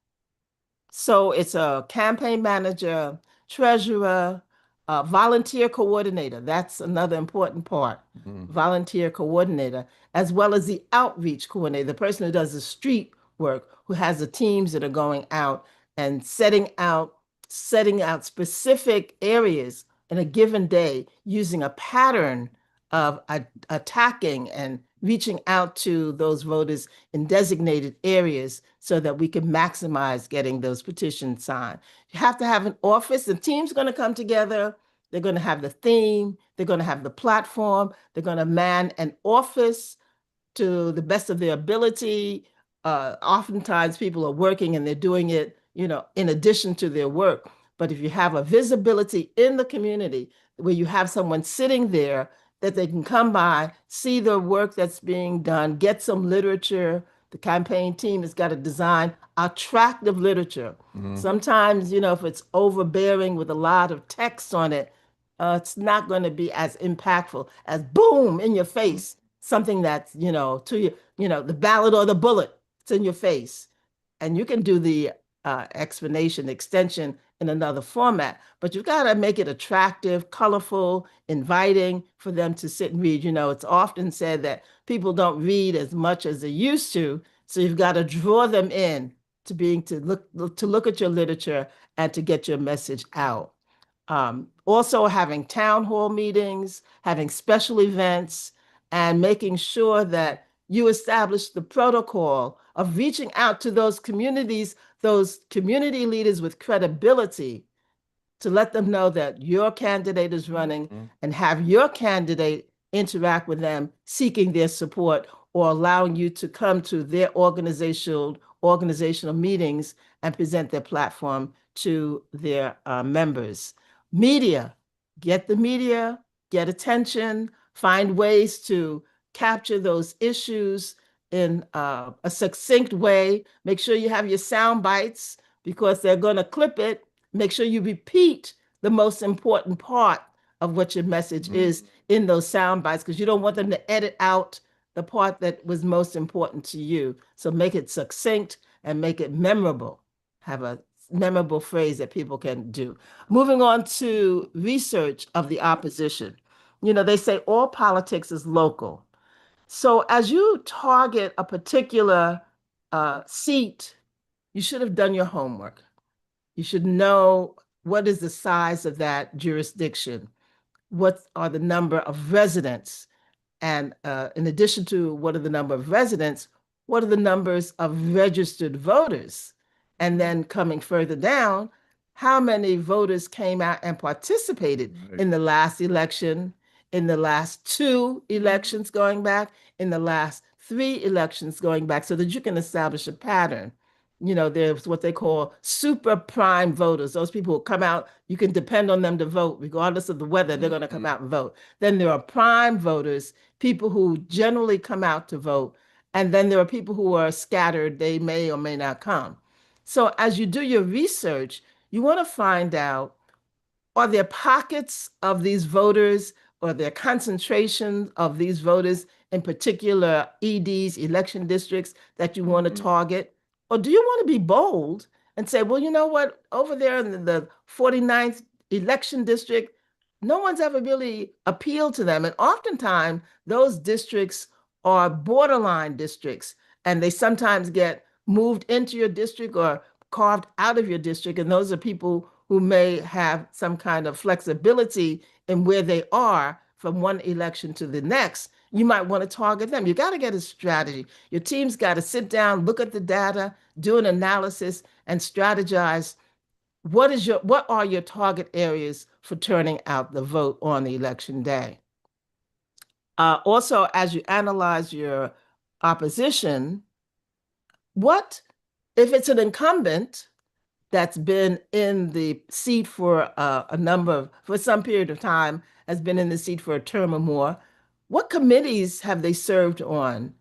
So it's a campaign manager, treasurer, volunteer coordinator. That's another important part. Volunteer coordinator, as well as the outreach coordinator, the person who does the street work, who has the teams that are going out and setting out specific areas in a given day using a pattern of attacking and reaching out to those voters in designated areas so that we can maximize getting those petitions signed. You have to have an office. The team's going to come together. They're going to have the theme. They're going to have the platform. They're going to man an office to the best of their ability. Oftentimes people are working and they're doing it, in addition to their work. But if you have a visibility in the community where you have someone sitting there that they can come by, see the work that's being done, get some literature. The campaign team has got to design attractive literature. Sometimes, if it's overbearing with a lot of text on it, it's not going to be as impactful as boom in your face, something that's, to you, the ballot or the bullet, it's in your face. And you can do the explanation, extension in another format, but you've got to make it attractive, colorful, inviting for them to sit and read. It's often said that people don't read as much as they used to, so you've got to draw them in to look at your literature and to get your message out. Also having town hall meetings, having special events, and making sure that you establish the protocol of reaching out to those communities, those community leaders with credibility, to let them know that your candidate is running and have your candidate interact with them, seeking their support or allowing you to come to their organizational meetings and present their platform to their members. Media, get the media, get attention, find ways to capture those issues in a succinct way. Make sure you have your sound bites because they're going to clip it. Make sure you repeat the most important part of what your message is in those sound bites because you don't want them to edit out the part that was most important to you. So make it succinct and make it memorable. Have a memorable phrase that people can do. Moving on to research of the opposition. They say all politics is local. So as you target a particular seat, you should have done your homework. You should know what is the size of that jurisdiction? What are the number of residents? And in addition to what are the number of residents, what are the numbers of registered voters? And then coming further down, how many voters came out and participated in the last election, in the last 2 elections going back, in the last 3 elections going back, so that you can establish a pattern. You know, there's what they call super prime voters. Those people who come out, you can depend on them to vote, regardless of the weather, they're going to come out and vote. Then there are prime voters, people who generally come out to vote. And then there are people who are scattered, they may or may not come. So as you do your research, you want to find out, are there pockets of these voters or there concentrations of these voters in particular EDs, election districts, that you want to target? Or do you want to be bold and say, well, you know what, over there in the 49th election district, no one's ever really appealed to them. And oftentimes those districts are borderline districts, and they sometimes get moved into your district or carved out of your district. And those are people who may have some kind of flexibility in where they are from one election to the next. You might want to target them. You got to get a strategy. Your team's got to sit down, look at the data, do an analysis, and strategize. What are your target areas for turning out the vote on the election day? Also, as you analyze your opposition, what if it's an incumbent that's been in the seat for for some period of time, has been in the seat for a term or more? What committees have they served on?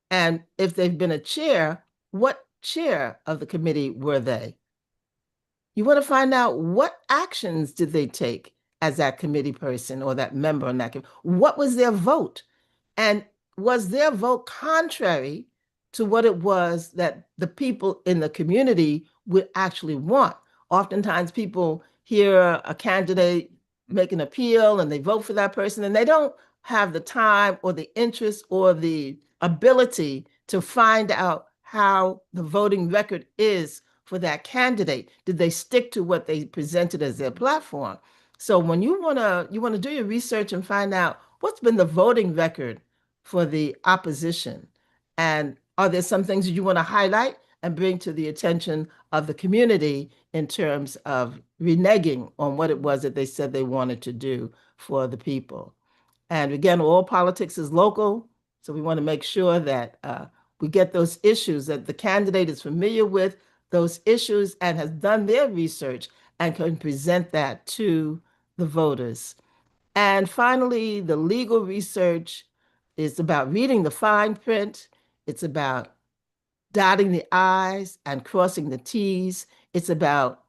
And if they've been a chair, what chair of the committee were they? You want to find out what actions did they take as that committee person or that member on that committee. What was their vote? And was their vote contrary to what it was that the people in the community would actually want? Oftentimes people hear a candidate make an appeal and they vote for that person, and they don't have the time or the interest or the ability to find out how the voting record is for that candidate. Did they stick to what they presented as their platform? So when you want to do your research and find out what's been the voting record for the opposition, and are there some things that you want to highlight and bring to the attention of the community in terms of reneging on what it was that they said they wanted to do for the people. And again, all politics is local, so we want to make sure that we get those issues that the candidate is familiar with, those issues, and has done their research and can present that to the voters. And finally, the legal research is about reading the fine print. It's about dotting the I's and crossing the T's. It's about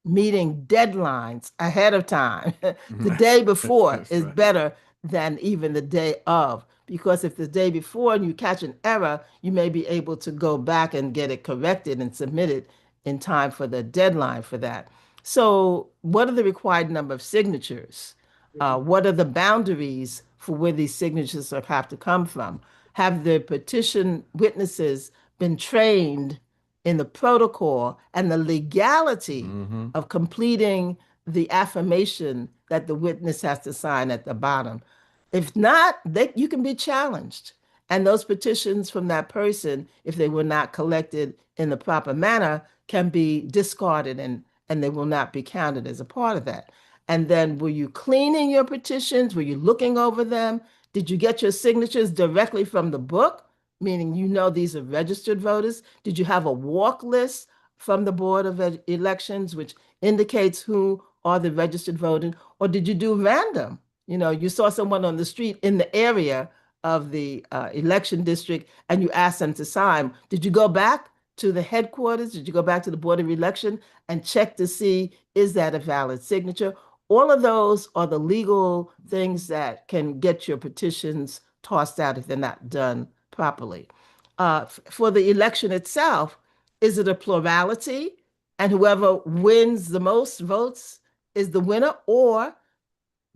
meeting deadlines ahead of time. The day before is better than even the day of, because if the day before and you catch an error, you may be able to go back and get it corrected and submit it in time for the deadline for that. So what are the required number of signatures? What are the boundaries for where these signatures have to come from? Have the petition witnesses been trained in the protocol and the legality of completing the affirmation that the witness has to sign at the bottom? If not, you can be challenged. And those petitions from that person, if they were not collected in the proper manner, can be discarded and they will not be counted as a part of that. And then were you cleaning your petitions? Were you looking over them? Did you get your signatures directly from the book? Meaning, you know, these are registered voters. Did you have a walk list from the Board of Elections, which indicates who are the registered voters? Or did you do random? You know, you saw someone on the street in the area of the election district and you asked them to sign. Did you go back to the headquarters? Did you go back to the Board of Election and check to see, is that a valid signature? All of those are the legal things that can get your petitions tossed out if they're not done properly. For the election itself, is it a plurality and whoever wins the most votes is the winner, or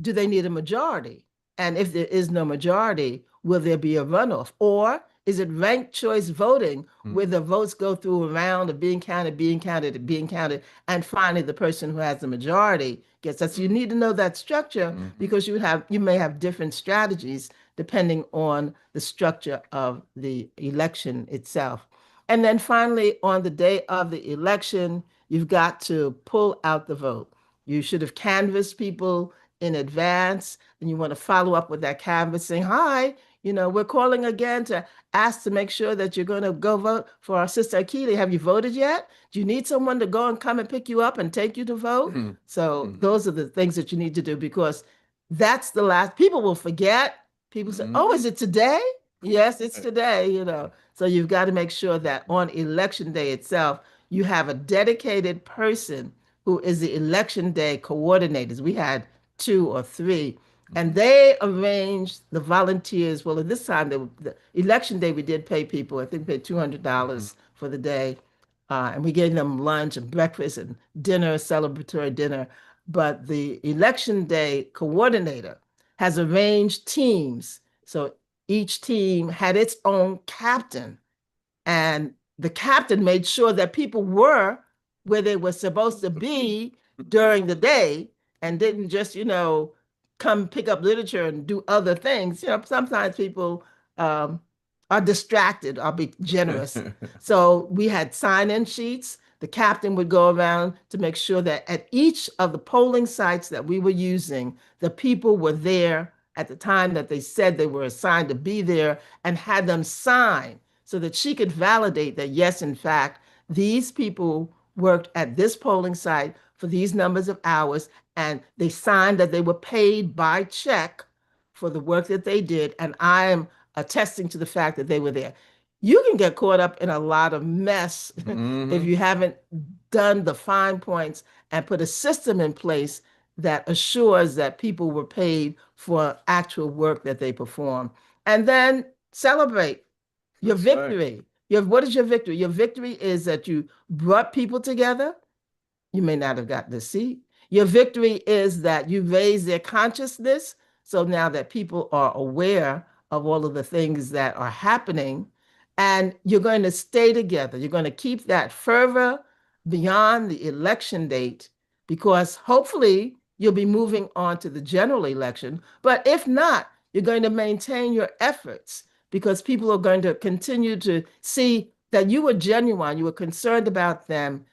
do they need a majority? And if there is no majority, will there be a runoff? Or Is it ranked choice voting, where the votes go through a round of being counted, and finally the person who has the majority gets that? So you need to know that structure, because you may have different strategies depending on the structure of the election itself. And then finally, on the day of the election, you've got to pull out the vote. You should have canvassed people in advance, and you want to follow up with that canvassing. Hi, we're calling again to ask to make sure that you're going to go vote for our sister Akili. Have you voted yet? Do you need someone to go and come and pick you up and take you to vote? So those are the things that you need to do, because that's the last. People will forget. People say, oh, is it today? Yes, it's today, So you've got to make sure that on election day itself, you have a dedicated person who is the election day coordinators. We had 2 or 3, and they arranged the volunteers. Well, at this time, the election day, we did pay people. I think we paid $200 for the day. And we gave them lunch and breakfast and dinner, celebratory dinner. But the election day coordinator has arranged teams. So each team had its own captain, and the captain made sure that people were where they were supposed to be during the day, and didn't just, come pick up literature and do other things. Sometimes people are distracted. I'll be generous. So we had sign-in sheets. The captain would go around to make sure that at each of the polling sites that we were using, the people were there at the time that they said they were assigned to be there, and had them sign so that she could validate that, yes, in fact, these people worked at this polling site for these numbers of hours, and they signed that they were paid by check for the work that they did. And I am attesting to the fact that they were there. You can get caught up in a lot of mess if you haven't done the fine points and put a system in place that assures that people were paid for actual work that they performed. And then celebrate your victory. What is your victory? Your victory is that you brought people together. You may not have gotten a seat. Your victory is that you raised their consciousness. So now that people are aware of all of the things that are happening, and you're going to stay together. You're going to keep that fervor beyond the election date, because hopefully you'll be moving on to the general election. But if not, you're going to maintain your efforts, because people are going to continue to see that you were genuine, you were concerned about them.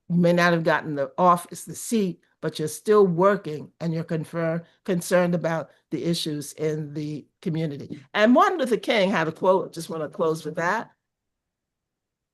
You may not have gotten the office, the seat, but you're still working, and you're concerned about the issues in the community. And Martin Luther King had a quote, just want to close with that.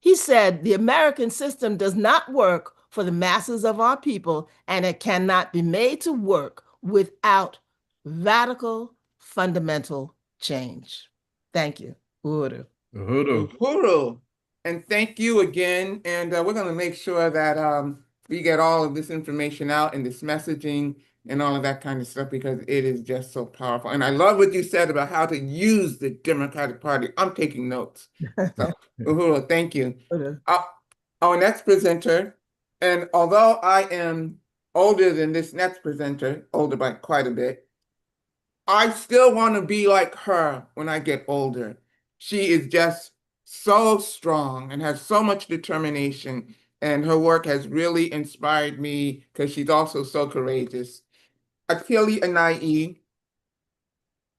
He said, "The American system does not work for the masses of our people, and it cannot be made to work without radical, fundamental change." Thank you. Uhuru. Uhuru. And thank you again. And we're going to make sure that we get all of this information out and this messaging and all of that kind of stuff, because it is just so powerful. And I love what you said about how to use the Democratic Party. I'm taking notes. So, Uhuru, thank you. Our next presenter, and although I am older than this next presenter, older by quite a bit, I still want to be like her when I get older. She is just so strong and has so much determination, and her work has really inspired me because she's also so courageous. Akili Anai,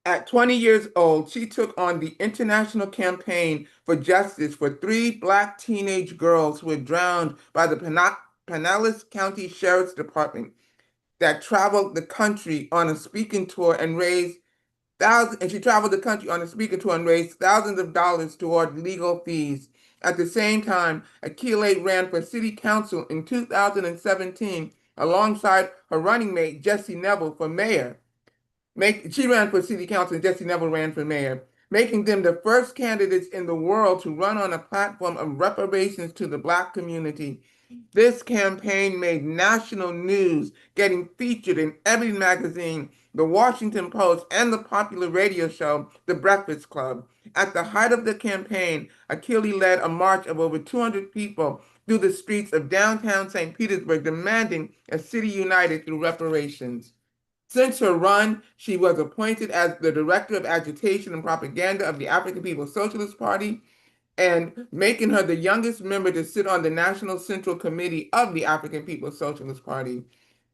at 20 years old, she took on the international campaign for justice for 3 Black teenage girls who were drowned by the Pinellas County Sheriff's Department, that traveled the country on a speaking tour and raised thousands of dollars toward legal fees. At the same time, Akile ran for city council in 2017 alongside her running mate, Jesse Neville, for mayor. She ran for city council and Jesse Neville ran for mayor, making them the first candidates in the world to run on a platform of reparations to the Black community. This campaign made national news, getting featured in every magazine, the Washington Post, and the popular radio show, The Breakfast Club. At the height of the campaign, Akili led a march of over 200 people through the streets of downtown St. Petersburg, demanding a city united through reparations. Since her run, she was appointed as the Director of Agitation and Propaganda of the African People's Socialist Party, and making her the youngest member to sit on the National Central Committee of the African People's Socialist Party.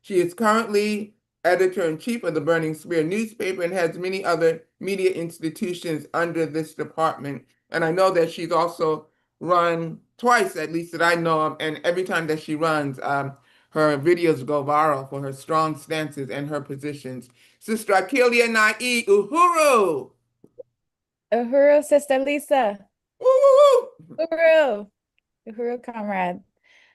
She is currently editor-in-chief of the Burning Spear newspaper and has many other media institutions under this department. And I know that she's also run twice, at least that I know of, and every time that she runs, her videos go viral for her strong stances and her positions. Sister Akelia Nai Uhuru! Uhuru, Sister Lisa. Woo! Uhuru. Uhuru, comrade.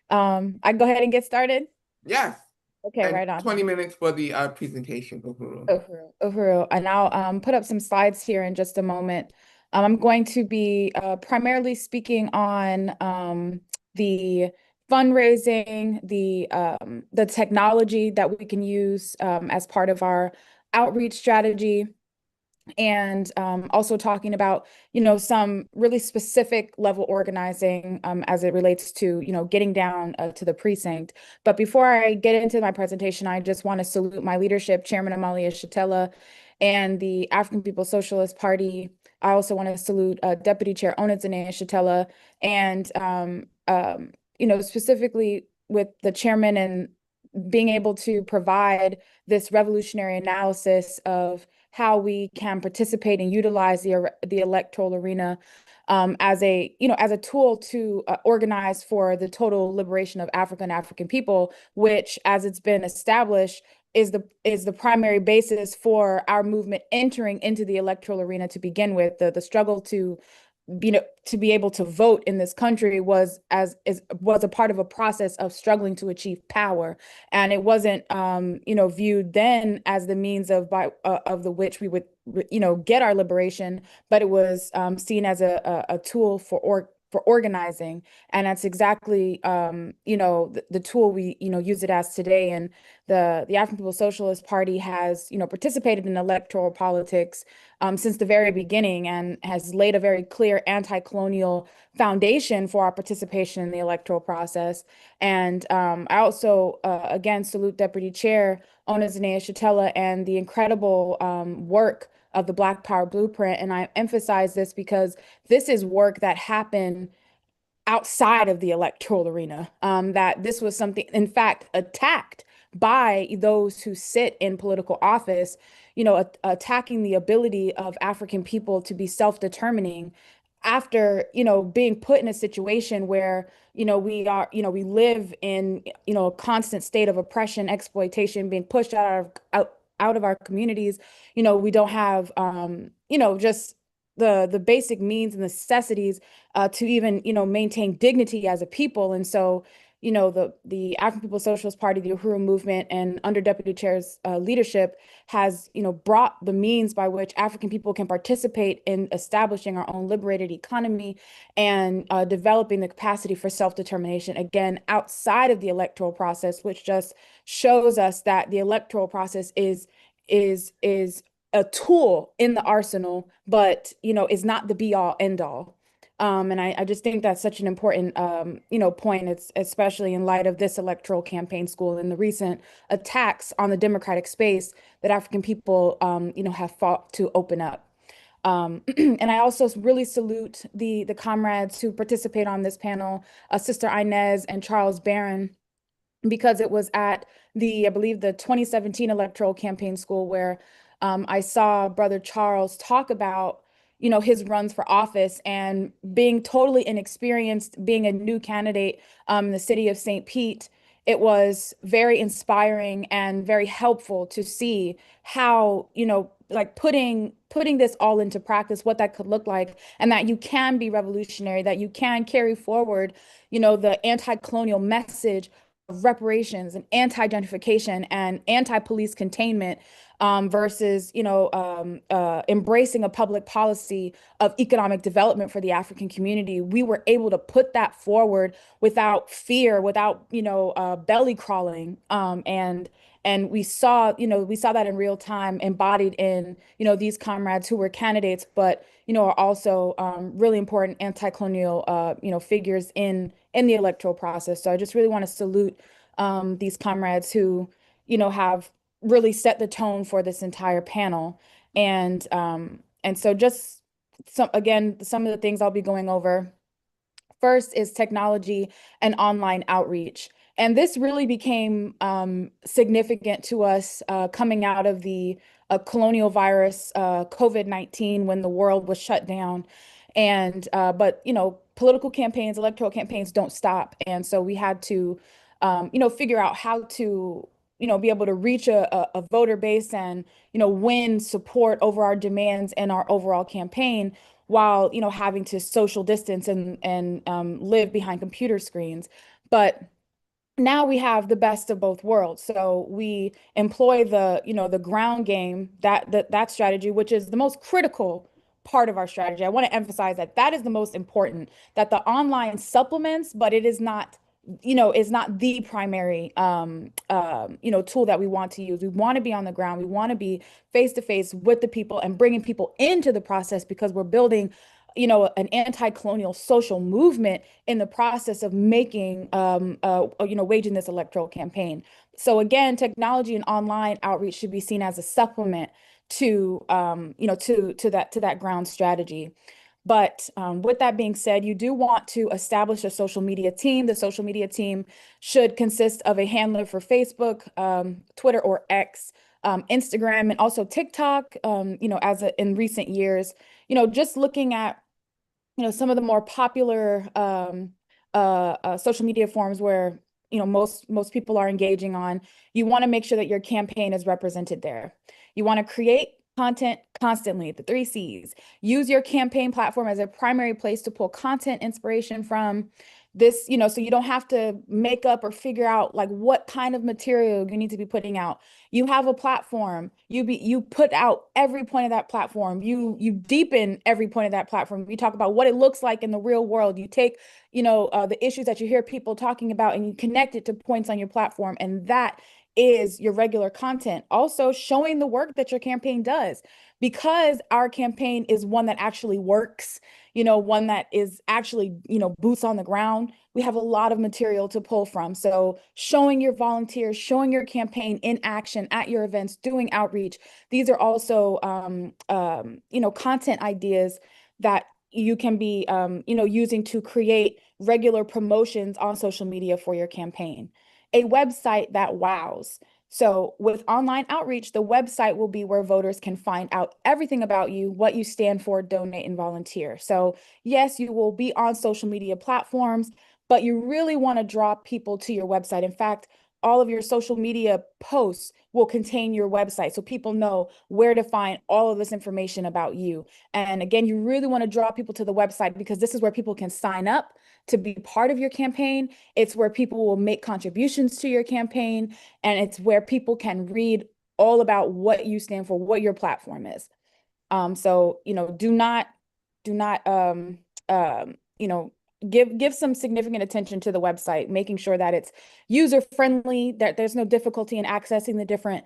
I go ahead and get started. Yes. Okay, And right on. 20 minutes for the presentation, Uhuru. Uhuru. And I'll put up some slides here in just a moment. I'm going to be primarily speaking on the fundraising, the technology that we can use as part of our outreach strategy, and also talking about, some really specific level organizing as it relates to, getting down to the precinct. But before I get into my presentation, I just want to salute my leadership, Chairman Amalia Shatella, and the African People's Socialist Party. I also want to salute Deputy Chair Onedzene Shatella, and specifically with the chairman and being able to provide this revolutionary analysis of how we can participate and utilize the electoral arena as a tool to organize for the total liberation of Africa and African people, which, as it's been established, is the primary basis for our movement entering into the electoral arena to begin with. The struggle to be able to vote in this country was a part of a process of struggling to achieve power, and it wasn't viewed then as the means of the which we would get our liberation, but it was seen as a tool for organizing, and that's exactly the tool we use it as today. And the African People's Socialist Party has participated in electoral politics since the very beginning, and has laid a very clear anti-colonial foundation for our participation in the electoral process. And I also again salute Deputy Chair Onedzene Shatella and the incredible work of the Black Power Blueprint. And I emphasize this because this is work that happened outside of the electoral arena, that this was something, in fact, attacked by those who sit in political office, attacking the ability of African people to be self-determining after, being put in a situation where, we live in, a constant state of oppression, exploitation, being pushed out of our communities. We don't have, just the basic means and necessities to even, maintain dignity as a people. And so, the African People's Socialist Party, the Uhuru movement, and under Deputy Chair's leadership has, brought the means by which African people can participate in establishing our own liberated economy and developing the capacity for self-determination, again, outside of the electoral process, which just shows us that the electoral process is a tool in the arsenal, but is not the be all end all. And I just think that's such an important point. It's especially in light of this electoral campaign school and the recent attacks on the democratic space that African people have fought to open up. And I also really salute the comrades who participate on this panel, Sister Inez and Charles Barron, because it was at I believe the 2017 electoral campaign school where I saw Brother Charles talk about, his runs for office and being totally inexperienced, being a new candidate in the city of St. Pete. It was very inspiring and very helpful to see how, like putting this all into practice, what that could look like, and that you can be revolutionary, that you can carry forward, the anti-colonial message of reparations and anti-gentrification and anti-police containment versus, embracing a public policy of economic development for the African community. We were able to put that forward without fear, without, belly crawling. And we saw that in real time embodied in, these comrades who were candidates, but, are also really important anti-colonial, figures in the electoral process. So I just really want to salute these comrades who, have really set the tone for this entire panel. And so just some of the things I'll be going over. First is technology and online outreach. And this really became significant to us coming out of the colonial virus, COVID-19, when the world was shut down. And but political campaigns, electoral campaigns don't stop. And so we had to figure out how to be able to reach a voter base and win support over our demands and our overall campaign, while having to social distance and live behind computer screens. But now we have the best of both worlds. So we employ the ground game, that strategy, which is the most critical part of our strategy. I want to emphasize that is the most important, that the online supplements, but it is not is not the primary tool that we want to use. We want to be on the ground. We want to be face to face with the people and bringing people into the process, because we're building an anti-colonial social movement in the process of making waging this electoral campaign. So again, technology and online outreach should be seen as a supplement to that ground strategy. But with that being said, you do want to establish a social media team. The social media team should consist of a handler for Facebook, Twitter or X, Instagram, and also TikTok. In recent years, just looking at some of the more popular social media forums where most people are engaging on, you want to make sure that your campaign is represented there. You want to create content constantly, the 3 C's. Use your campaign platform as a primary place to pull content inspiration from. This, so you don't have to make up or figure out like what kind of material you need to be putting out. You have a platform, you put out every point of that platform, you deepen every point of that platform. You talk about what it looks like in the real world. You take, the issues that you hear people talking about and you connect it to points on your platform, and that is your regular content. Also showing the work that your campaign does, because our campaign is one that actually works, one that is actually, boots on the ground. We have a lot of material to pull from. So showing your volunteers, showing your campaign in action at your events, doing outreach. These are also, content ideas that you can be, using to create regular promotions on social media for your campaign. A website that wows. So with online outreach, the website will be where voters can find out everything about you, what you stand for, donate, and volunteer. So yes, you will be on social media platforms, but you really want to draw people to your website. In fact, all of your social media posts will contain your website, so people know where to find all of this information about you. And again, you really want to draw people to the website, because this is where people can sign up to be part of your campaign. It's where people will make contributions to your campaign, and it's where people can read all about what you stand for, what your platform is. So do not give some significant attention to the website, making sure that it's user friendly, that there's no difficulty in accessing the different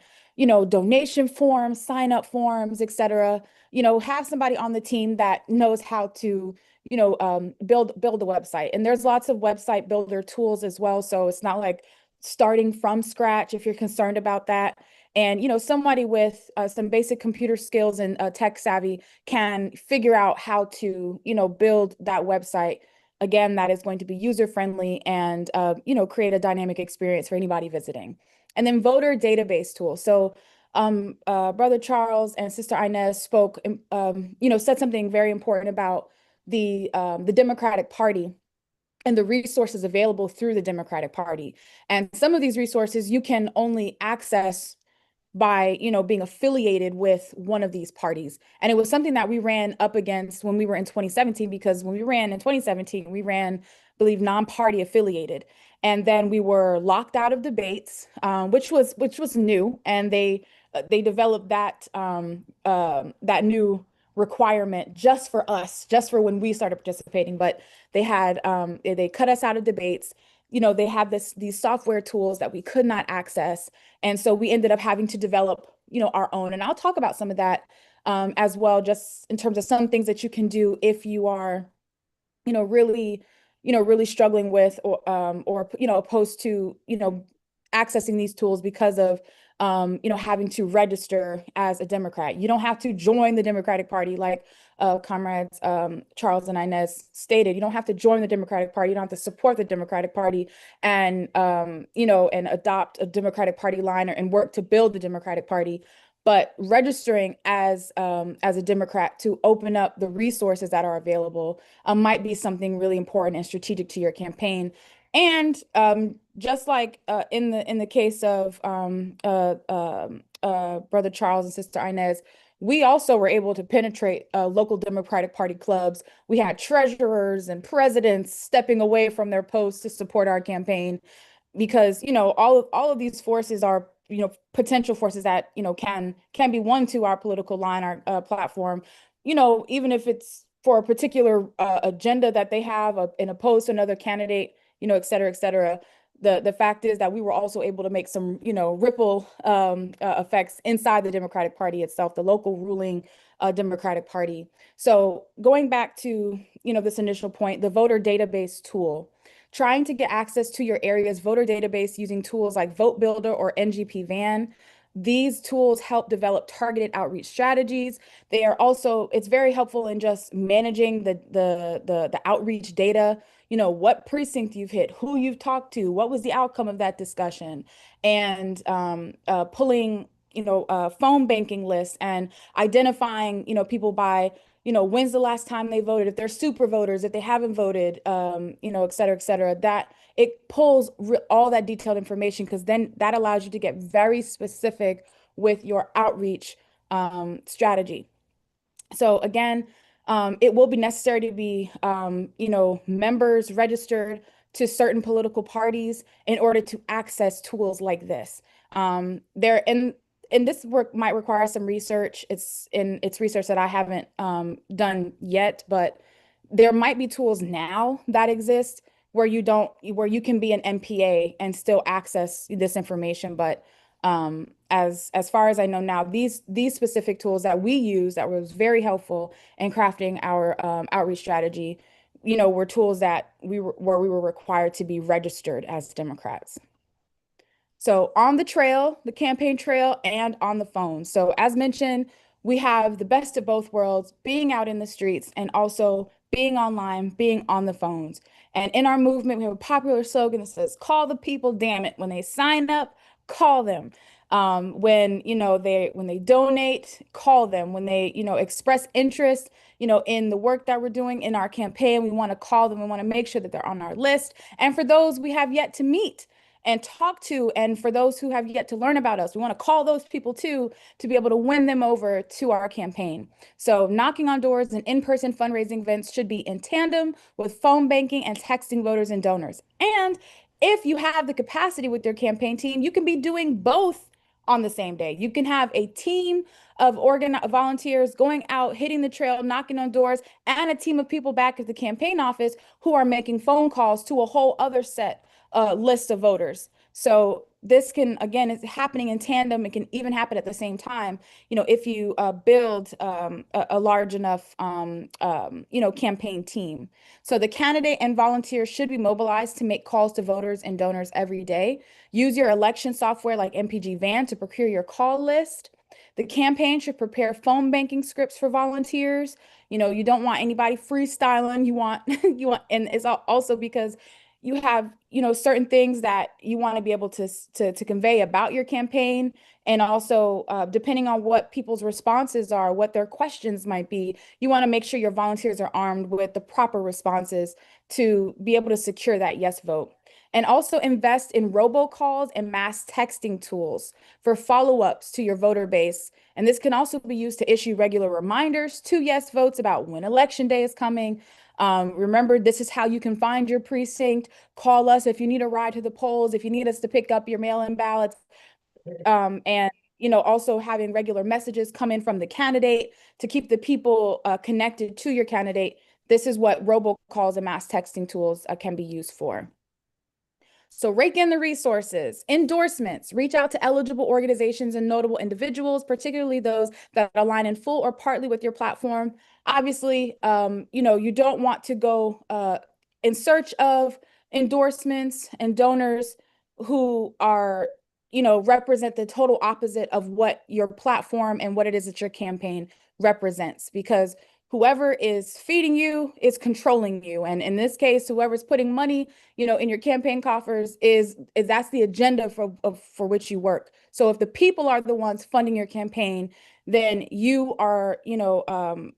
donation forms, sign up forms, etc. Have somebody on the team that knows how to build the website. And there's lots of website builder tools as well, so it's not like starting from scratch if you're concerned about that. And somebody with some basic computer skills and tech savvy can figure out how to build that website, again, that is going to be user friendly and create a dynamic experience for anybody visiting. And then voter database tools. So Brother Charles and Sister Inez spoke, said something very important about the Democratic Party and the resources available through the Democratic Party. And some of these resources you can only access by being affiliated with one of these parties. And it was something that we ran up against when we were in 2017, because when we ran in 2017, we ran, I believe, non-party affiliated. And then we were locked out of debates, which was new. And they developed that that new requirement just for us, just for when we started participating. But they had they cut us out of debates. They had these software tools that we could not access. And so we ended up having to develop, our own. And I'll talk about some of that as well, just in terms of some things that you can do if you are, really struggling with or opposed to, accessing these tools because of having to register as a Democrat. You don't have to join the Democratic Party like comrades Charles and Inez stated. You don't have to join the Democratic Party. You don't have to support the Democratic Party and and adopt a Democratic Party line and work to build the Democratic Party. But registering as a Democrat to open up the resources that are available might be something really important and strategic to your campaign. And just like in the case of Brother Charles and Sister Inez, we also were able to penetrate local Democratic Party clubs. We had treasurers and presidents stepping away from their posts to support our campaign, because all of these forces are potential forces that can be won to our political line, our platform. Even if it's for a particular agenda that they have in opposed to another candidate, et cetera, et cetera. The fact is that we were also able to make some, ripple effects inside the Democratic Party itself, the local ruling Democratic Party. So going back to, this initial point, the voter database tool, trying to get access to your area's voter database using tools like Vote Builder or NGP Van. These tools help develop targeted outreach strategies. They are also, it's very helpful in just managing the outreach data, what precinct you've hit, who you've talked to, what was the outcome of that discussion, and pulling, phone banking lists and identifying, people by, when's the last time they voted, if they're super voters, if they haven't voted, et cetera, that it pulls all that detailed information, because then that allows you to get very specific with your outreach strategy. So again, it will be necessary to be, members registered to certain political parties in order to access tools like this. And this work might require some research. It's research that I haven't done yet, but there might be tools now that exist where you can be an MPA and still access this information. But as far as I know now, these specific tools that we use that was very helpful in crafting our outreach strategy, were tools that we were required to be registered as Democrats. So on the trail, the campaign trail, and on the phone. So as mentioned, we have the best of both worlds, being out in the streets and also being online, being on the phones. And in our movement, we have a popular slogan that says, "Call the people, damn it. When they sign up, call them. When they donate, call them. When they express interest in the work that we're doing in our campaign, we want to call them. We want to make sure that they're on our list. And for those we have yet to meet and talk to, and for those who have yet to learn about us, we want to call those people too, to be able to win them over to our campaign." So knocking on doors and in-person fundraising events should be in tandem with phone banking and texting voters and donors. And if you have the capacity with your campaign team, you can be doing both on the same day. You can have a team of volunteers going out, hitting the trail, knocking on doors, and a team of people back at the campaign office who are making phone calls to a whole other set list of voters. So this can, again, it's happening in tandem. It can even happen at the same time, if you build a large enough, campaign team. So the candidate and volunteers should be mobilized to make calls to voters and donors every day. Use your election software like MPG Van to procure your call list. The campaign should prepare phone banking scripts for volunteers. You don't want anybody freestyling. You want, and it's also because you have, certain things that you want to be able to convey about your campaign. And also, depending on what people's responses are, what their questions might be, you want to make sure your volunteers are armed with the proper responses to be able to secure that yes vote. And also invest in robocalls and mass texting tools for follow-ups to your voter base. And this can also be used to issue regular reminders to yes votes about when election day is coming. Remember, this is how you can find your precinct. Call us if you need a ride to the polls, if you need us to pick up your mail-in ballots. And also having regular messages come in from the candidate to keep the people connected to your candidate. This is what robocalls and mass texting tools can be used for. So rake in the resources, endorsements, reach out to eligible organizations and notable individuals, particularly those that align in full or partly with your platform. Obviously, you don't want to go in search of endorsements and donors who are represent the total opposite of what your platform and what it is that your campaign represents, because whoever is feeding you is controlling you. And in this case, whoever's putting money, in your campaign coffers is that's the agenda for which you work. So if the people are the ones funding your campaign, then you are,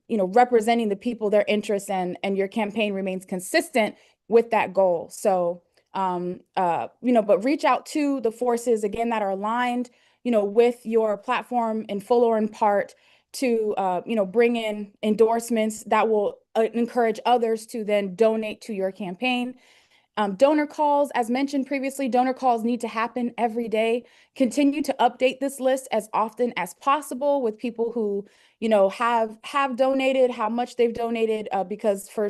representing the people, their interests, and your campaign remains consistent with that goal. So, but reach out to the forces, again, that are aligned, with your platform in full or in part, to, bring in endorsements that will encourage others to then donate to your campaign. Donor calls, as mentioned previously, donor calls need to happen every day. Continue to update this list as often as possible with people who, have donated, how much they've donated, because for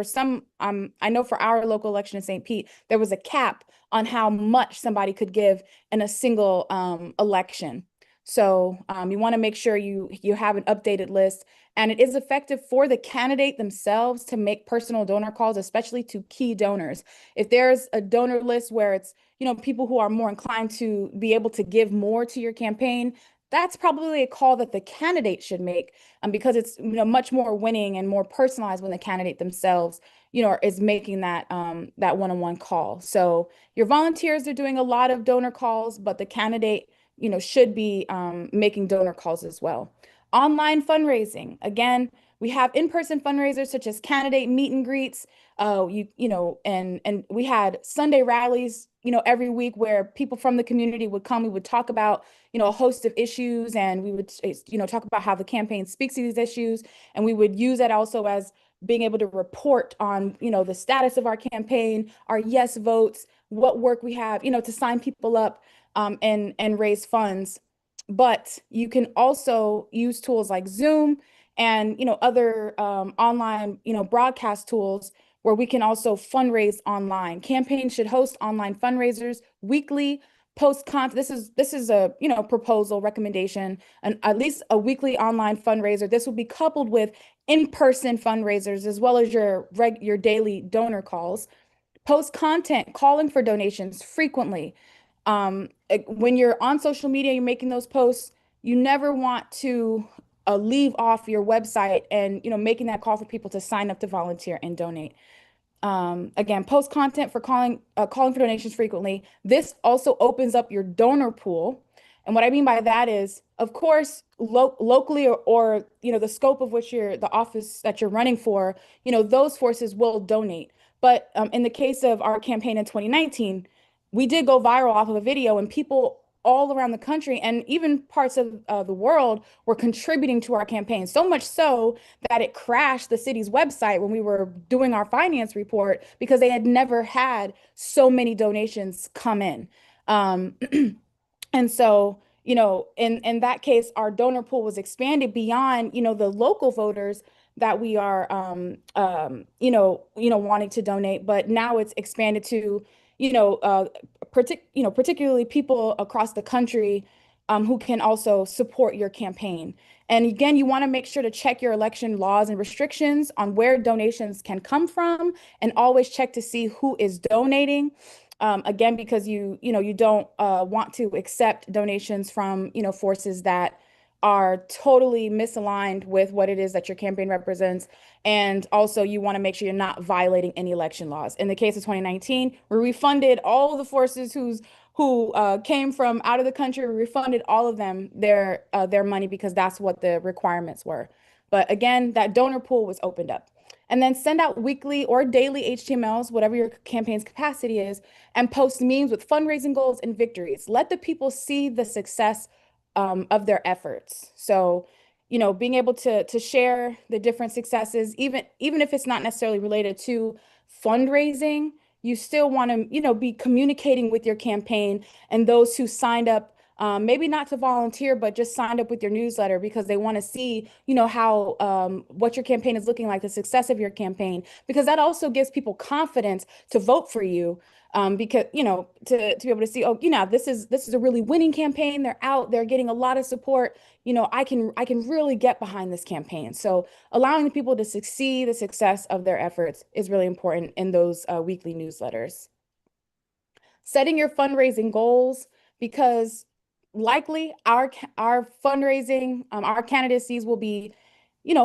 some, I know for our local election in St. Pete, there was a cap on how much somebody could give in a single election. So you want to make sure you have an updated list. And it is effective for the candidate themselves to make personal donor calls, especially to key donors. If there's a donor list where it's, people who are more inclined to be able to give more to your campaign, that's probably a call that the candidate should make, because it's, much more winning and more personalized when the candidate themselves, is making that that one-on-one call. So your volunteers are doing a lot of donor calls, but the candidate, should be making donor calls as well. Online fundraising. Again, we have in-person fundraisers such as candidate meet and greets. And we had Sunday rallies, every week, where people from the community would come. We would talk about, a host of issues, and we would, talk about how the campaign speaks to these issues. And we would use that also as being able to report on, the status of our campaign, our yes votes, what work we have, to sign people up, and raise funds. But you can also use tools like Zoom and, other online, broadcast tools, where we can also fundraise online. Campaigns should host online fundraisers weekly, post content. This is a, proposal recommendation, and at least a weekly online fundraiser. This will be coupled with in-person fundraisers, as well as your daily donor calls. Post content calling for donations frequently. When you're on social media, you're making those posts, you never want to leave off your website and, making that call for people to sign up to volunteer and donate. Again, post content for calling for donations frequently. This also opens up your donor pool. And what I mean by that is, of course, locally or the scope of which the office that you're running for, those forces will donate. But in the case of our campaign in 2019, we did go viral off of a video, and people all around the country and even parts of the world were contributing to our campaign. So much so that it crashed the city's website when we were doing our finance report, because they had never had so many donations come in. And so, in that case, our donor pool was expanded beyond, the local voters that we are, wanting to donate, but now it's expanded to, particularly people across the country who can also support your campaign. And again, you want to make sure to check your election laws and restrictions on where donations can come from, and always check to see who is donating. Again, because you don't want to accept donations from, forces that are totally misaligned with what it is that your campaign represents. And also, you want to make sure you're not violating any election laws. In the case of 2019, we refunded all of the forces who came from out of the country. We refunded all of them their money, because that's what the requirements were. But again, that donor pool was opened up. And then send out weekly or daily HTMLs, whatever your campaign's capacity is, and post memes with fundraising goals and victories. Let the people see the success of their efforts. So, being able to share the different successes, even if it's not necessarily related to fundraising, you still want to, be communicating with your campaign and those who signed up, maybe not to volunteer, but just signed up with your newsletter because they want to see, how what your campaign is looking like, the success of your campaign, because that also gives people confidence to vote for you. Because, to be able to see, this is a really winning campaign. They're out, they're getting a lot of support. I can really get behind this campaign. So allowing the people to see the success of their efforts is really important in those weekly newsletters. Setting your fundraising goals. because likely our fundraising, our candidacies will be,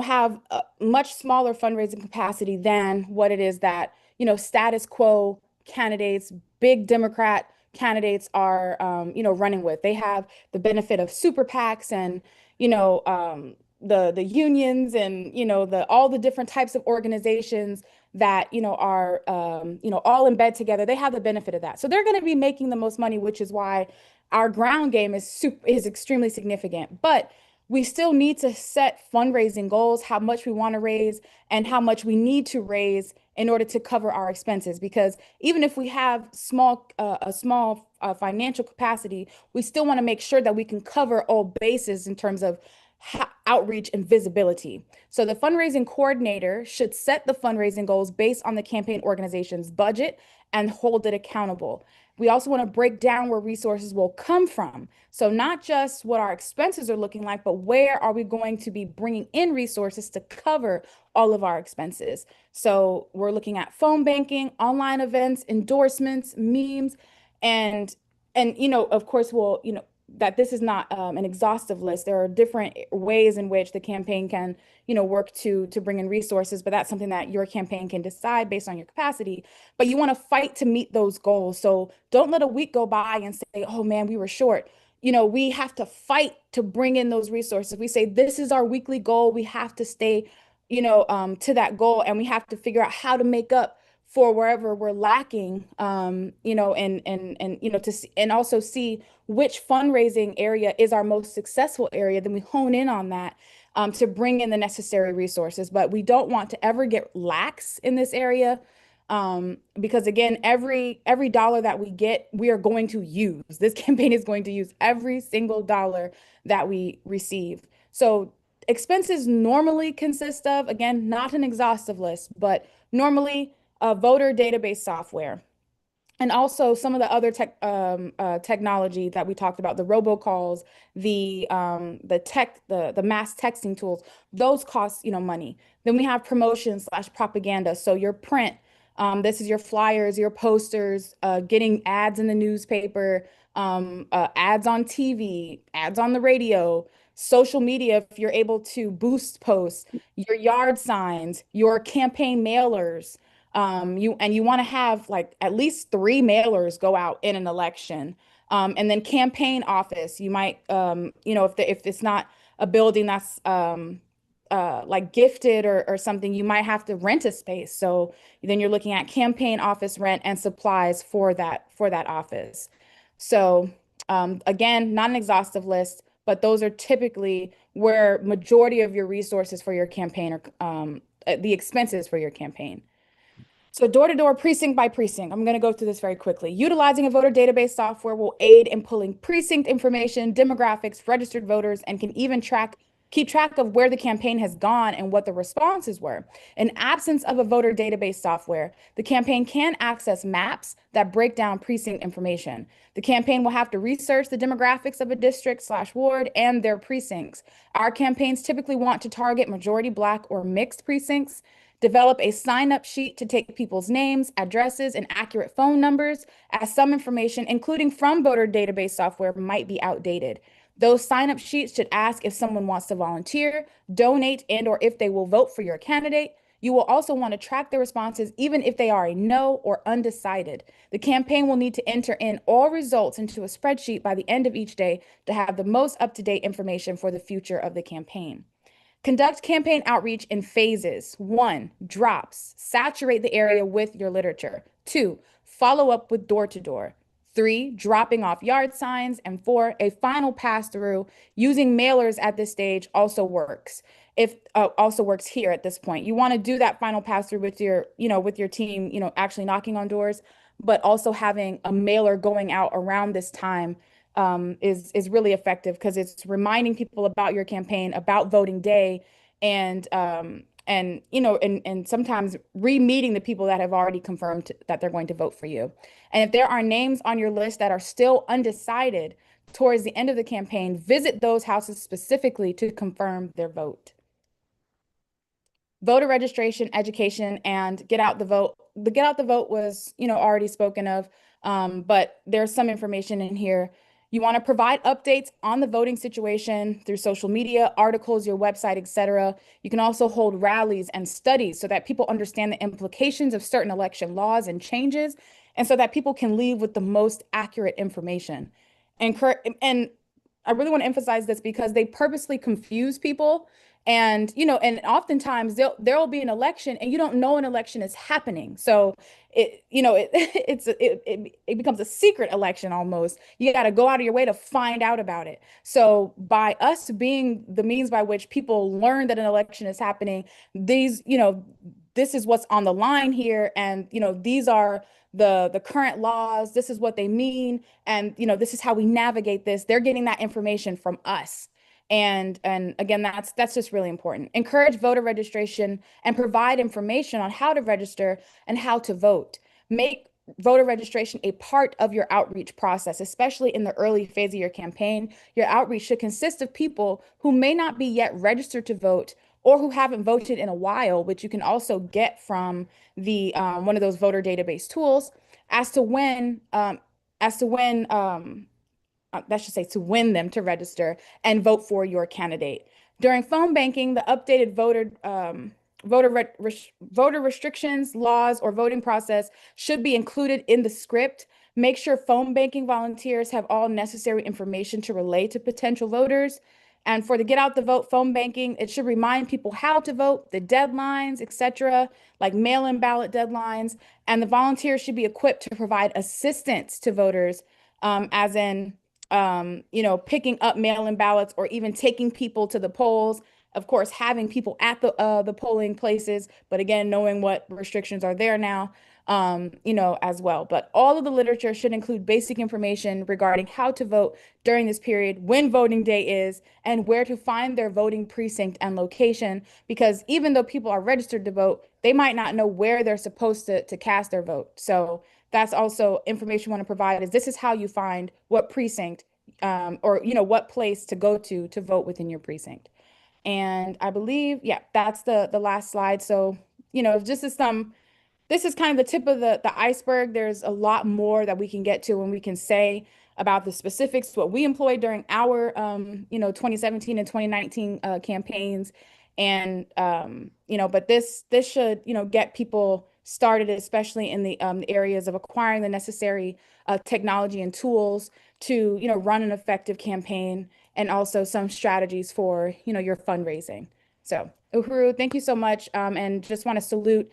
have a much smaller fundraising capacity than what it is that, status quo candidates, big Democrat candidates are, running with. They have the benefit of super PACs and, the unions and, the all the different types of organizations that, are, all in bed together. They have the benefit of that. So they're going to be making the most money, which is why our ground game is extremely significant. But we still need to set fundraising goals, how much we want to raise and how much we need to raise in order to cover our expenses. Because even if we have a small financial capacity, we still want to make sure that we can cover all bases in terms of outreach and visibility. So the fundraising coordinator should set the fundraising goals based on the campaign organization's budget and hold it accountable. We also want to break down where resources will come from. So not just what our expenses are looking like, but where are we going to be bringing in resources to cover all of our expenses. So we're looking at phone banking, online events, endorsements, memes, and of course, that this is not an exhaustive list. There are different ways in which the campaign can, work to bring in resources, but that's something that your campaign can decide based on your capacity. But you want to fight to meet those goals. So don't let a week go by and say, oh man, we were short. We have to fight to bring in those resources. We say, this is our weekly goal. We have to stay, to that goal, and we have to figure out how to make up for wherever we're lacking, and also see which fundraising area is our most successful area. Then we hone in on that to bring in the necessary resources. But we don't want to ever get lax in this area, because again, every dollar that we get, we are going to use. This campaign is going to use every single dollar that we receive. So expenses normally consist of, again, not an exhaustive list, but normally voter database software, and also some of the other technology that we talked about, the robocalls, the mass texting tools. Those cost money. Then we have promotion/propaganda. So your print, this is your flyers, your posters, getting ads in the newspaper, ads on TV, ads on the radio, social media, if you're able to boost posts, your yard signs, your campaign mailers. You want to have like at least 3 mailers go out in an election. And then campaign office, you might, if it's not a building that's like gifted or something, you might have to rent a space. So then you're looking at campaign office rent and supplies for that office. So again, not an exhaustive list, but those are typically where majority of your resources for your campaign are, the expenses for your campaign. So door-to-door, precinct by precinct. I'm going to go through this very quickly. Utilizing a voter database software will aid in pulling precinct information, demographics, registered voters, and can even keep track of where the campaign has gone and what the responses were. In absence of a voter database software, the campaign can access maps that break down precinct information. The campaign will have to research the demographics of a district/ward and their precincts. Our campaigns typically want to target majority Black or mixed precincts. Develop a sign-up sheet to take people's names, addresses, and accurate phone numbers, as some information, including from voter database software, might be outdated. Those sign-up sheets should ask if someone wants to volunteer, donate, and/or if they will vote for your candidate. You will also want to track their responses, even if they are a no or undecided. The campaign will need to enter in all results into a spreadsheet by the end of each day to have the most up-to-date information for the future of the campaign. Conduct campaign outreach in phases. 1, drops. Saturate the area with your literature. 2, follow up with door-to-door. 3, dropping off yard signs. And 4, a final pass-through using mailers at this stage also works. Also works here at this point. You want to do that final pass-through with your team, actually knocking on doors, but also having a mailer going out around this time is really effective, because it's reminding people about your campaign, about voting day, and sometimes re-meeting the people that have already confirmed that they're going to vote for you. And if there are names on your list that are still undecided towards the end of the campaign, visit those houses specifically to confirm their vote. Voter registration, education, and get out the vote. The get out the vote was, already spoken of, but there's some information in here. You want to provide updates on the voting situation through social media, articles, your website, etc. You can also hold rallies and studies so that people understand the implications of certain election laws and changes, and so that people can leave with the most accurate information. And I really want to emphasize this because they purposely confuse people. And, and oftentimes there'll be an election and you don't know an election is happening. So it becomes a secret election almost. You got to go out of your way to find out about it. So by us being the means by which people learn that an election is happening, this is what's on the line here. And, these are the current laws. This is what they mean. And, this is how we navigate this. They're getting that information from us. And again, that's just really important. Encourage voter registration and provide information on how to register and how to vote. Make voter registration a part of your outreach process, especially in the early phase of your campaign. Your outreach should consist of people who may not be yet registered to vote or who haven't voted in a while, which you can also get from the one of those voter database tools, as to when that should say to win them to register and vote for your candidate. During phone banking, the updated voter restrictions, laws, or voting process should be included in the script. Make sure phone banking volunteers have all necessary information to relay to potential voters. And for the get out the vote phone banking, it should remind people how to vote, the deadlines, etc., like mail-in ballot deadlines. And the volunteers should be equipped to provide assistance to voters, as in picking up mail-in ballots or even taking people to the polls. Of course, having people at the polling places, but again, knowing what restrictions are there now, as well. But all of the literature should include basic information regarding how to vote during this period, when voting day is, and where to find their voting precinct and location. Because even though people are registered to vote, they might not know where they're supposed to cast their vote. So that's also information we want to provide, is this is how you find what precinct or what place to go to vote within your precinct. And I believe, yeah, that's the last slide. So, this is kind of the tip of the iceberg. There's a lot more that we can get to, and we can say about the specifics, what we employed during our 2017 and 2019 campaigns. And but this should get people started, especially in the areas of acquiring the necessary technology and tools to run an effective campaign, and also some strategies for your fundraising. So Uhuru, thank you so much, and just want to salute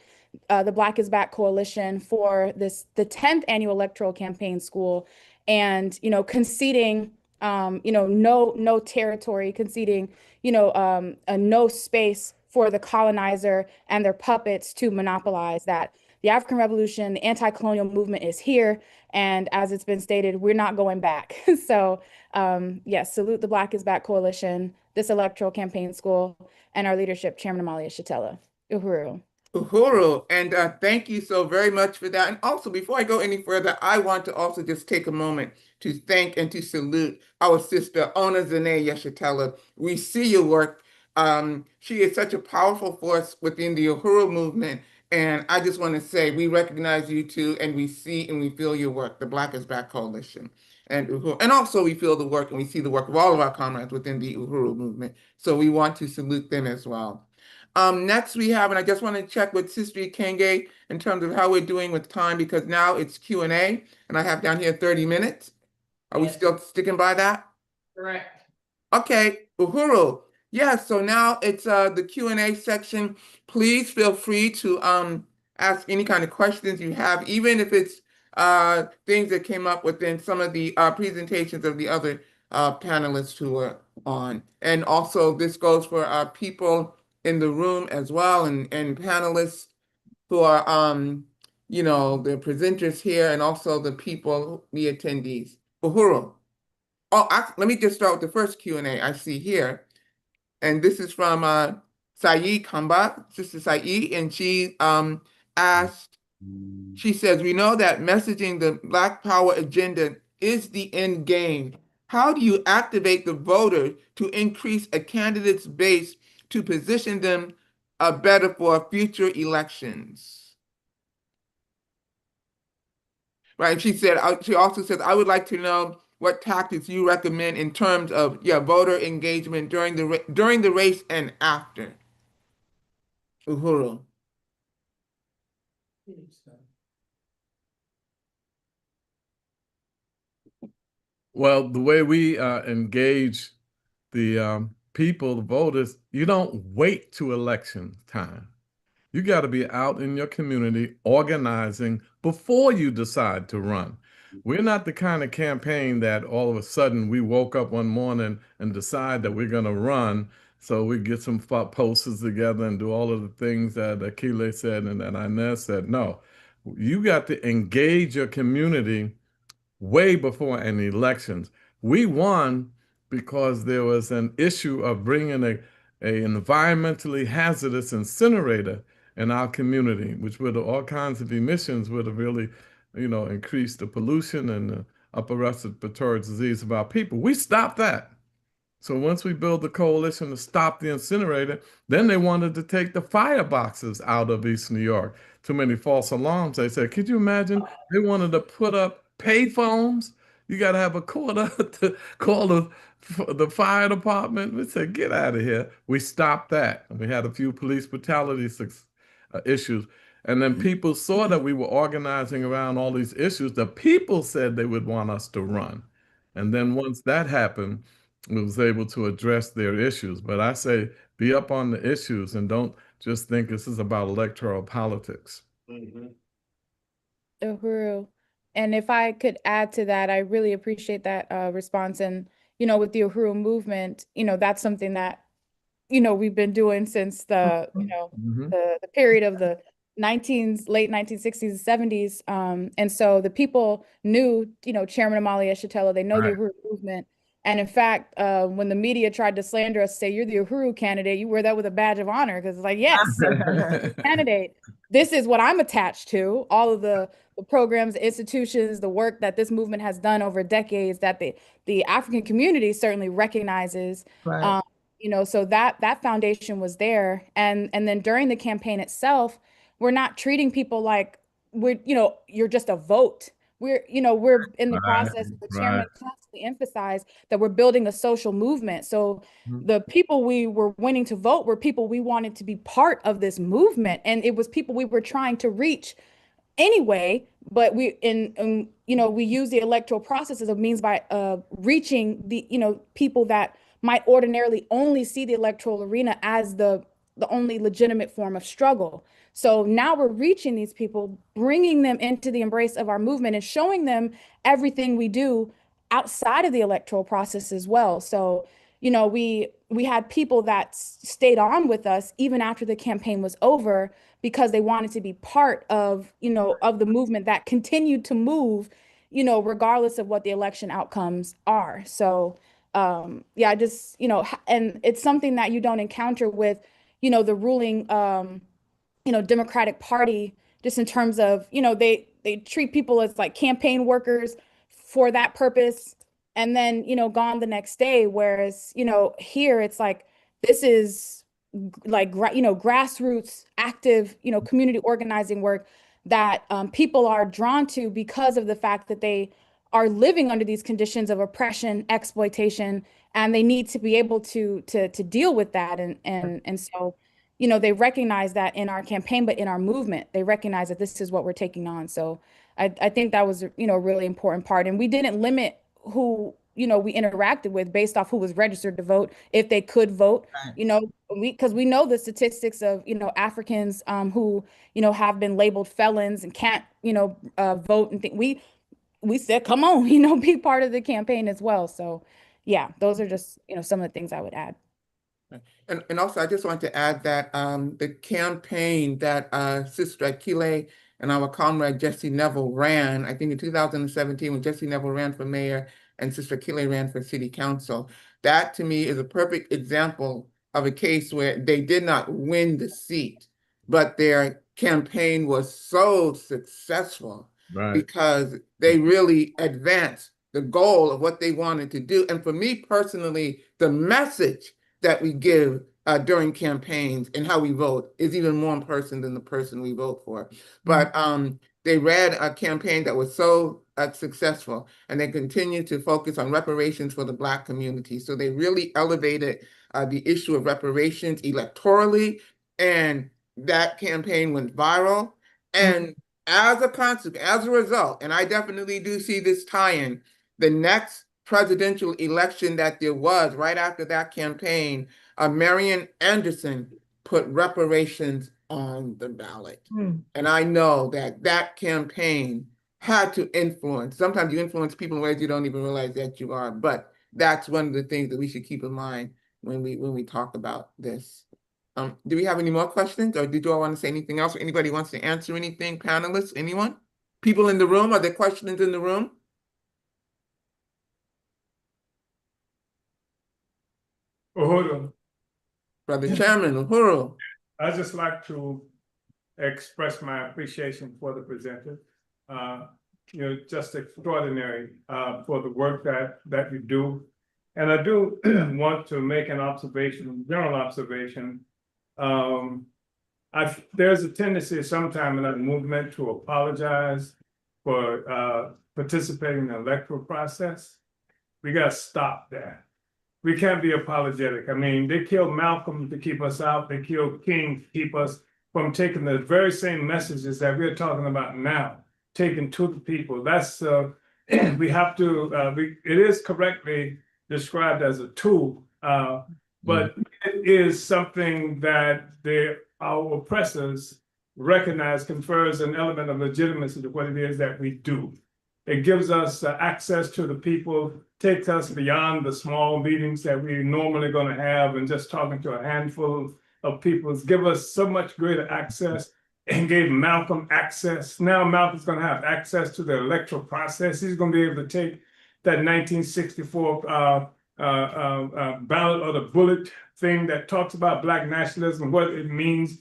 the Black is Back Coalition for the 10th annual electoral campaign school, and conceding no territory, conceding a no space for the colonizer and their puppets to monopolize that. The African Revolution, the anti-colonial movement is here, and as it's been stated, we're not going back. So yes, salute the Black is Back Coalition, this electoral campaign school, and our leadership, Chairman Amalia Shatella. Uhuru. Uhuru, and thank you so very much for that. And also, before I go any further, I want to also just take a moment to thank and to salute our sister, Ona Zane Yeshatela. We see your work. She is such a powerful force within the Uhuru movement. And I just want to say, we recognize you too, and we see and we feel your work, the Black is Back Coalition. And Uhuru, and also we feel the work and we see the work of all of our comrades within the Uhuru movement. So we want to salute them as well. Next we have, and I just want to check with Sister Kenge in terms of how we're doing with time, because now it's Q&A, and I have down here 30 minutes. Are we still sticking by that? Correct. Okay, Uhuru. Yeah, so now it's the Q&A section. Please feel free to ask any kind of questions you have, even if it's things that came up within some of the presentations of the other panelists who were on. And also this goes for people in the room as well, and panelists who are the presenters here, and also the people, the attendees. Uhuru. Let me just start with the first Q&A I see here. And this is from Saeed Kamba, Sister Saeed, and she asked, she says, we know that messaging the Black Power agenda is the end game. How do you activate the voter to increase a candidate's base to position them better for future elections? Right, and she said, she also says, I would like to know what tactics you recommend in terms of voter engagement during the race and after. Uhuru. Well, the way we engage the people, the voters, you don't wait to election time. You got to be out in your community organizing before you decide to run. We're not the kind of campaign that all of a sudden we woke up one morning and decide that we're going to run. So we get some posters together and do all of the things that Akile said and that Inez said. No, you got to engage your community way before any elections. We won because there was an issue of bringing a environmentally hazardous incinerator in our community, which would have all kinds of emissions would have really, increased the pollution and the upper respiratory disease of our people. We stopped that. So once we built the coalition to stop the incinerator, then they wanted to take the fireboxes out of East New York. Too many false alarms. They said, could you imagine? They wanted to put up pay phones. You got to have a quarter to call the fire department. We said, get out of here. We stopped that. And we had a few police brutality issues. And then people saw that we were organizing around all these issues. The people said they would want us to run. And then once that happened, was able to address their issues. But I say be up on the issues and don't just think this is about electoral politics. Uhuru. And if I could add to that, I really appreciate that response. And, with the Uhuru movement, that's something that, we've been doing since the, the period of the late 1960s and 70s. And so the people knew, Chairman Amali Eshitela, they know the Uhuru movement. And in fact, when the media tried to slander us, say you're the Uhuru candidate, you wear that with a badge of honor because it's like, yes, candidate. This is what I'm attached to. All of the programs, the institutions, the work that this movement has done over decades that the African community certainly recognizes. Right. So that foundation was there. And then during the campaign itself, we're not treating people like you're just a vote. We're in the process. The chairman constantly emphasized that we're building a social movement. So the people we were winning to vote were people we wanted to be part of this movement, and it was people we were trying to reach anyway. But we we use the electoral process as a means by reaching the people that might ordinarily only see the electoral arena as the only legitimate form of struggle. So now we're reaching these people, bringing them into the embrace of our movement and showing them everything we do outside of the electoral process as well. So, we had people that stayed on with us even after the campaign was over because they wanted to be part of, of the movement that continued to move, regardless of what the election outcomes are. So, yeah, just, and it's something that you don't encounter with, the ruling, Democratic Party, just in terms of, they treat people as like campaign workers for that purpose and then, gone the next day. Whereas, here it's like, this is like, grassroots active, community organizing work that people are drawn to because of the fact that they are living under these conditions of oppression, exploitation, and they need to be able to deal with that. And so, they recognize that in our campaign, but in our movement, they recognize that this is what we're taking on. So I think that was, a really important part. And we didn't limit who, we interacted with based off who was registered to vote, if they could vote, because we know the statistics of, Africans who, have been labeled felons and can't, vote and think we said, come on, be part of the campaign as well. So yeah, those are just, some of the things I would add. And also, I just want to add that the campaign that Sister Akile and our comrade Jesse Neville ran, I think in 2017, when Jesse Neville ran for mayor and Sister Akile ran for city council, that to me is a perfect example of a case where they did not win the seat, but their campaign was so successful because they really advanced the goal of what they wanted to do. And for me personally, the message that we give during campaigns and how we vote is even more important than the person we vote for. But they ran a campaign that was so successful, and they continue to focus on reparations for the Black community. So they really elevated the issue of reparations electorally, and that campaign went viral. And as a consequence, as a result, and I definitely do see this tie-in, the next presidential election that there was right after that campaign, Marian Anderson put reparations on the ballot. And I know that that campaign had to influence. Sometimes you influence people in ways you don't even realize that you are. But that's one of the things that we should keep in mind when we talk about this. Do we have any more questions, or did you all want to say anything else? Or anybody wants to answer anything? Panelists, anyone? People in the room? Are there questions in the room? Uhuru, Brother Chairman, Uhuru. I'd just like to express my appreciation for the presenter. Just extraordinary for the work that you do. And I do want to make an observation, general observation. There's a tendency sometime in that movement to apologize for participating in the electoral process. We got to stop that. We can't be apologetic. I mean, they killed Malcolm to keep us out. They killed King to keep us from taking the very same messages that we're talking about now, taken to the people. That's we have to. It is correctly described as a tool, but it is something that our oppressors recognize confers an element of legitimacy to what it is that we do. It gives us access to the people, takes us beyond the small meetings that we're normally going to have and just talking to a handful of people. Give us so much greater access, and gave Malcolm access. Now Malcolm's going to have access to the electoral process. He's going to be able to take that 1964 ballot or the bullet thing that talks about Black nationalism, what it means.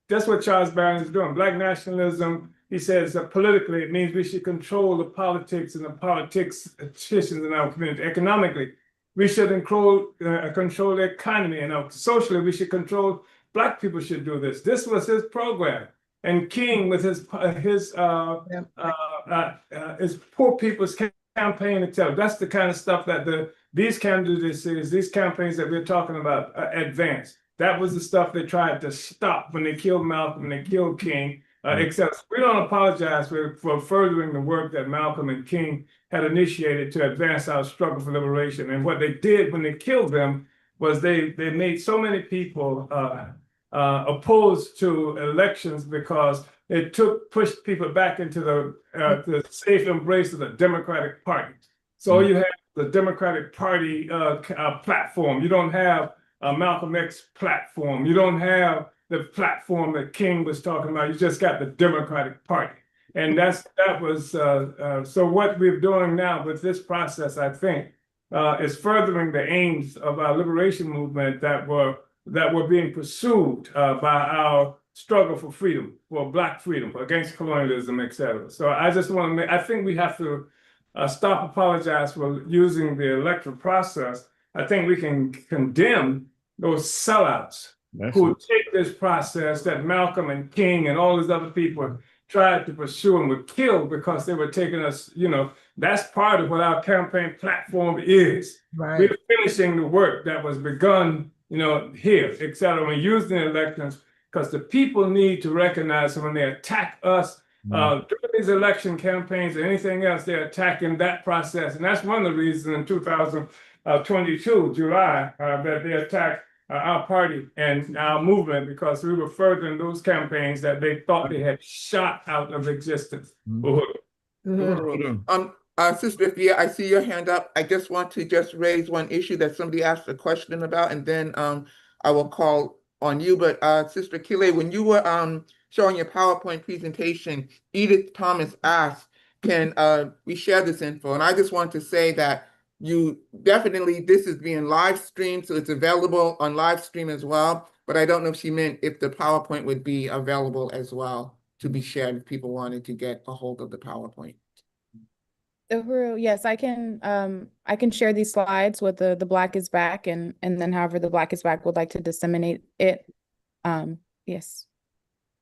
That's what Charles Barron is doing. Black nationalism, he says that politically, it means we should control the politics and the politicians in our community. Economically, we should control the economy, and socially, we should control. Black people should do this. This was his program. And King, with his poor people's campaign, etc. That's the kind of stuff that these candidacies, these campaigns that we're talking about, advance. That was the stuff they tried to stop when they killed Malcolm and they killed King. Except we don't apologize for furthering the work that Malcolm and King had initiated to advance our struggle for liberation. And what they did when they killed them was they made so many people opposed to elections because it pushed people back into the safe embrace of the Democratic Party. So you have the Democratic Party platform. You don't have a Malcolm X platform. You don't have the platform that King was talking about. You just got the Democratic Party. And so what we're doing now with this process, I think, is furthering the aims of our liberation movement that were being pursued by our struggle for freedom, for Black freedom, against colonialism, et cetera. So I just want to I think we have to stop apologize for using the electoral process. I think we can condemn those sellouts who take this process that Malcolm and King and all these other people tried to pursue and were killed because they were taking us, that's part of what our campaign platform is. Right. We're finishing the work that was begun, here, et cetera. We're using the elections because the people need to recognize when they attack us during these election campaigns or anything else, they're attacking that process. And that's one of the reasons in 2022, July, that they attacked our party and our movement because we were furthering those campaigns that they thought they had shot out of existence. Sister Fia, I see your hand up. I just want to raise one issue that somebody asked a question about, and then I will call on you. But Sister Kile, when you were showing your PowerPoint presentation, Edith Thomas asked, can we share this info? And I just want to say that this is being live streamed, so it's available on live stream as well. But I don't know if she meant if the PowerPoint would be available as well to be shared if people wanted to get a hold of the PowerPoint. Uhuru, yes, I can share these slides with the Black is Back and then however the Black is Back would like to disseminate it. Yes.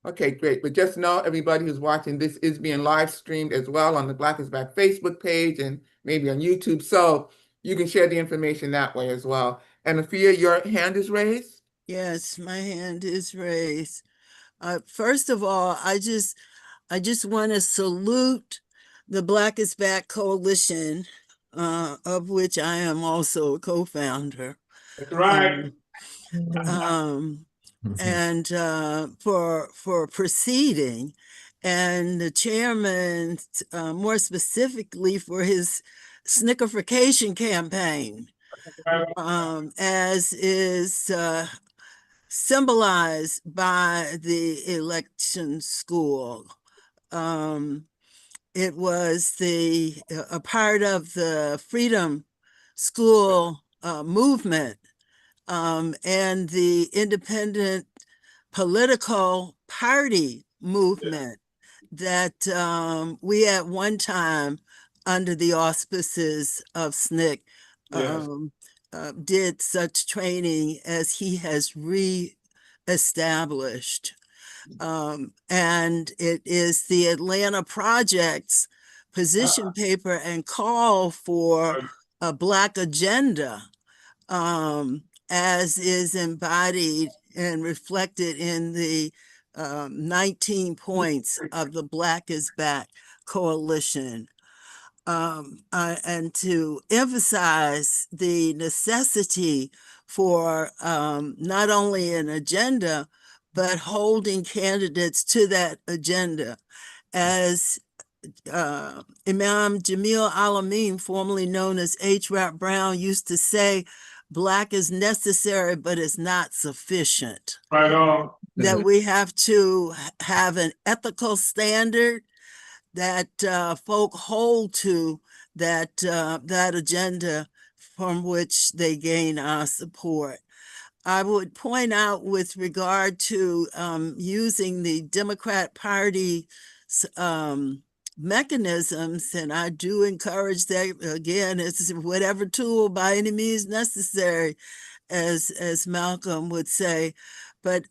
Okay, great. But just know, everybody who's watching, this is being live streamed as well on the Black is Back Facebook page and maybe on YouTube. So you can share the information that way as well. And Afia, your hand is raised. Yes, my hand is raised. First of all, I just want to salute the Black is Back Coalition, of which I am also a co-founder. That's right. And for proceeding, and the chairman, more specifically, for his snickerification campaign, as is symbolized by the election school. It was a part of the Freedom School movement, and the independent political party movement that we at one time, under the auspices of SNCC, Yes. did such training as he has re-established. And it is the Atlanta Project's position paper and call for a Black agenda, as is embodied and reflected in the 19 points of the Black is Back Coalition. And to emphasize the necessity for not only an agenda, but holding candidates to that agenda. As Imam Jamil Alameen, formerly known as H. Rap Brown, used to say, Black is necessary, but it's not sufficient. Right on. That we have to have an ethical standard that folk hold to, that agenda from which they gain our support. I would point out, with regard to using the Democrat Party mechanisms, and I do encourage that, again, it's whatever tool by any means necessary, as Malcolm would say, but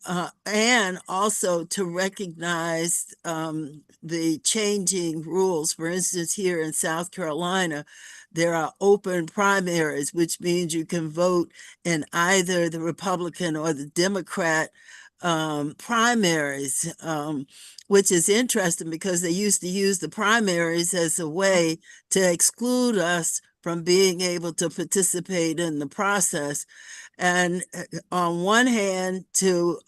and also to recognize the changing rules. For instance, here in South Carolina, there are open primaries, which means you can vote in either the Republican or the Democrat primaries, which is interesting because they used to use the primaries as a way to exclude us from being able to participate in the process. And on one hand, to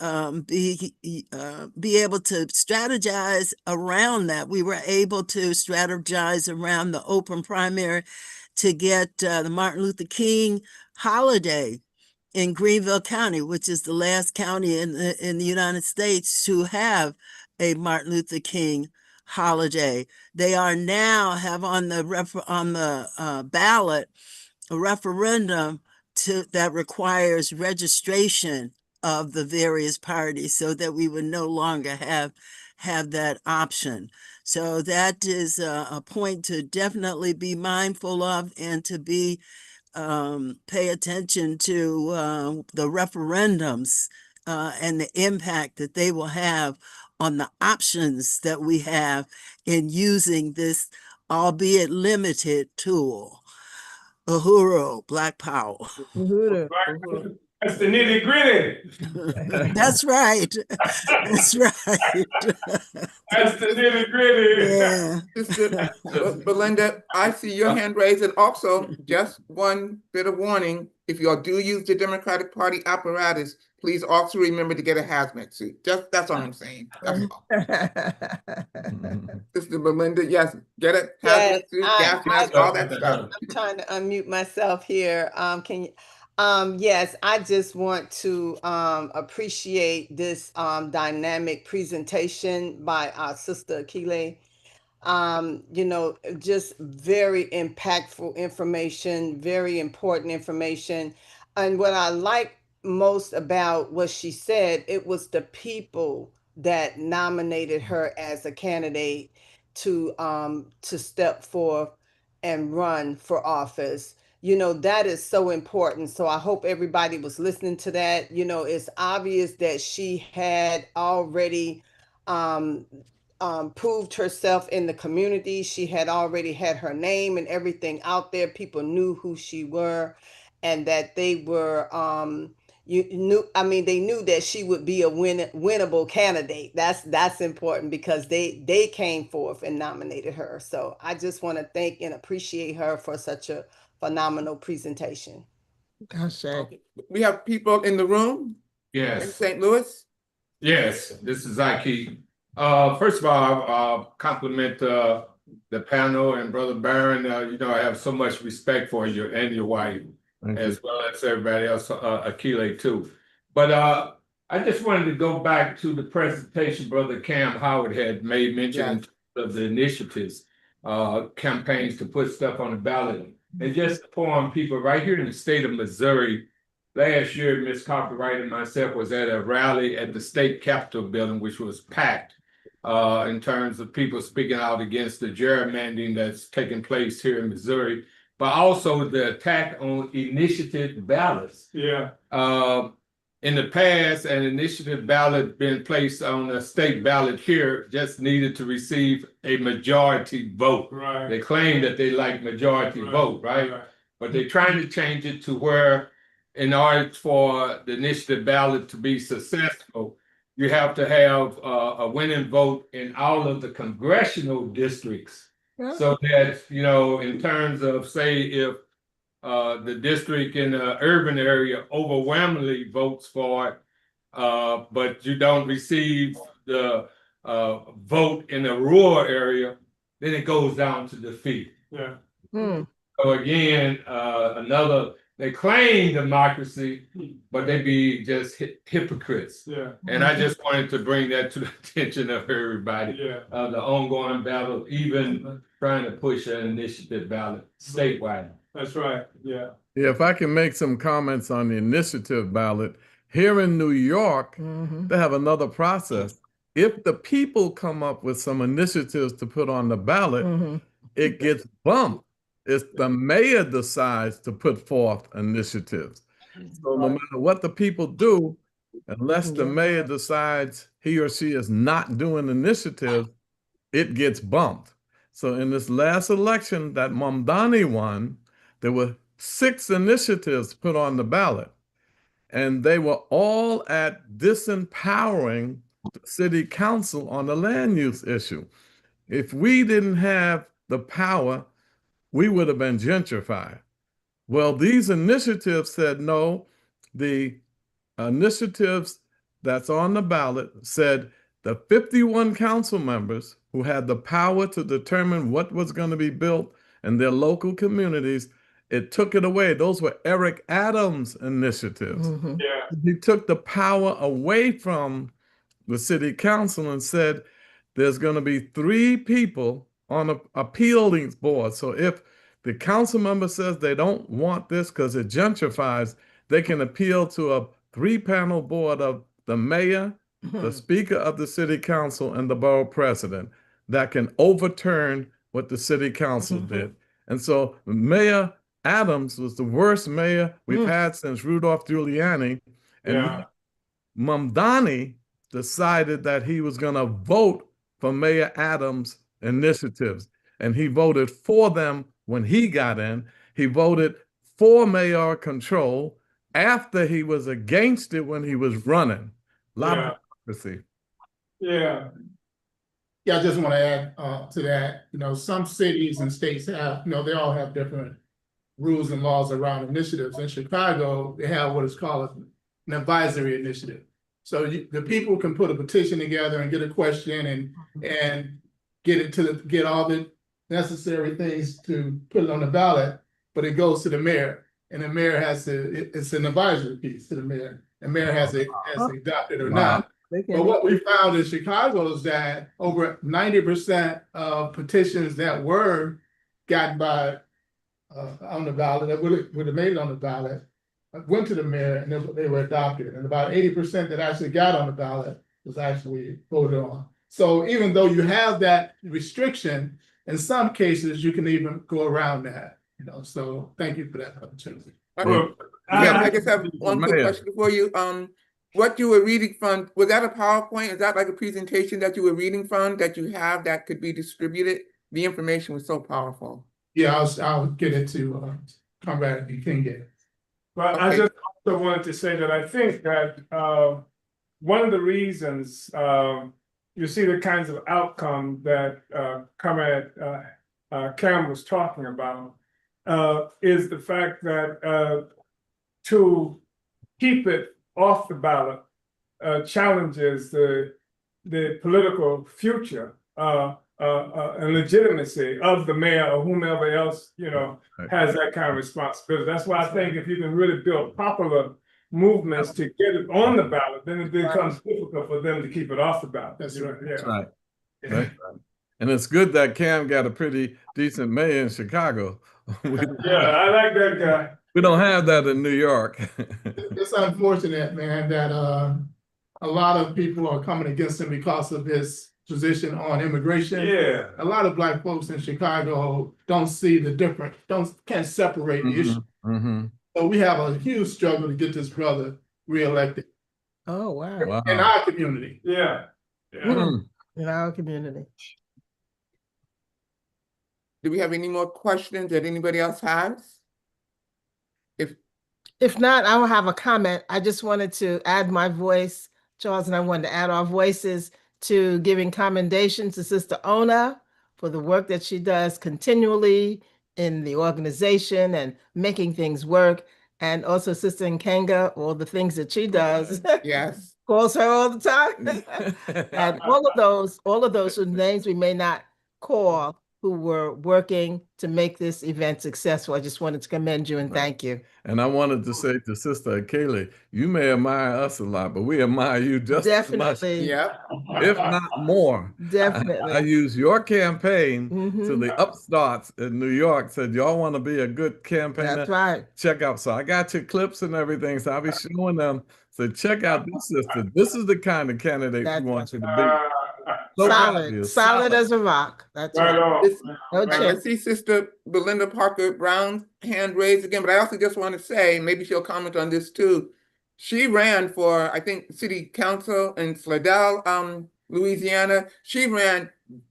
be able to strategize around that, we were able to strategize around the open primary to get the Martin Luther King holiday in Greenville County, which is the last county in the United States to have a Martin Luther King holiday. They are now have on the ballot a referendum that requires registration of the various parties, so that we would no longer have that option. So that is a point to definitely be mindful of, and to be pay attention to the referendums and the impact that they will have on the options that we have in using this, albeit limited, tool. Uhuru, Black Power. Uhuru, uhuru. That's the nitty gritty. That's right. That's right. That's the nitty gritty. Yeah. Sister Belinda, I see your hand raised. And also, just one bit of warning, if you all do use the Democratic Party apparatus, please also remember to get a hazmat suit. Just that's all I'm saying. That's all. Sister Belinda, yes, get a hazmat suit, gas mask, all that stuff. I'm trying to unmute myself here. Yes, I just want to appreciate this dynamic presentation by our sister Akile. Just very impactful information, very important information. And what I like most about what she said, it was the people that nominated her as a candidate to step forth and run for office. That is so important. So I hope everybody was listening to that. It's obvious that she had already proved herself in the community. She had already had her name and everything out there. People knew who she were, and that they were they knew that she would be a winnable candidate. That's important because they came forth and nominated her. So I just want to thank and appreciate her for such a phenomenal presentation. Gosh, We have people in the room in Yes, St. Louis. yes, this is Ike. First of all, compliment the panel and Brother Barron. You know, I have so much respect for you and your wife, as well as everybody else, Akile too. But I just wanted to go back to the presentation Brother Cam Howard had made mention of the initiatives, campaigns to put stuff on the ballot. And just inform people right here in the state of Missouri, last year, Ms. Copyright and myself was at a rally at the state capitol building, which was packed in terms of people speaking out against the gerrymandering that's taking place here in Missouri, but also the attack on initiative ballots. Yeah. In the past, an initiative ballot been placed on a state ballot here just needed to receive a majority vote. Right. They claim that they like majority vote, right? But they're trying to change it to where in order for the initiative ballot to be successful, you have to have a winning vote in all of the congressional districts. So that, you know, in terms of, say, if the district in the urban area overwhelmingly votes for it, but you don't receive the vote in the rural area, then it goes down to defeat. Yeah. So again, they claim democracy, but they be just hypocrites. Yeah. And I just wanted to bring that to the attention of everybody. Yeah. The ongoing battle, even trying to push an initiative ballot statewide. That's right. Yeah. Yeah, if I can make some comments on the initiative ballot, here in New York, they have another process. If the people come up with some initiatives to put on the ballot, it gets bumped. It's the mayor decides to put forth initiatives. So no matter what the people do, unless the mayor decides he or she is not doing initiatives, it gets bumped. So in this last election that Mamdani won, there were 6 initiatives put on the ballot, and they were all at disempowering the city council on the land use issue. If we didn't have the power, we would have been gentrified. Well, these initiatives said no. The initiatives that's on the ballot said the 51 council members who had the power to determine what was going to be built in their local communities, it took it away. Those were Eric Adams' initiatives. Yeah. He took the power away from the city council and said there's going to be 3 people on an appealing board. So if the council member says they don't want this because it gentrifies, they can appeal to a 3-panel board of the mayor, the speaker of the city council, and the borough president that can overturn what the city council did. And so Mayor Adams was the worst mayor we've had since Rudolph Giuliani. And Mamdani decided that he was going to vote for Mayor Adams' initiatives. And he voted for them when he got in. He voted for mayor control after he was against it when he was running. Democracy. Yeah. Yeah, I just want to add to that. You know, some cities and states have, you know, they all have different rules and laws around initiatives. In Chicago, they have what is called an advisory initiative. So the people can put a petition together and get a question and get all the necessary things to put it on the ballot, but it goes to the mayor, and the mayor has to. It's an advisory piece to the mayor. The mayor has to adopt it or not. But what we found in Chicago is that over 90% of petitions that were gotten by on the ballot, that would have made it on the ballot, went to the mayor and they were adopted. And about 80% that actually got on the ballot was actually voted on. So even though you have that restriction, in some cases you can even go around that. You know, so thank you for that opportunity. I just have one quick question for you. what you were reading from, was that a PowerPoint? Is that like a presentation that you were reading from that you have that could be distributed? The information was so powerful. Yeah, I'll get it to Comrade King. But I Okay. just also wanted to say that I think that one of the reasons you see the kinds of outcome that Comrade Cam was talking about is the fact that to keep it off the ballot challenges the political future and legitimacy of the mayor or whomever else, has that kind of responsibility. That's why I think if you can really build popular movements to get it on the ballot, then it becomes difficult for them to keep it off the ballot. That's right. Yeah. That's right. That's right. And it's good that Cam got a pretty decent mayor in Chicago. Yeah, I like that guy. We don't have that in New York. It's unfortunate, man, that a lot of people are coming against him because of his position on immigration. Yeah. A lot of Black folks in Chicago don't see the difference, can't separate the issue. So we have a huge struggle to get this brother reelected. Oh, wow. Wow. In our community. Yeah. In our community. Do we have any more questions that anybody else has? If not, I will have a comment. I just wanted to add my voice. Charles and I wanted to add our voices to giving commendations to Sister Ona for the work that she does continually in the organization and making things work. And also Sister Nkenga, all the things that she does. Yes. Calls her all the time. And all of those whose names we may not call, who were working to make this event successful. I just wanted to commend you and thank you. And I wanted to say to Sister Akele, you may admire us a lot, but we admire you just as much, Definitely. Yeah. if not more. Definitely. I use your campaign to the upstarts in New York, said, y'all want to be a good campaigner? That's right. Check out. So I got your clips and everything. So I'll be showing them. So check out this sister. This is the kind of candidate we want you to be. So proud of you. Solid as a rock. That's right. No I chance. see Sister Belinda Parker Brown's hand raised again, but I also just want to say, maybe she'll comment on this too. She ran for, I think, city council in Slidell, Louisiana. She ran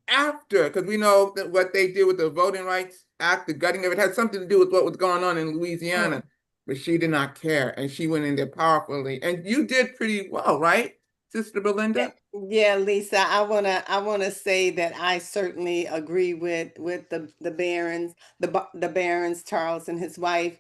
after, because we know that what they did with the Voting Rights Act, the gutting of it, had something to do with what was going on in Louisiana. But she did not care, and she went in there powerfully. And you did pretty well, right, Sister Belinda? Yeah, Lisa, I wanna say that I certainly agree with the Barons, the Barons, Charles and his wife,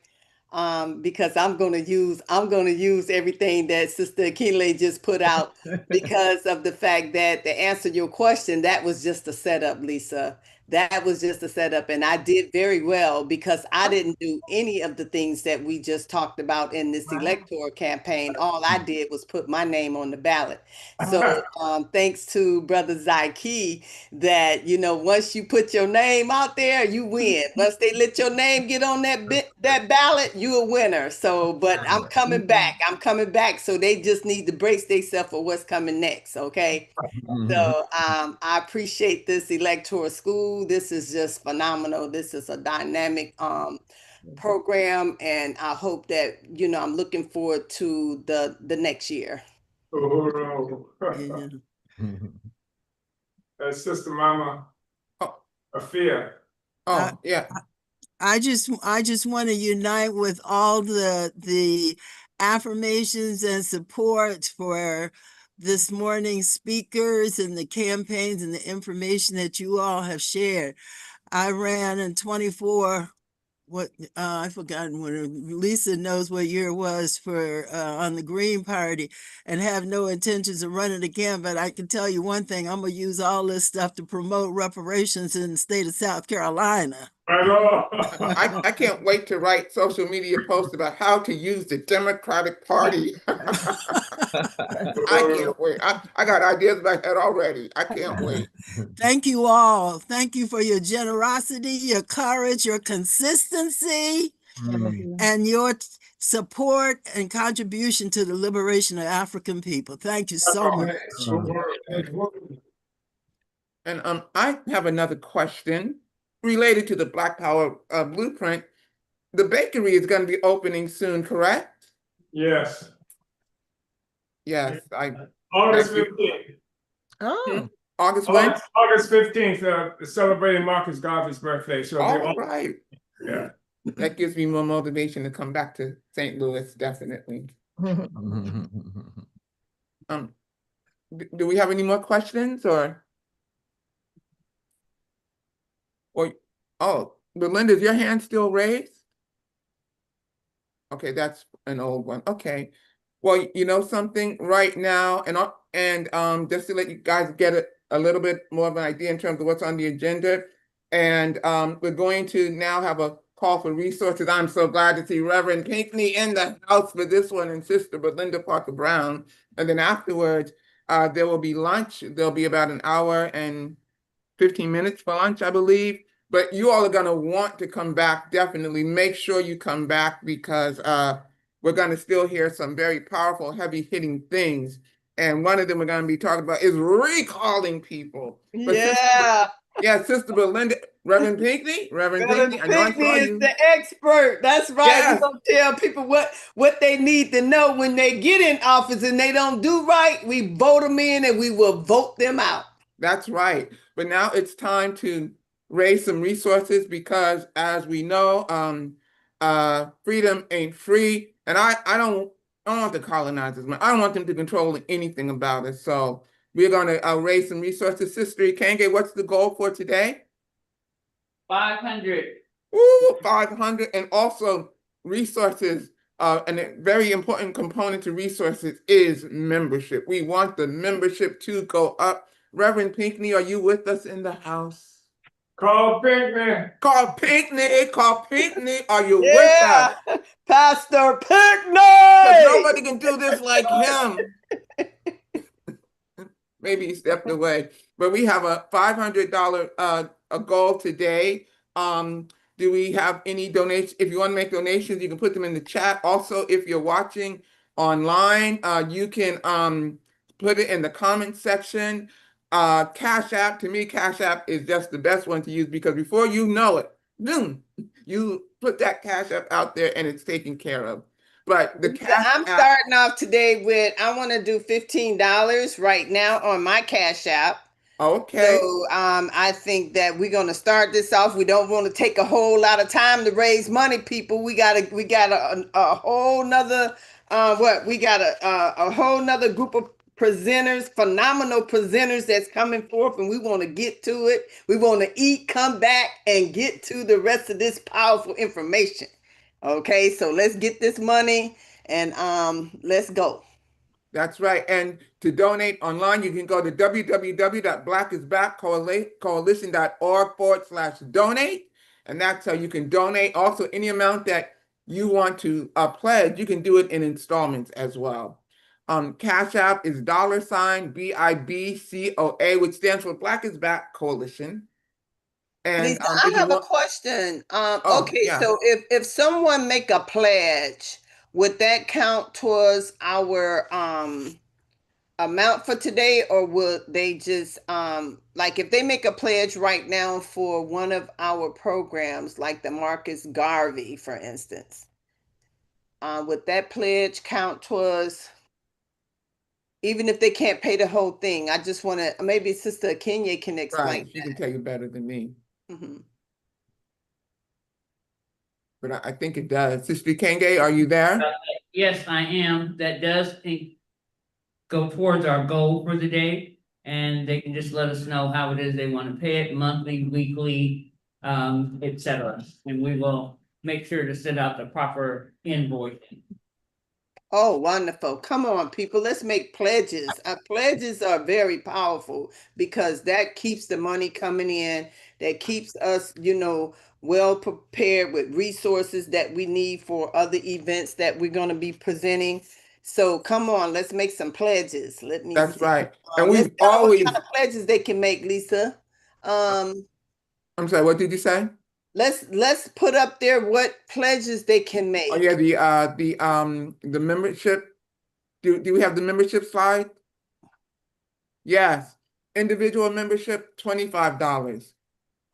because I'm gonna use everything that Sister Akile just put out because of the fact that to answer your question, that was just a setup, Lisa. That was just a setup, and I did very well because I didn't do any of the things that we just talked about in this electoral campaign. All I did was put my name on the ballot. So thanks to Brother Zyke, that once you put your name out there, you win. Once they let your name get on that ballot, you a winner. So, but I'm coming back. So they just need to brace themselves for what's coming next. Okay. So I appreciate this electoral school. This is just phenomenal. This is a dynamic program, and I hope that I'm looking forward to the next year. Sister Mama Afia. Oh, yeah. I just want to unite with all the affirmations and support for this morning's speakers and the campaigns and the information that you all have shared. I ran in 24, I've forgotten what, Lisa knows what year it was for on the Green Party, and have no intentions of running again. But I can tell you one thing, I'm gonna use all this stuff to promote reparations in the state of South Carolina. I can't wait to write social media posts about how to use the Democratic Party. I can't wait. I got ideas in my head already. I can't wait. Thank you all. Thank you for your generosity, your courage, your consistency, and your support and contribution to the liberation of African people. Thank you so much. And I have another question related to the Black Power blueprint. The bakery is going to be opening soon, correct? Yes. Yes, August thank you. 15th. Oh, August when? August 15th, celebrating Marcus Garvey's birthday. So All right. yeah. That gives me more motivation to come back to St. Louis, definitely. Do we have any more questions or, oh, Belinda, is your hand still raised? Okay, that's an old one. Okay. Well, you know something right now, and just to let you guys get a little bit more of an idea in terms of what's on the agenda. And we're going to now have a call for resources. I'm so glad to see Reverend Pinckney in the house for this one and Sister Belinda Parker Brown. And then afterwards, there will be lunch. There'll be about an hour and 15 minutes for lunch, I believe. But you all are going to want to come back. Definitely make sure you come back because we're going to still hear some very powerful, heavy hitting things. And one of them we're going to be talking about is recalling people. But Sister Belinda, Reverend Pinckney, I know I saw is you. the expert. That's right. Yes. We're gonna tell people what they need to know when they get in office and they don't do right. We vote them in and we will vote them out. That's right. But now it's time to raise some resources because as we know, freedom ain't free. And I don't want the colonizers, man. I don't want them to control anything about us. So we're gonna raise some resources. Sister Ikange, what's the goal for today? 500. Ooh, 500. And also resources, and a very important component to resources is membership. We want the membership to go up. Reverend Pinckney, are you with us in the house? Call Pinckney. Call Pinckney, are you with us? Pastor Pinckney! 'Cause nobody can do this like him. Maybe he stepped away. But we have a $500 a goal today. Do we have any donations? If you want to make donations, you can put them in the chat. Also, if you're watching online, you can put it in the comment section. Cash App, to me, Cash App is just the best one to use because before you know it, boom, you put that Cash App out there and it's taken care of. But the Cash I'm App, starting off today with I want to do $15 right now on my Cash App. okay. So I think that we're gonna start this off. We don't want to take a whole lot of time to raise money, people. We got a whole nother a whole nother group of presenters, phenomenal presenters that's coming forth, and we want to get to it. We want to eat, come back, and get to the rest of this powerful information. Okay, so let's get this money and let's go. That's right. And to donate online, you can go to www.blackisbackcoalition.org/donate. And that's how you can donate. Also, any amount that you want to pledge, you can do it in installments as well. Cash App is $BIBCOA, which stands for Black is Back Coalition. And Lisa, I have a question. Okay, yeah. so if someone make a pledge, would that count towards our amount for today, or would they just like if they make a pledge right now for one of our programs, like the Marcus Garvey, for instance, would that pledge count towards? Even if they can't pay the whole thing, I just want to maybe Sister Kenya can explain. Right, she can tell you better than me. But I think it does. Sister Kenge, are you there? Yes, I am. That does go towards our goal for the day. And they can just let us know how it is they want to pay it, monthly, weekly, etc. And we will make sure to send out the proper invoice. Oh, wonderful. Come on, people. Let's make pledges. Pledges are very powerful because that keeps the money coming in. That keeps us, well prepared with resources that we need for other events that we're going to be presenting. So come on, let's make some pledges. Let me That's see. right. And we've What always, kind of pledges they can make, Lisa? I'm sorry, what did you say? Let's put up there what pledges they can make. Oh yeah, the membership. Do we have the membership slide? Yes. Individual membership, $25.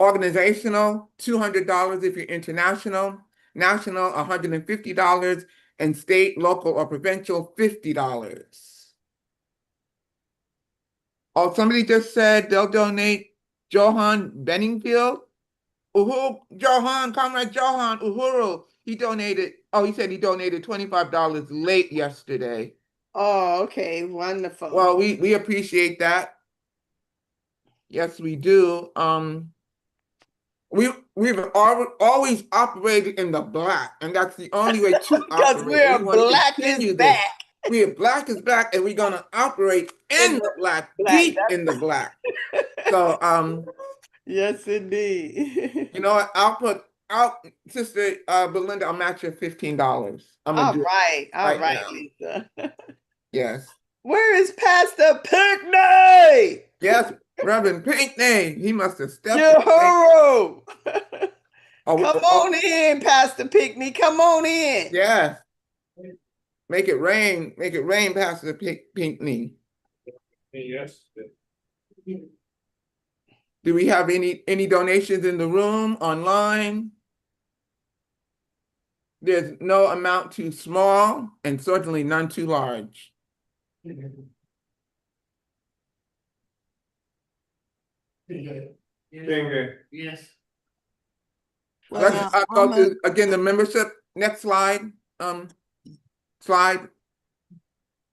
Organizational, $200 if you're international. National, $150. And state, local, or provincial, $50. Oh, somebody just said they'll donate Johan Benningfield. Johan, Comrade Johan Uhuru. He donated, he said he donated $25 late yesterday. Oh, okay, wonderful. Well, we appreciate that. Yes, we do. We've always operated in the black, and that's the only way to Because operate. we're We want to black continue is this. back. We are black is black, and we're gonna operate in the black, deep in the black. So Yes, indeed. you know what? Sister Belinda, I'll match you $15. I'm gonna All do it right, right now. Lisa. Yes. Where is Pastor Pinkney? Yes, Reverend Pinkney. He must have stepped Uhuru. Oh, Come on in, Pastor Pinkney. Come on in. Yes. Make it rain, Pastor Pinkney. Yes. Do we have any donations in the room, online? There's no amount too small and certainly none too large. Yes. Let's Well, go through again the membership. Next slide. Slide.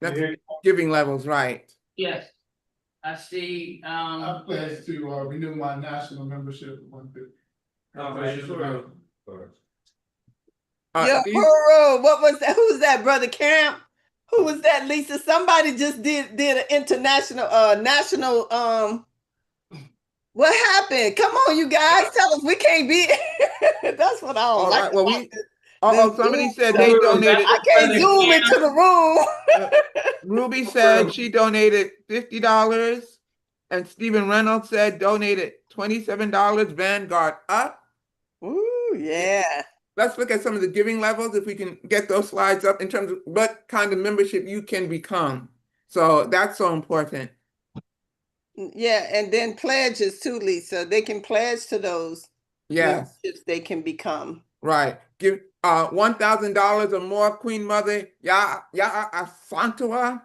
That's giving levels, right? Yes. I see, I pledge to renew my national membership at 150. Uhuru. What was that? Who's that, Brother Camp? Who was that, Lisa? Somebody just did an international, national, what happened? Come on, you guys, tell us. We can't be. That's what I don't All like. right. Well, somebody said they donated. I can't zoom into the room. Ruby said she donated $50, and Stephen Reynolds said donated $27. Vanguard up. Ooh, yeah. Let's look at some of the giving levels if we can get those slides up in terms of what kind of membership you can become. So that's so important. Yeah, and then pledges too, Lisa. They can pledge to those Yes. memberships they can become. Right. Give $1,000 or more, Queen Mother, Asantua,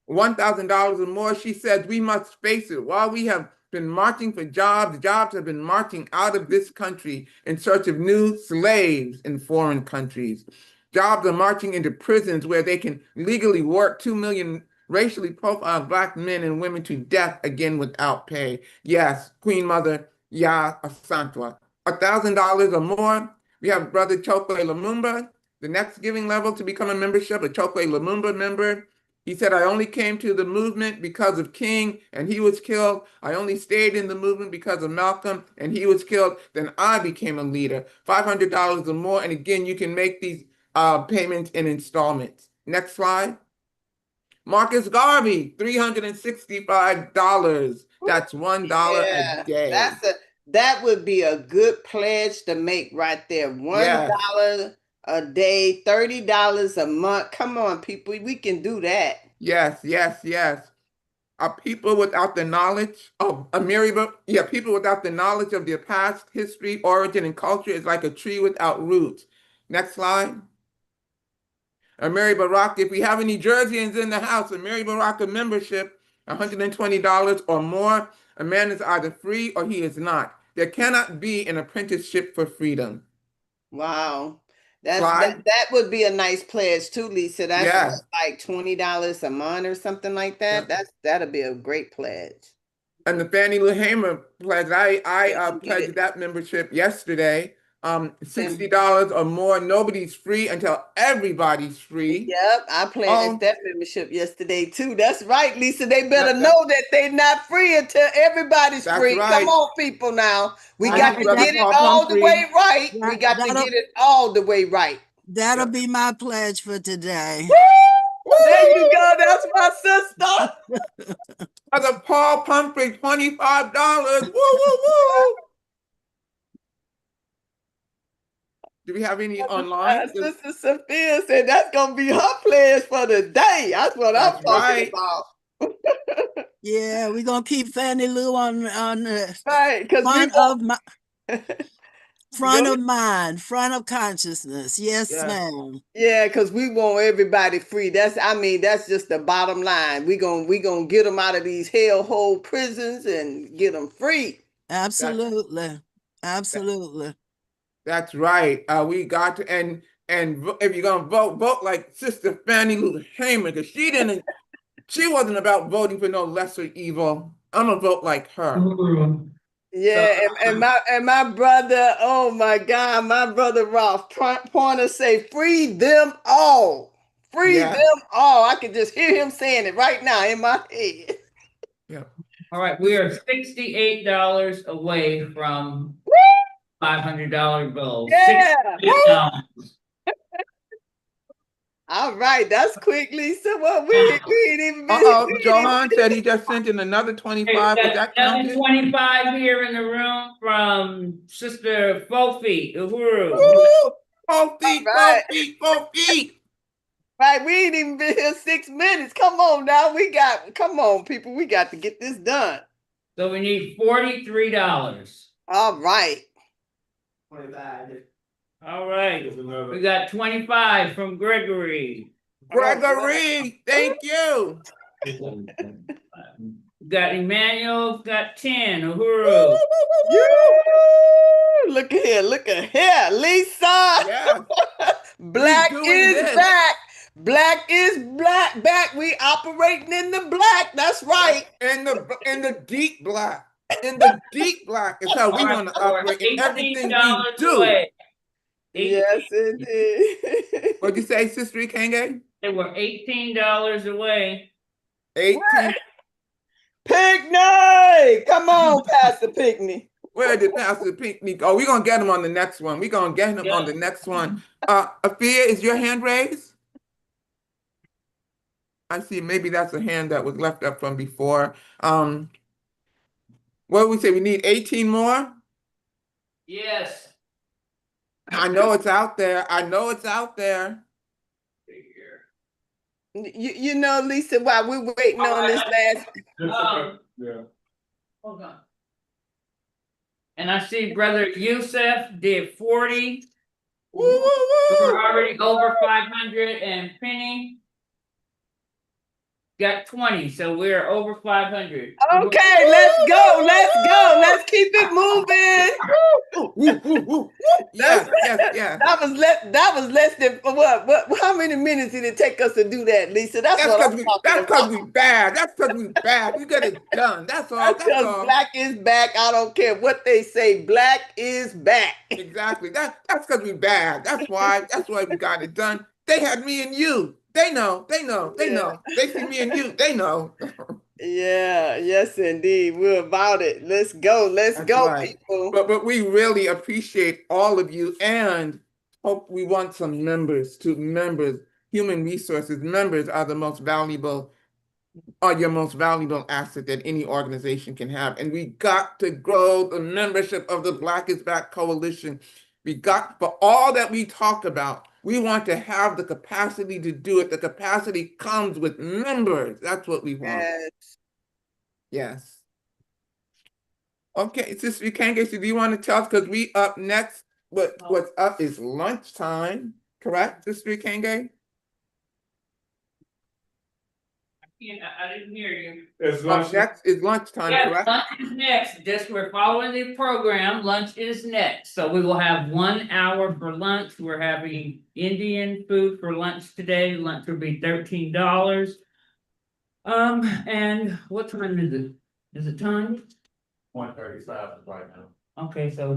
$1,000 or more. She says we must face it. While we have been marching for jobs, jobs have been marching out of this country in search of new slaves in foreign countries. Jobs are marching into prisons where they can legally work 2 million racially profiled Black men and women to death again without pay. Yes, Queen Mother, Asantua. $1,000 or more. We have Brother Chokwe Lumumba, the next giving level to become a membership, a Chokwe Lumumba member. He said, I only came to the movement because of King and he was killed. I only stayed in the movement because of Malcolm and he was killed. Then I became a leader. $500 or more. And again, you can make these payments in installments. Next slide. Marcus Garvey, $365. That's $1 a day. That would be a good pledge to make right there. $1 a day, $30 a month. Come on, people, we can do that. Yes. Are people without the knowledge of people without the knowledge of their past, history, origin, and culture is like a tree without roots. Next slide. Mary Baraka, if we have any Jerseyans in the house, a Mary Baraka membership, $120 or more, a man is either free or he is not. There cannot be an apprenticeship for freedom. Wow. That would be a nice pledge too, Lisa. That's like $20 a month or something like that. Yeah. That'll be a great pledge. And the Fannie Lou Hamer pledge, I pledged that membership yesterday. $60 or more. Nobody's free until everybody's free. Yep, I pledged that membership yesterday too. That's right, Lisa. They better know that they're not free until everybody's free. Right. Come on, people now. We got to get it all the way right. We got to get it all the way right. That'll be my pledge for today. Woo! There you go. That's my sister. Brother Paul Pumphrey, $25. Woo, woo, woo. Do we have any online? Sister Sophia said that's gonna be her pledge for the day. That's what I'm talking about. Yeah, we're gonna keep Fannie Lou on the right, because Front of mind, front of consciousness. Yes, Yeah. ma'am. Yeah, because we want everybody free. That's just the bottom line. We gonna get them out of these hellhole prisons and get them free. Absolutely. Absolutely. That's right. We got to, if you're gonna vote, vote like Sister Fannie Lou Hamer, because she wasn't about voting for no lesser evil. I'm gonna vote like her. Yeah, and my brother, oh my God, my brother Ralph Pointer say, free them all. Free Yeah. them all. I can just hear him saying it right now in my head. Yeah. All right, we are $68 away from $500 goal. Yeah. $68. All right, that's quick, Lisa. Well, we ain't even been. Johan said he just sent in another 25. Was that Another counted? 25 here in the room from Sister Fofi Uhuru. Woo! 4 feet, Right. 4 feet, 4 feet. Right, we ain't even been here 6 minutes. Come on now, come on, people, we got to get this done. So we need $43. All right. 25. All right, we got 25 from Gregory. Gregory, thank you. Got Emmanuel, got 10, Woo, Uhuru. woo, woo, woo. Look at here, Lisa. Yeah. Black We doing is this. back. Black is black back. We operating in the black. That's right. In the deep black. In the deep black is how we All right, want to so we're operate in everything we $18 do. away. Yes, indeed. What'd you say, Sister Ikenge? They were $18 away. 18. Picnic! Come on, Pastor Picnic. Where did Pastor Picnic go? We're gonna get him on the next one. We're gonna get him on the next one. Afia, is your hand raised? I see, maybe that's a hand that was left up from before. What did we say? We need 18 more? Yes. I know it's out there. I know it's out there. You know, Lisa, while we're waiting on this last. Yeah. Hold on. And I see Brother Youssef did 40. Woo, woo, We're woo. already over 500, and Penny got 20, so we're over 500. Okay, let's go. Let's keep it moving. Woo, woo, woo, woo. Yes, yes. That was less than what? How many minutes did it take us to do that, Lisa? That's what I'm talking That's about. because we bad. That's because we bad. We get it done. That's all. That's That's because all. black is back. I don't care what they say. Black is back. Exactly. That's because we bad. That's why we got it done. They had me and you. They know. They see me and you. They know. Yeah, yes, indeed. We're about it. Let's go. Let's That's go, right. people. But we really appreciate all of you, and hope we want some members. Human resources members are your most valuable asset that any organization can have. And we got to grow the membership of the Black is Back Coalition. For all that we talk about, we want to have the capacity to do it. The capacity comes with members. That's what we want. Yes. Okay, Sister Kange, so do you want to tell us, because we up next, what's up is lunchtime, correct, Sister Kange? I didn't hear you. Up next is lunchtime, Yes, correct? lunch is next. Just we're following the program. Lunch is next. So we will have 1 hour for lunch. We're having Indian food for lunch today. Lunch will be $13. And what time is it? Is it time? 1:35 right now. Okay, so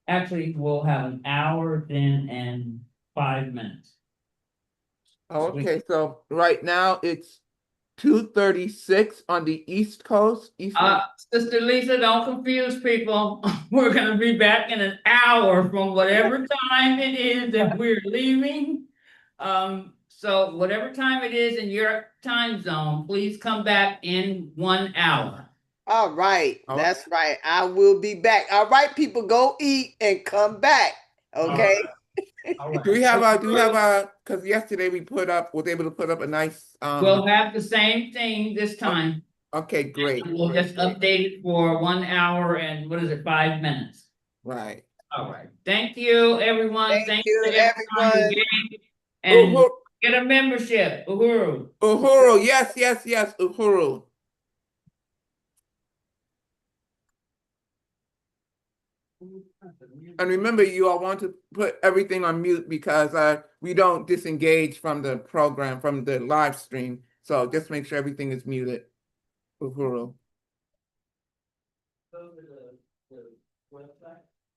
actually we'll have an hour then and 5 minutes. Okay, so right now it's 2:36 on the East Coast. Sister Lisa, don't confuse people. We're gonna be back in an hour from whatever time it is that we're leaving. So whatever time it is in your time zone, please come back in 1 hour. All right. That's right. I will be back. All right, people, go eat and come back. Okay. Do we have because yesterday we was able to put up a nice, We'll have the same thing this time. okay, great. We'll just update it for 1 hour and 5 minutes. Right. All right. Thank you, everyone. Thank you, to everyone who everyone. gave. And Uhuru, get a membership. Uhuru. Uhuru, yes, yes, yes, Uhuru. And remember, you all want to put everything on mute because we don't disengage from the program, from the live stream. So just make sure everything is muted. Uhuru.